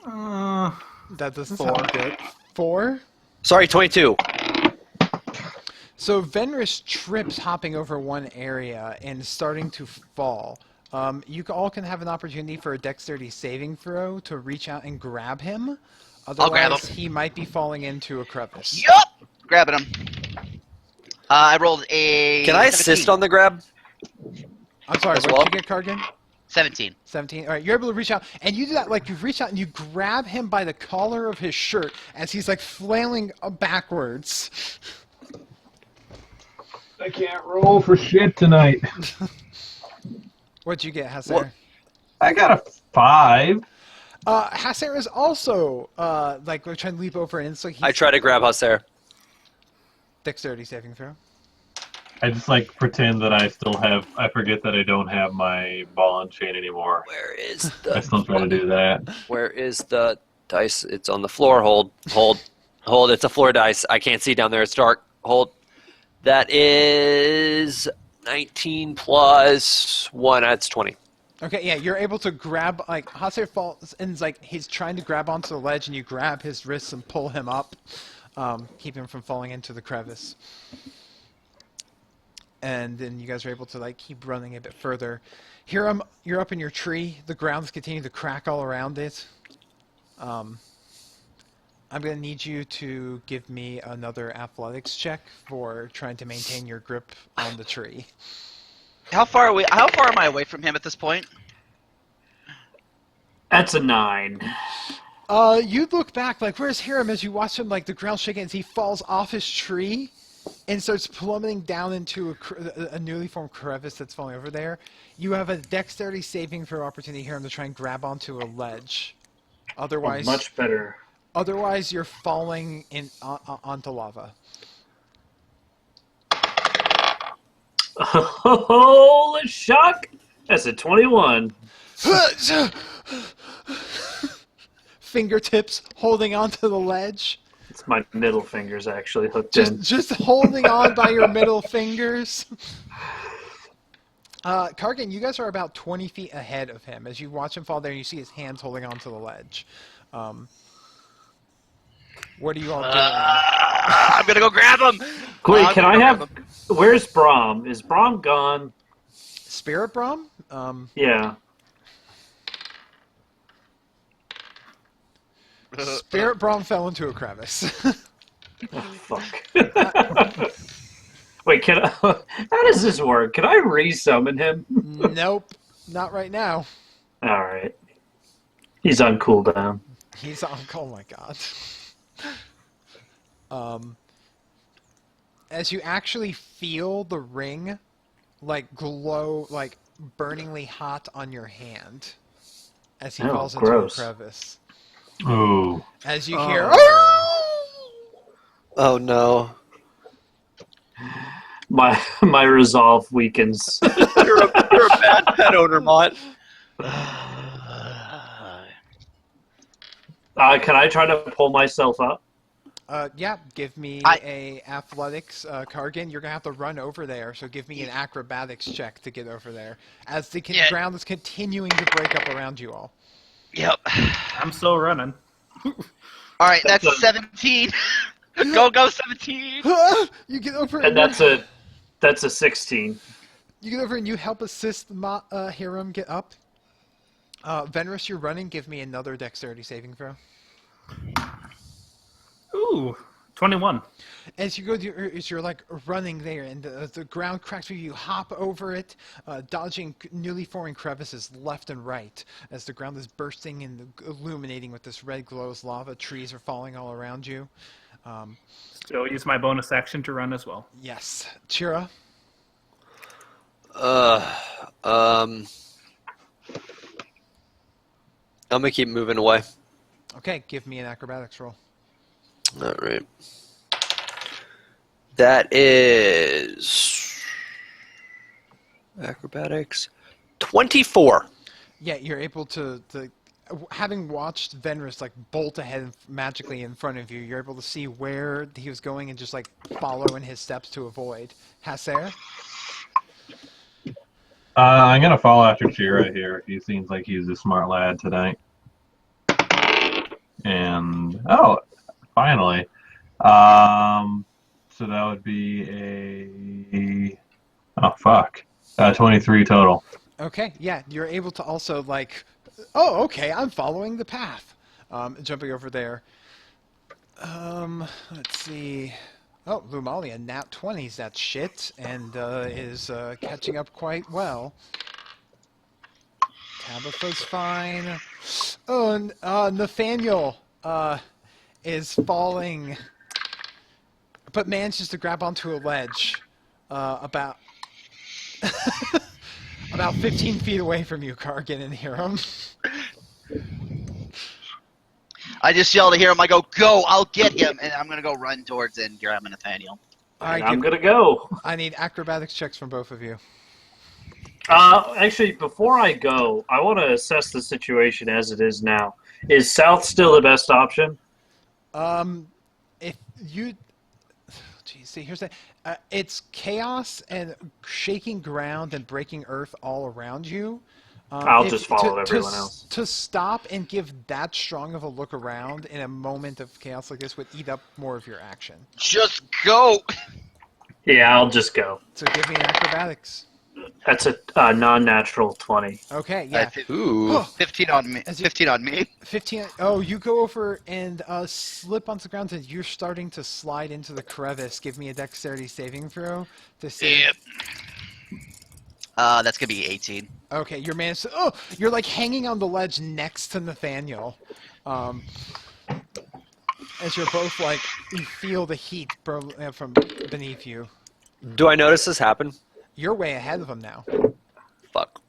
That doesn't sound good. 4?
Sorry, 22.
So Venris trips hopping over one area and starting to fall. You all can have an opportunity for a dexterity saving throw to reach out and grab him. Otherwise,
grab him.
he might be falling into a crevice.
Yup! Grabbing him. I rolled a.
Can I
17.
assist on the grab?
I'm sorry,
As
what
well?
did you get, Cargan?
17.
17. All right, you're able to reach out, and you do that, like, you reach out and you grab him by the collar of his shirt as he's, like, flailing backwards.
I can't roll for shit tonight.
What'd you get, Hasser?
What?
I got a 5.
Hasser is also, like, trying to leap over, and it's like he's...
I try to grab Husser.
Dexterity saving throw.
I just like pretend that I still have. I forget that I don't have my ball and chain anymore.
Where is
I
the
still try to do that.
where is the dice? It's on the floor. Hold. It's a floor dice. I can't see down there. It's dark. Hold. That is 19 plus 1. That's 20.
Okay, yeah, you're able to grab, like, Hase falls, and like, he's trying to grab onto the ledge, and you grab his wrists and pull him up, keep him from falling into the crevice. And then you guys are able to, like, keep running a bit further. Hiram, you're up in your tree. The ground's continuing to crack all around it. I'm going to need you to give me another athletics check for trying to maintain your grip on the tree.
How far am I away from him at this point?
That's a 9.
You look back, like, where's Hiram as you watch him, like, the ground shaking as he falls off his tree and starts plummeting down into a newly formed crevice that's falling over there. You have a dexterity saving throw opportunity here to try and grab onto a ledge. Otherwise,
Much better.
Otherwise, you're falling onto lava.
Holy shock! That's a 21.
Fingertips holding onto the ledge.
It's my middle fingers actually hooked in.
Just holding on by your middle fingers. Kargan, you guys are about 20 feet ahead of him. As you watch him fall there, you see his hands holding onto the ledge. What are you all doing?
I'm gonna go grab him.
Wait, can I have? Where's Brahm? Is Brahm gone?
Spirit Brahm?
Yeah.
Spirit Brahm fell into a crevice.
Oh, fuck. Wait, can I? How does this work? Can I resummon him?
Nope, not right now.
All right. He's on cooldown.
He's on. Oh my god. As you actually feel the ring, like, glow, like, burningly hot on your hand, as he falls into
gross.
a crevice.
Ooh.
As you hear,
Oh no.
My resolve weakens.
You're a bad pet owner, Mont.
Can I try to pull myself up?
yeah, give me a athletics, Kargan. You're gonna have to run over there, so give me an acrobatics check to get over there, as the ground is continuing to break up around you all.
Yep.
I'm still running.
All right, that's 17. Go 17.
You get over,
And that's a 16.
You get over and you help assist Hiram get up. Venrus, you're running. Give me another dexterity saving throw.
Ooh, 21.
As you go, as you're like running there, and the ground cracks through you, hop over it, dodging newly forming crevices left and right. As the ground is bursting and illuminating with this red glow as lava, trees are falling all around you.
Still use my bonus action to run as well.
Yes, Chira.
I'm gonna keep moving away.
Okay, give me an acrobatics roll.
All right. That is acrobatics 24.
Yeah, you're able to having watched Venrus like bolt ahead magically in front of you, you're able to see where he was going and just like follow in his steps to avoid. Hasser?
I'm gonna follow after Chira here. He seems like he's a smart lad tonight. And finally, so that would be 23 total.
Okay, yeah, you're able to also like, oh, okay, I'm following the path. Jumping over there. Let's see. Oh, Lumalia, nat 20's that shit, and is catching up quite well. Tabitha's fine. Oh, and Nathaniel is falling, but manages to grab onto a ledge about about 15 feet away from you, Kargan and Hiram.
I just yelled to Hiram. I go, I'll get him, and I'm gonna go run towards and grab Nathaniel.
And I'm going to go.
I need acrobatics checks from both of you.
Actually, before I go, I want to assess the situation as it is now. Is south still the best option?
If you, geez, see, here's the, it's chaos and shaking ground and breaking earth all around you.
I'll just follow everyone else.
To stop and give that strong of a look around in a moment of chaos like this would eat up more of your action.
Just go.
Yeah, I'll just go.
So give me an acrobatics.
That's a non-natural 20.
Okay, yeah.
Ooh.
15 on me. 15 on me.
15. Oh, you go over and slip onto the ground and you're starting to slide into the crevice. Give me a dexterity saving throw to see.
Yep. That's gonna be 18.
Okay, you're managed to, oh, you're like hanging on the ledge next to Nathaniel. As you're both like, you feel the heat from beneath you.
Do I notice this happen?
You're way ahead of him now.
Fuck.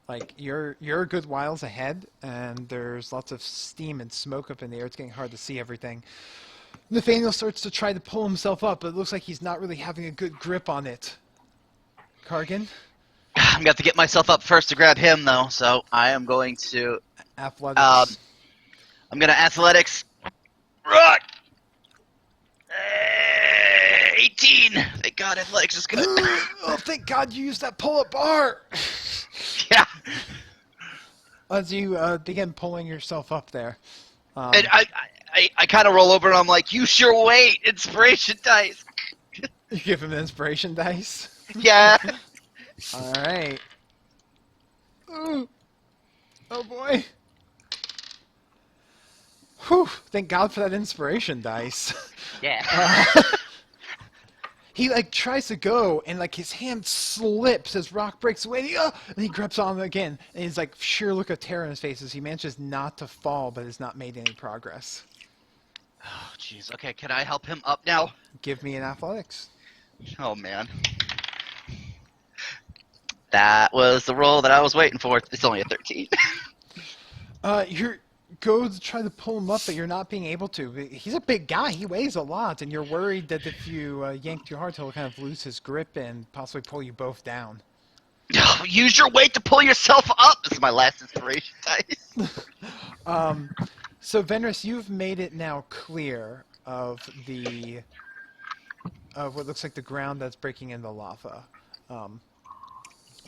Like, you're a good whiles ahead, and there's lots of steam and smoke up in the air. It's getting hard to see everything. Nathaniel starts to try to pull himself up, but it looks like he's not really having a good grip on it. Cargan?
I'm gonna have to get myself up first to grab him, though. So I am going to.
Athletics.
I'm gonna athletics. Rock. 18. Thank God, athletics is good.
Oh, thank God you used that pull-up bar!
Yeah.
As you begin pulling yourself up there.
And I kind of roll over and I'm like, "You sure wait, inspiration dice."
You give him an inspiration dice.
Yeah.
All right. Ooh. Oh boy. Whew. Thank God for that inspiration dice.
Yeah.
He like tries to go and like his hand slips as rock breaks away and he grabs on again and he's like sheer look of terror in his face as he manages not to fall but has not made any progress.
Oh, jeez. Okay, can I help him up now?
Give me an athletics.
Oh, man. That was the roll that I was waiting for. It's only a 13.
You're go to try to pull him up, but you're not being able to. He's a big guy. He weighs a lot, and you're worried that if you yank too hard, he'll kind of lose his grip and possibly pull you both down.
Use your weight to pull yourself up. This is my last inspiration dice.
So Venris, you've made it now clear of what looks like the ground that's breaking in the lava.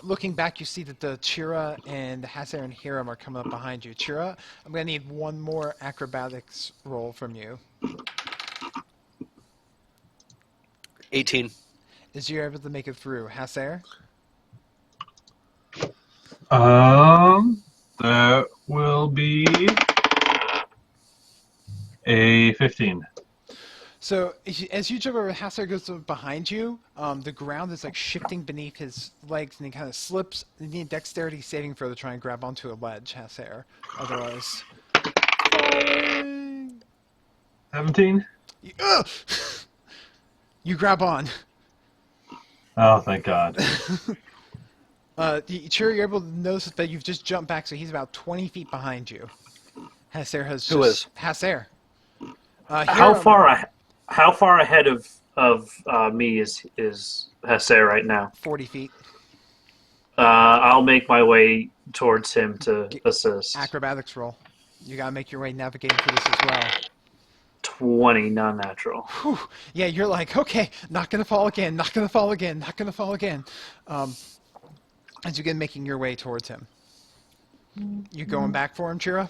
Looking back, you see that the Chira and Hazer and Hiram are coming up behind you. Chira, I'm going to need one more acrobatics roll from you.
18.
Is you able to make it through? Hazer?
That will be a 15.
So as you jump over, Hassar goes behind you. The ground is like shifting beneath his legs, and he kind of slips. You need a dexterity saving throw to try and grab onto a ledge, Hassar. Otherwise,
17?
You grab on.
Oh, thank God.
Sure, you're able to notice that you've just jumped back, so he's about 20 feet behind you. Hassar has just...
Who is?
Hassar.
How far ahead of me is Hassar right now?
40 feet.
I'll make my way towards him to assist.
Acrobatics roll. You gotta make your way navigating through this as well.
20 non-natural.
Whew. Yeah, you're like, okay, not gonna fall again, not gonna fall again, not gonna fall again. As you get making your way towards him. You going back for him, Chira?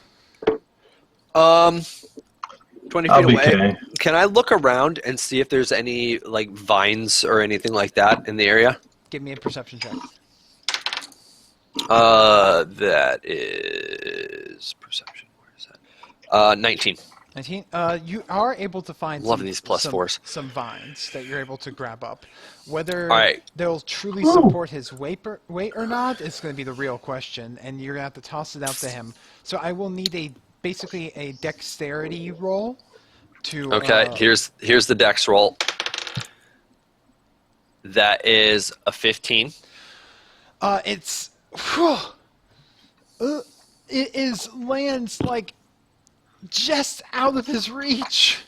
20
I'll
feet
be
away.
okay.
Can I look around and see if there's any like vines or anything like that in the area?
Give me a perception check.
That is perception. Where is that? 19.
19. You are able to find
Loving these plus fours.
some vines that you're able to grab up. Whether
All right.
they'll truly support his weight or not is going to be the real question, and you're going to have to toss it out to him. So I will need basically a dexterity roll to...
Okay, here's the dex roll. That is a 15.
It's... lands like just out of his reach.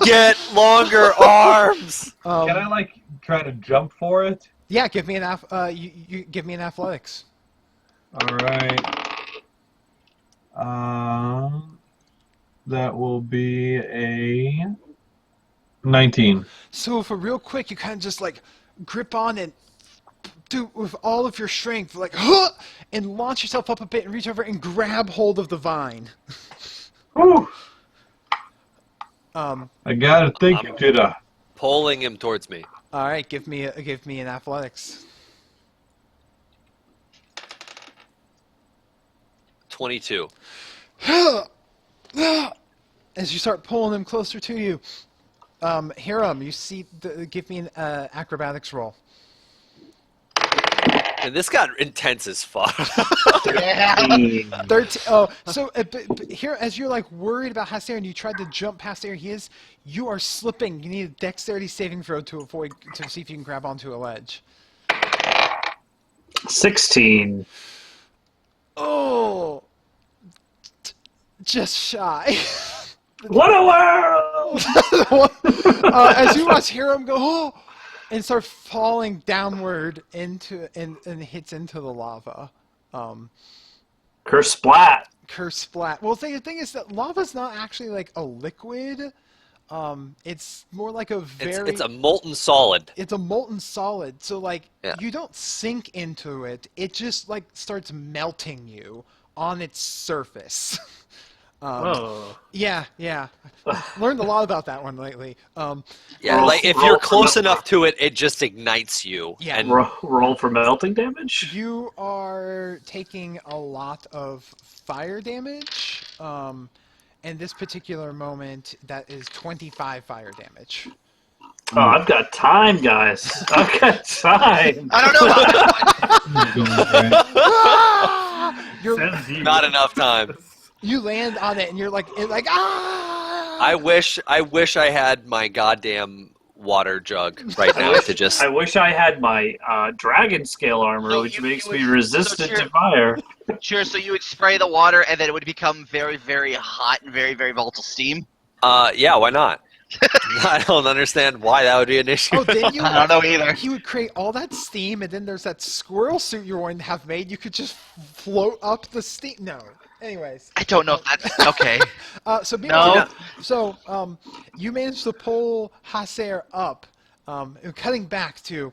Get longer arms.
Can I like try to jump for it?
Yeah, give me an you give me an athletics.
All right. That will be a 19.
So for real quick, you kind of just like grip on and do with all of your strength, like huh, and launch yourself up a bit and reach over and grab hold of the vine.
Whew.
Um,
I gotta think, Jida.
Pulling him towards me.
all right, give me an athletics.
22.
As you start pulling him closer to you, Hiram, you see. Give me an acrobatics roll.
And this got intense as fuck.
Yeah.
13. Oh, so but here, as you're like worried about Haster and you tried to jump past where he is, you are slipping. You need a dexterity saving throw to see if you can grab onto a ledge.
16.
Oh, just shy.
What a world!
As you watch Hiram go, oh, and start falling downward into and hits into the lava.
Curse splat.
Curse splat. Well, the thing is that lava's not actually like a liquid. It's more like a very.
It's a molten solid.
It's a molten solid. So like
Yeah.
you don't sink into it. It just like starts melting you on its surface.
Whoa.
Yeah. Learned a lot about that one lately.
Yeah,
Roll-
like if
roll
you're
for
close
melt-
enough to it, it just ignites you.
Yeah.
And
Roll for melting damage?
You are taking a lot of fire damage. In this particular moment, that is 25 fire damage.
Oh, I've got time, guys. I've got time.
I don't know about that one.
You're,
Says you.
not enough time.
you land on it, and you're like ah!
I wish I had my goddamn water jug right now to just.
I wish I had my dragon scale armor,
So
which
you-
makes
you
me
would-
resistant
so
to fire.
Sure, so you would spray the water and then it would become very, very hot and very, very volatile steam?
Yeah, why not? I don't understand why that would be an issue.
Oh, then you.
I don't know either.
He would create all that steam, and then there's that squirrel suit you're going to have made. You could just float up the steam. No. Anyways.
I don't know if that's okay.
So
No.
You managed to pull Haser up, cutting back to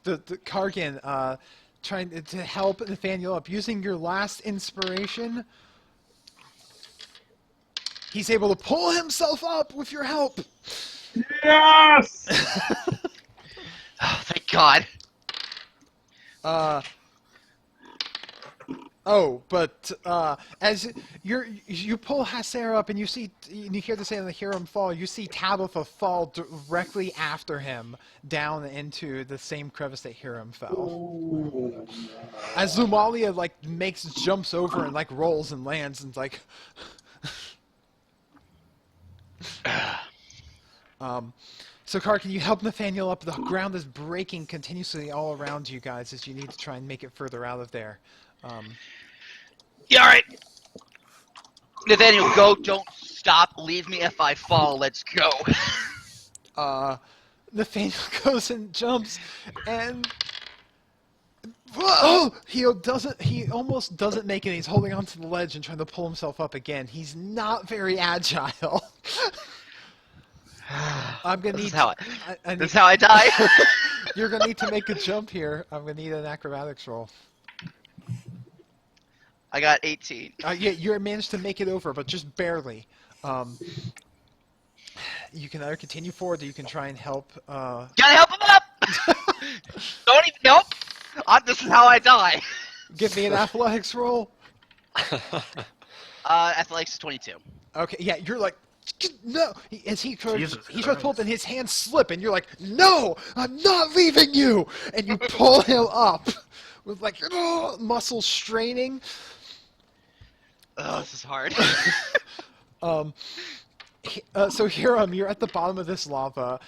the Kargan, trying to help Nathaniel up. Using your last inspiration, he's able to pull himself up with your help.
Yes!
Oh, thank God.
But as you pull Haser up and you hear the sound of the Hiram fall, you see Tabitha fall directly after him down into the same crevice that Hiram fell. As Lumalia like jumps over and like rolls and lands and like. So, Car, can you help Nathaniel up? The ground is breaking continuously all around you guys as you need to try and make it further out of there.
Yeah, all right. Nathaniel, go. Don't stop. Leave me if I fall. Let's go.
Nathaniel goes and jumps, and whoa! He almost doesn't make it. He's holding onto the ledge and trying to pull himself up again. He's not very agile. I'm gonna need.
This is how I die.
You're gonna need to make a jump here. I'm gonna need an acrobatics roll.
I got 18.
Yeah, you managed to make it over, but just barely. You can either continue forward, or you can try and help.
Gotta help him up! Don't even help! This is how I die.
Give me an athletics roll.
Athletics 22.
Okay, yeah, you're like, no. As he tries
Jesus
to pull up,
Christ.
and his hands slip, and you're like, no, I'm not leaving you. And you pull him up with like muscles straining.
Oh, this is hard.
So Hiram, you're at the bottom of this lava.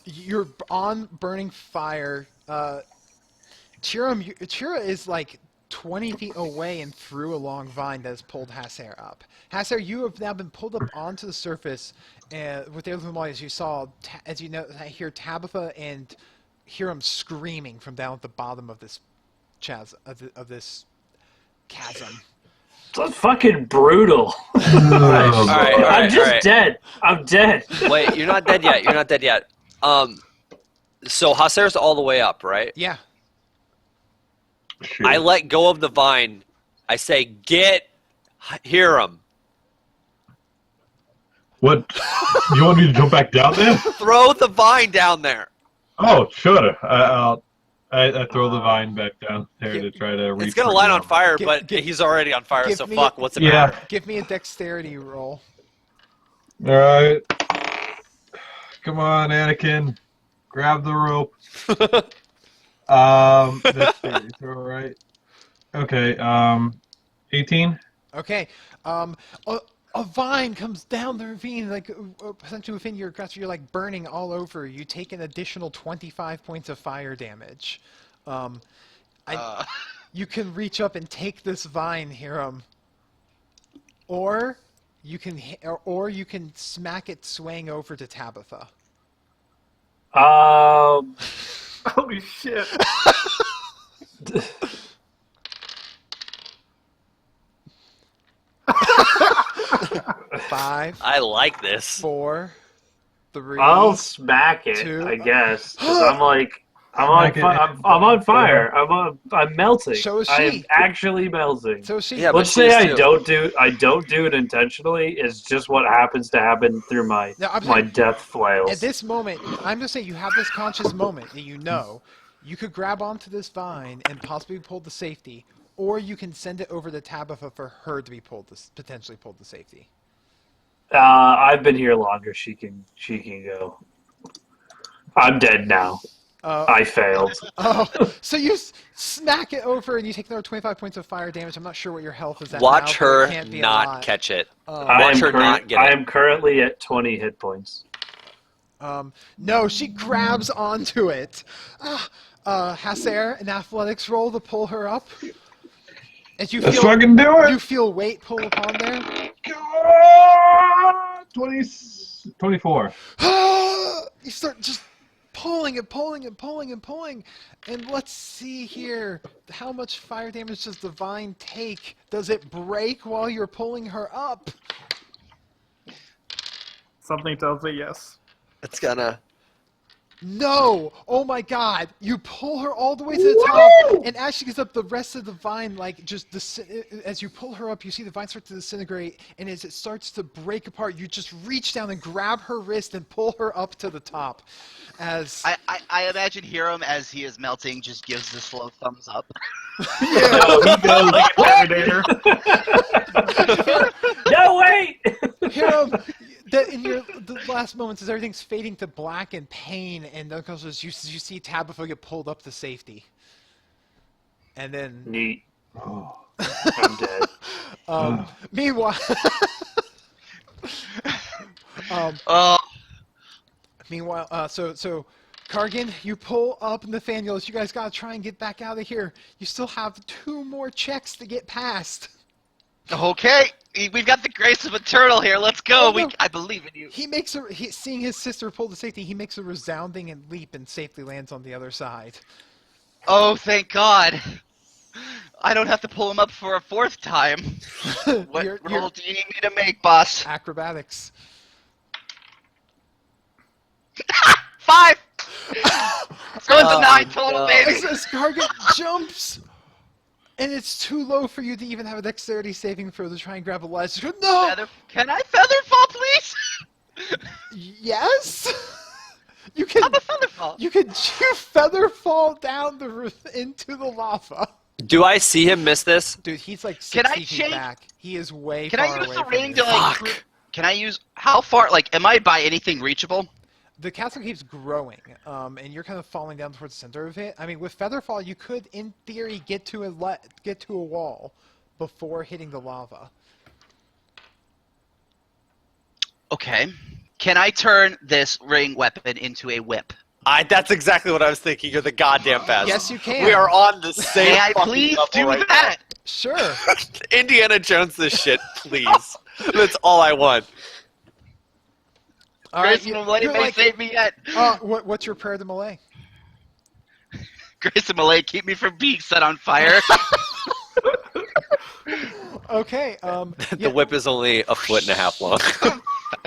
You're on burning fire. Chira is like 20 feet away and through a long vine that has pulled Hasser up. Hasser, you have now been pulled up onto the surface with the other as you saw, as you know, I hear Tabitha and Hiram screaming from down at the bottom of this of this chasm.
It's fucking brutal.
Oh,
Alright,
I'm just
alright.
dead. I'm dead.
Wait, you're not dead yet. You're not dead yet. So Hasser's all the way up, right?
Yeah.
shoot.
I let go of the vine. I say, get Hiram.
What? You want me to jump back down there?
Throw the vine down there.
Oh, sure. I throw the vine back down there to try to reach.
It's gonna light on fire,
Give-
but
give-
he's already on fire,
give
so
me-
fuck. What's it
Yeah.
matter?
Give me a dexterity roll.
All right. Come on, Anakin. Grab the rope. Let's see. Throw right. Okay. 18.
Okay. A vine comes down the ravine, like essentially within your grasp. You're like burning all over. You take an additional 25 points of fire damage. You can reach up and take this vine, Hiram, or you can smack it swaying over to Tabitha.
Holy shit.
Five,
I like this.
4, 3.
I'll smack it,
2.
I guess. 'Cause I'm like, I'm on fire. I'm melting.
So is
I am
she.
actually melting.
So she.
Yeah, but
Let's say
she
I
is
don't do it intentionally. It's just what happens to happen through my
No, I'm
my
saying-
death flails.
At this moment, I'm just saying you have this conscious moment that you know you could grab onto this vine and possibly pull the safety, or you can send it over to Tabitha for her to be potentially pulled to safety.
I've been here longer. She can go. I'm dead now. I failed.
Oh, so you smack it over and you take another 25 points of fire damage. I'm not sure what your health is at
Watch
now, but it
her
can't be a
not
lot.
catch it.
I
Watch her not get it.
am currently at 20 hit points.
No, she grabs onto it. Hasser, an athletics roll to pull her up. As you
Let's
feel,
fucking do it.
you feel weight pull upon there.
24.
You start just pulling and pulling and pulling and pulling. And let's see here. How much fire damage does the vine take? Does it break while you're pulling her up?
Something tells me yes.
It's gonna.
No! Oh my god! You pull her all the way to the top, and as she gets up, the rest of the vine, like, as you pull her up, you see the vine start to disintegrate, and as it starts to break apart, you just reach down and grab her wrist and pull her up to the top. As
I imagine Hiram, as he is melting, just gives the slow thumbs up.
No, he goes,
Like a Terminator.
no, wait!
Hiram, in the last moments, as everything's fading to black and pain, and then you see Tabitha get pulled up to safety, and then
Neat.
Oh.
I'm dead.
meanwhile,
Oh,
so Kargan, you pull up Nathaniel. You guys gotta try and get back out of here. You still have 2 more checks to get past.
okay. We've got the grace of a turtle here. Let's go.
Oh, no.
I believe in you.
Seeing his sister pull to safety, he makes a resounding and leap and safely lands on the other side.
Oh, thank God. I don't have to pull him up for a 4th time. What
You're-
roll do you need me to make, boss?
Acrobatics.
5! So it's a 9 total,
no.
baby.
As Kargan jumps, and it's too low for you to even have a dexterity saving throw to try and grab a ledge. Just go, no!
Can I feather fall, please?
Yes? You can.
I'm a feather fall.
You feather fall down into the lava.
Do I see him miss this?
Dude, he's like
Can
60
I
feet
change-
back. He is way
Can
far
I use
away
the
from
ring
you.
to like?
Fuck.
Can I use how far? Like, am I by anything reachable?
The castle keeps growing, and you're kind of falling down towards the center of it. I mean, with Featherfall, you could, in theory, get to a wall before hitting the lava.
Okay. Can I turn this ring weapon into a whip?
That's exactly what I was thinking. You're the goddamn best.
Yes, you can.
We are on the same
May I
fucking
please
level
do
right
that?
Sure.
now. Indiana Jones this shit, please. That's all I want.
All right,
Grayson Malay
you're
may
like,
save me yet.
what's your prayer to Malay?
Grayson Malay, keep me from being set on fire.
Okay.
The whip is only a foot and a half long.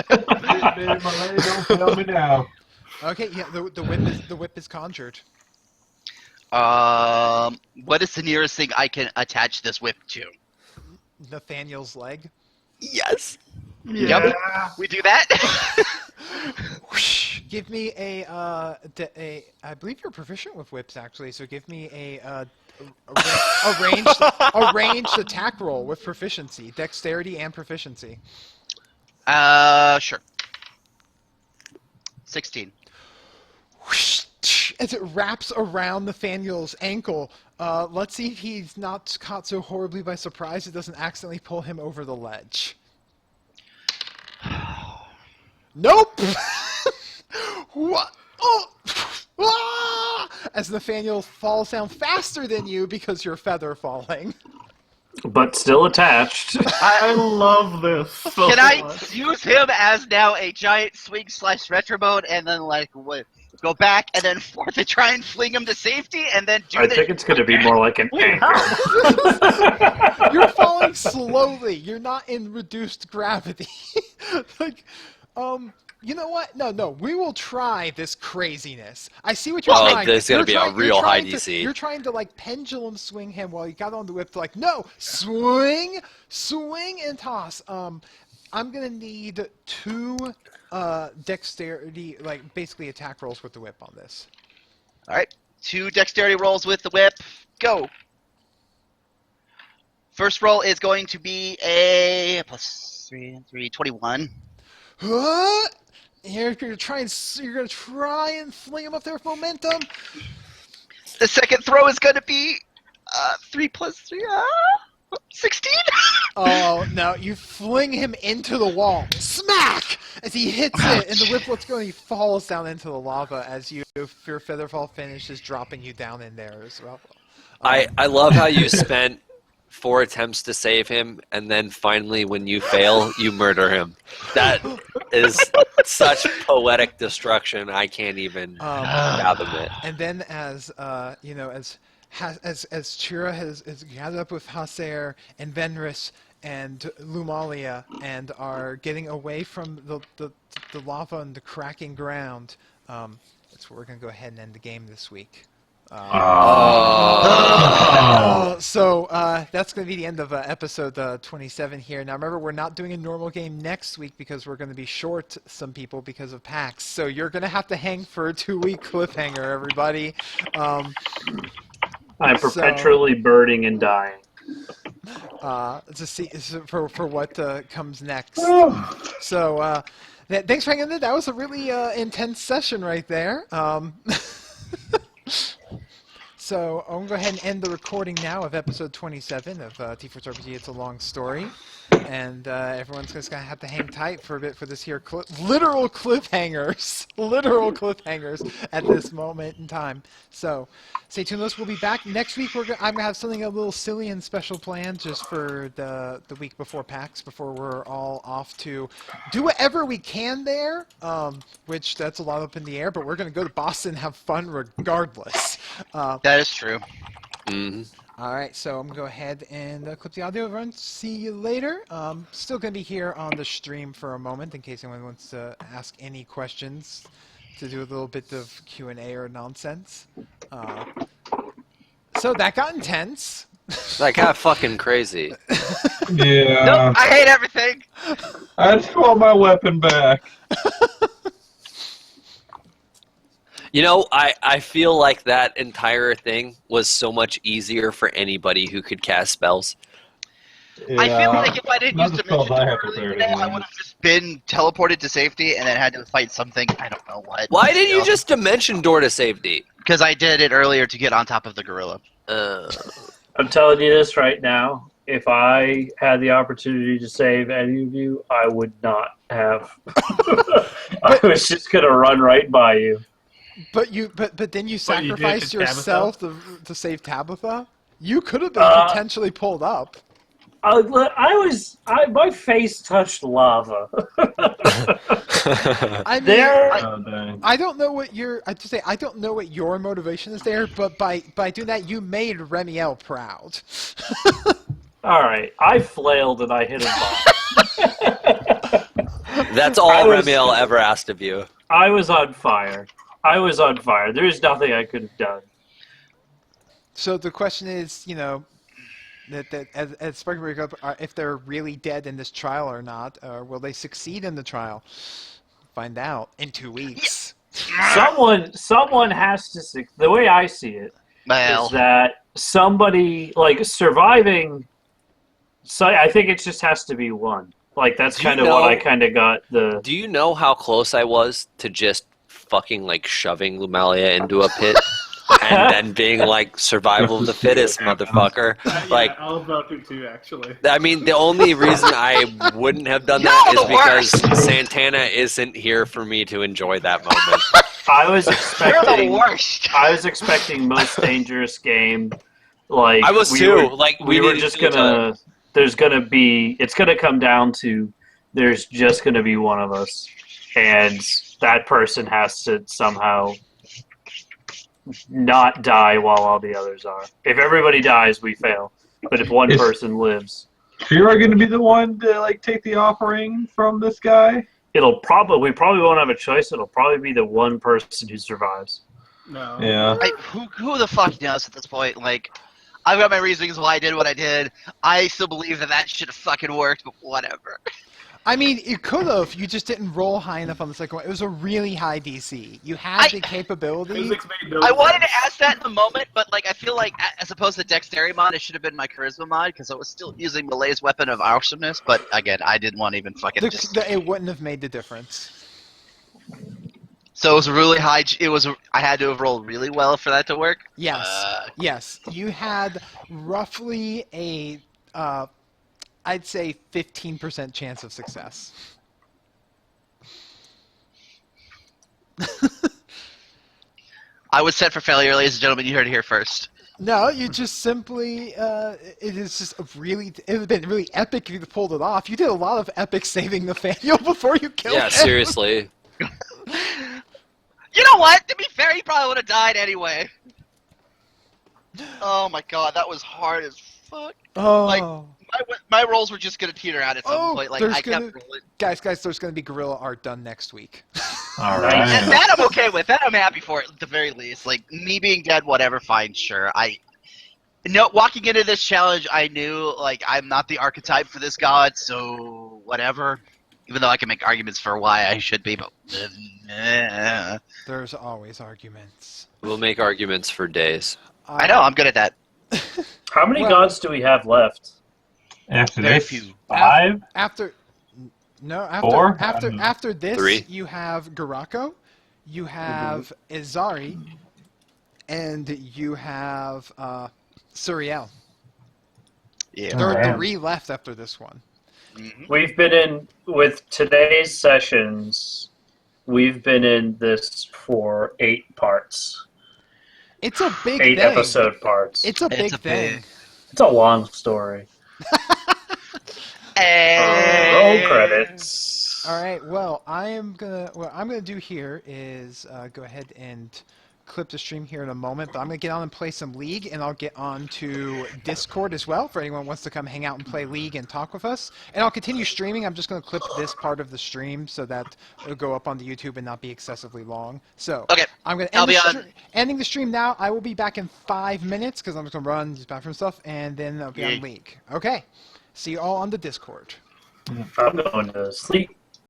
Don't tell me now.
Okay. Yeah. The whip is conjured.
What is the nearest thing I can attach this whip to?
Nathaniel's leg.
Yes.
Yep. We do that.
Whoosh. Give me I believe you're proficient with whips actually. So give me a ranged attack roll with proficiency, dexterity and proficiency.
Sure. 16.
Whoosh. As it wraps around Nathaniel's ankle, let's see if he's not caught so horribly by surprise it doesn't accidentally pull him over the ledge. Nope! What? Oh! Ah! As Nathaniel falls down faster than you because you're feather falling.
But still attached.
I love this so
Can I
much.
use him as now a giant swing / retro mode and then go back and then forth to try and fling him to safety and then do
I think it's going to be more like an anchor.
You're falling slowly. You're not in reduced gravity. You know what? No. We will try this craziness. I see what you're trying.
There's going to be a real high
DC.
DC.
You're trying to pendulum swing him while you got on the whip to no, swing and toss. I'm gonna need 2 dexterity, basically attack rolls with the whip on this.
All right. 2 dexterity rolls with the whip. Go. First roll is going to be a +3 and 3, 21.
Here you're gonna try and fling him up there with momentum.
The second throw is going to be 3 + 3, 16.
Oh no! You fling him into the wall. Smack! As he hits it, and the whip lets go, and he falls down into the lava. As your featherfall finishes, dropping you down in there as well.
I love how you spent 4 attempts to save him, and then finally, when you fail, you murder him. That is such poetic destruction. I can't even fathom it.
And then, as Chira has gathered up with Haser and Venris and Lumalia and are getting away from the lava and the cracking ground, that's where we're gonna go ahead and end the game this week. So that's going to be the end of episode 27 here. Now remember, we're not doing a normal game next week because we're going to be short some people because of PAX. So you're going to have to hang for a 2-week cliffhanger, everybody.
I'm perpetually birding and dying.
To see for what comes next. So thanks for hanging in. That was a really intense session right there. So I'm going to go ahead and end the recording now of episode 27 of TForce RPG. It's a long story. And everyone's just going to have to hang tight for a bit for this here literal cliffhangers. Literal cliffhangers at this moment in time. So stay tuned. We'll be back next week. I'm going to have something a little silly and special planned just for the week before PAX, before we're all off to do whatever we can there, which that's a lot up in the air, but we're going to go to Boston and have fun regardless.
That is true.
Mm-hmm.
All right, so I'm going to go ahead and clip the audio, everyone. See you later. Still going to be here on the stream for a moment in case anyone wants to ask any questions, to do a little bit of Q&A or nonsense. So that got intense.
That got fucking crazy.
Yeah.
Nope, I hate everything.
I just want my weapon back.
You know, I feel like that entire thing was so much easier for anybody who could cast spells.
Yeah.
I feel like if I didn't
Not
use
the spells
Dimension
I have to
earlier
clear
today, I
anyway.
would have just been teleported to safety and then had to fight something. I don't know what.
Why didn't you just dimension door to safety?
Because I did it earlier to get on top of the gorilla.
I'm telling you this right now. If I had the opportunity to save any of you, I would not have. I was just going to run right by you.
But then you
But you did
sacrificed
to Tabitha?
yourself to save Tabitha? You could have been potentially pulled up.
My face touched lava.
I mean,
There,
Oh, dang.
I don't know what I don't know what your motivation is there, but by doing that, you made Remiel proud.
all right. I flailed and I hit a bomb.
That's all
I was-
Remiel ever asked of you.
I was on fire. There's nothing I could have done.
So the question is, that as Sparky Break Up, if they're really dead in this trial or not, or will they succeed in the trial? Find out in 2 weeks.
Someone has to. The way I see it
Well,
is that somebody like surviving. So I think it just has to be one. Like that's
Do you
kind of what
know-
I kind of got the.
Do you know how close I was to just fucking like shoving Lumalia into a pit and then being like survival of the fittest, motherfucker? Like,
I was about to too, actually.
I mean, the only reason I wouldn't have done
You're
that is
the
because
worst.
Santana isn't here for me to enjoy that moment.
I was
you're the
expecting.
worst.
I was expecting most dangerous game. Like
I was
we
too.
Were,
Like
we were
needed
just
each other.
gonna. There's gonna be. It's gonna come down to. There's just gonna be one of us, and that person has to somehow not die while all the others are. If everybody dies, we fail. But if one
Is-
person lives,
You're going to be the one to like take the offering from this guy?
we probably won't have a choice. It'll probably be the one person who survives.
No.
Yeah.
Who the fuck knows at this point? Like, I've got my reasons why I did what I did. I still believe that should have fucking worked, but whatever.
I mean, it could have. You just didn't roll high enough on the second one. It was a really high DC. You had the capability.
Physics made no
I wanted to
sense.
ask that in the moment, but like I feel like as opposed to dexterity mod, it should have been my charisma mod because I was still using Malay's weapon of awesomeness. But again, I didn't want to even fucking just.
It wouldn't have made the difference.
So it was really high. I had to have rolled really well for that to work.
Yes.
Uh,
Yes. You had roughly a, I'd say 15% chance of success.
I was set for failure, ladies and gentlemen. You heard it here first.
No, you just simply, it is just it would have been really epic if you pulled it off. You did a lot of epic saving Nathaniel before you killed
Yeah,
him.
seriously.
You know what? To be fair, he probably would have died anyway. Oh my god, that was hard as fuck.
Oh.
Like, my rolls were just gonna teeter out at some point. Like
there's
I kept
gonna-
rolling.
Guys, there's going to be gorilla art done next week.
All
And
right.
that I'm okay with. That I'm happy for at the very least. Like me being dead, whatever, fine, sure. Walking into this challenge, I knew like I'm not the archetype for this god, so whatever. Even though I can make arguments for why I should be, but
There's always arguments.
We'll make arguments for days.
I know I'm good at that.
How many
Well-
gods do we have left?
After
Very
this,
few.
5?
After
Four?
after this,
3.
you have Garako, you have Izari, and you have Suriel.
Yeah.
There are
Alright.
3 left after this one.
Mhm.
We've been in with today's sessions. We've been in this for 8 parts,
It's a big
8
thing.
episode parts.
It's a big thing.
It's a long story. Roll credits.
All right. Well, what I'm gonna do here is go ahead and clip the stream here in a moment. But I'm gonna get on and play some League, and I'll get on to Discord as well for anyone who wants to come hang out and play League and talk with us. And I'll continue streaming. I'm just gonna clip this part of the stream so that it'll go up on the YouTube and not be excessively long. So
Okay.
I'm gonna
I'll
end
be
the
on.
ending the stream now. I will be back in 5 minutes because I'm just gonna run just bathroom stuff, and then I'll be
Yay.
on League. Okay. See you all on the Discord.
I'm going to sleep.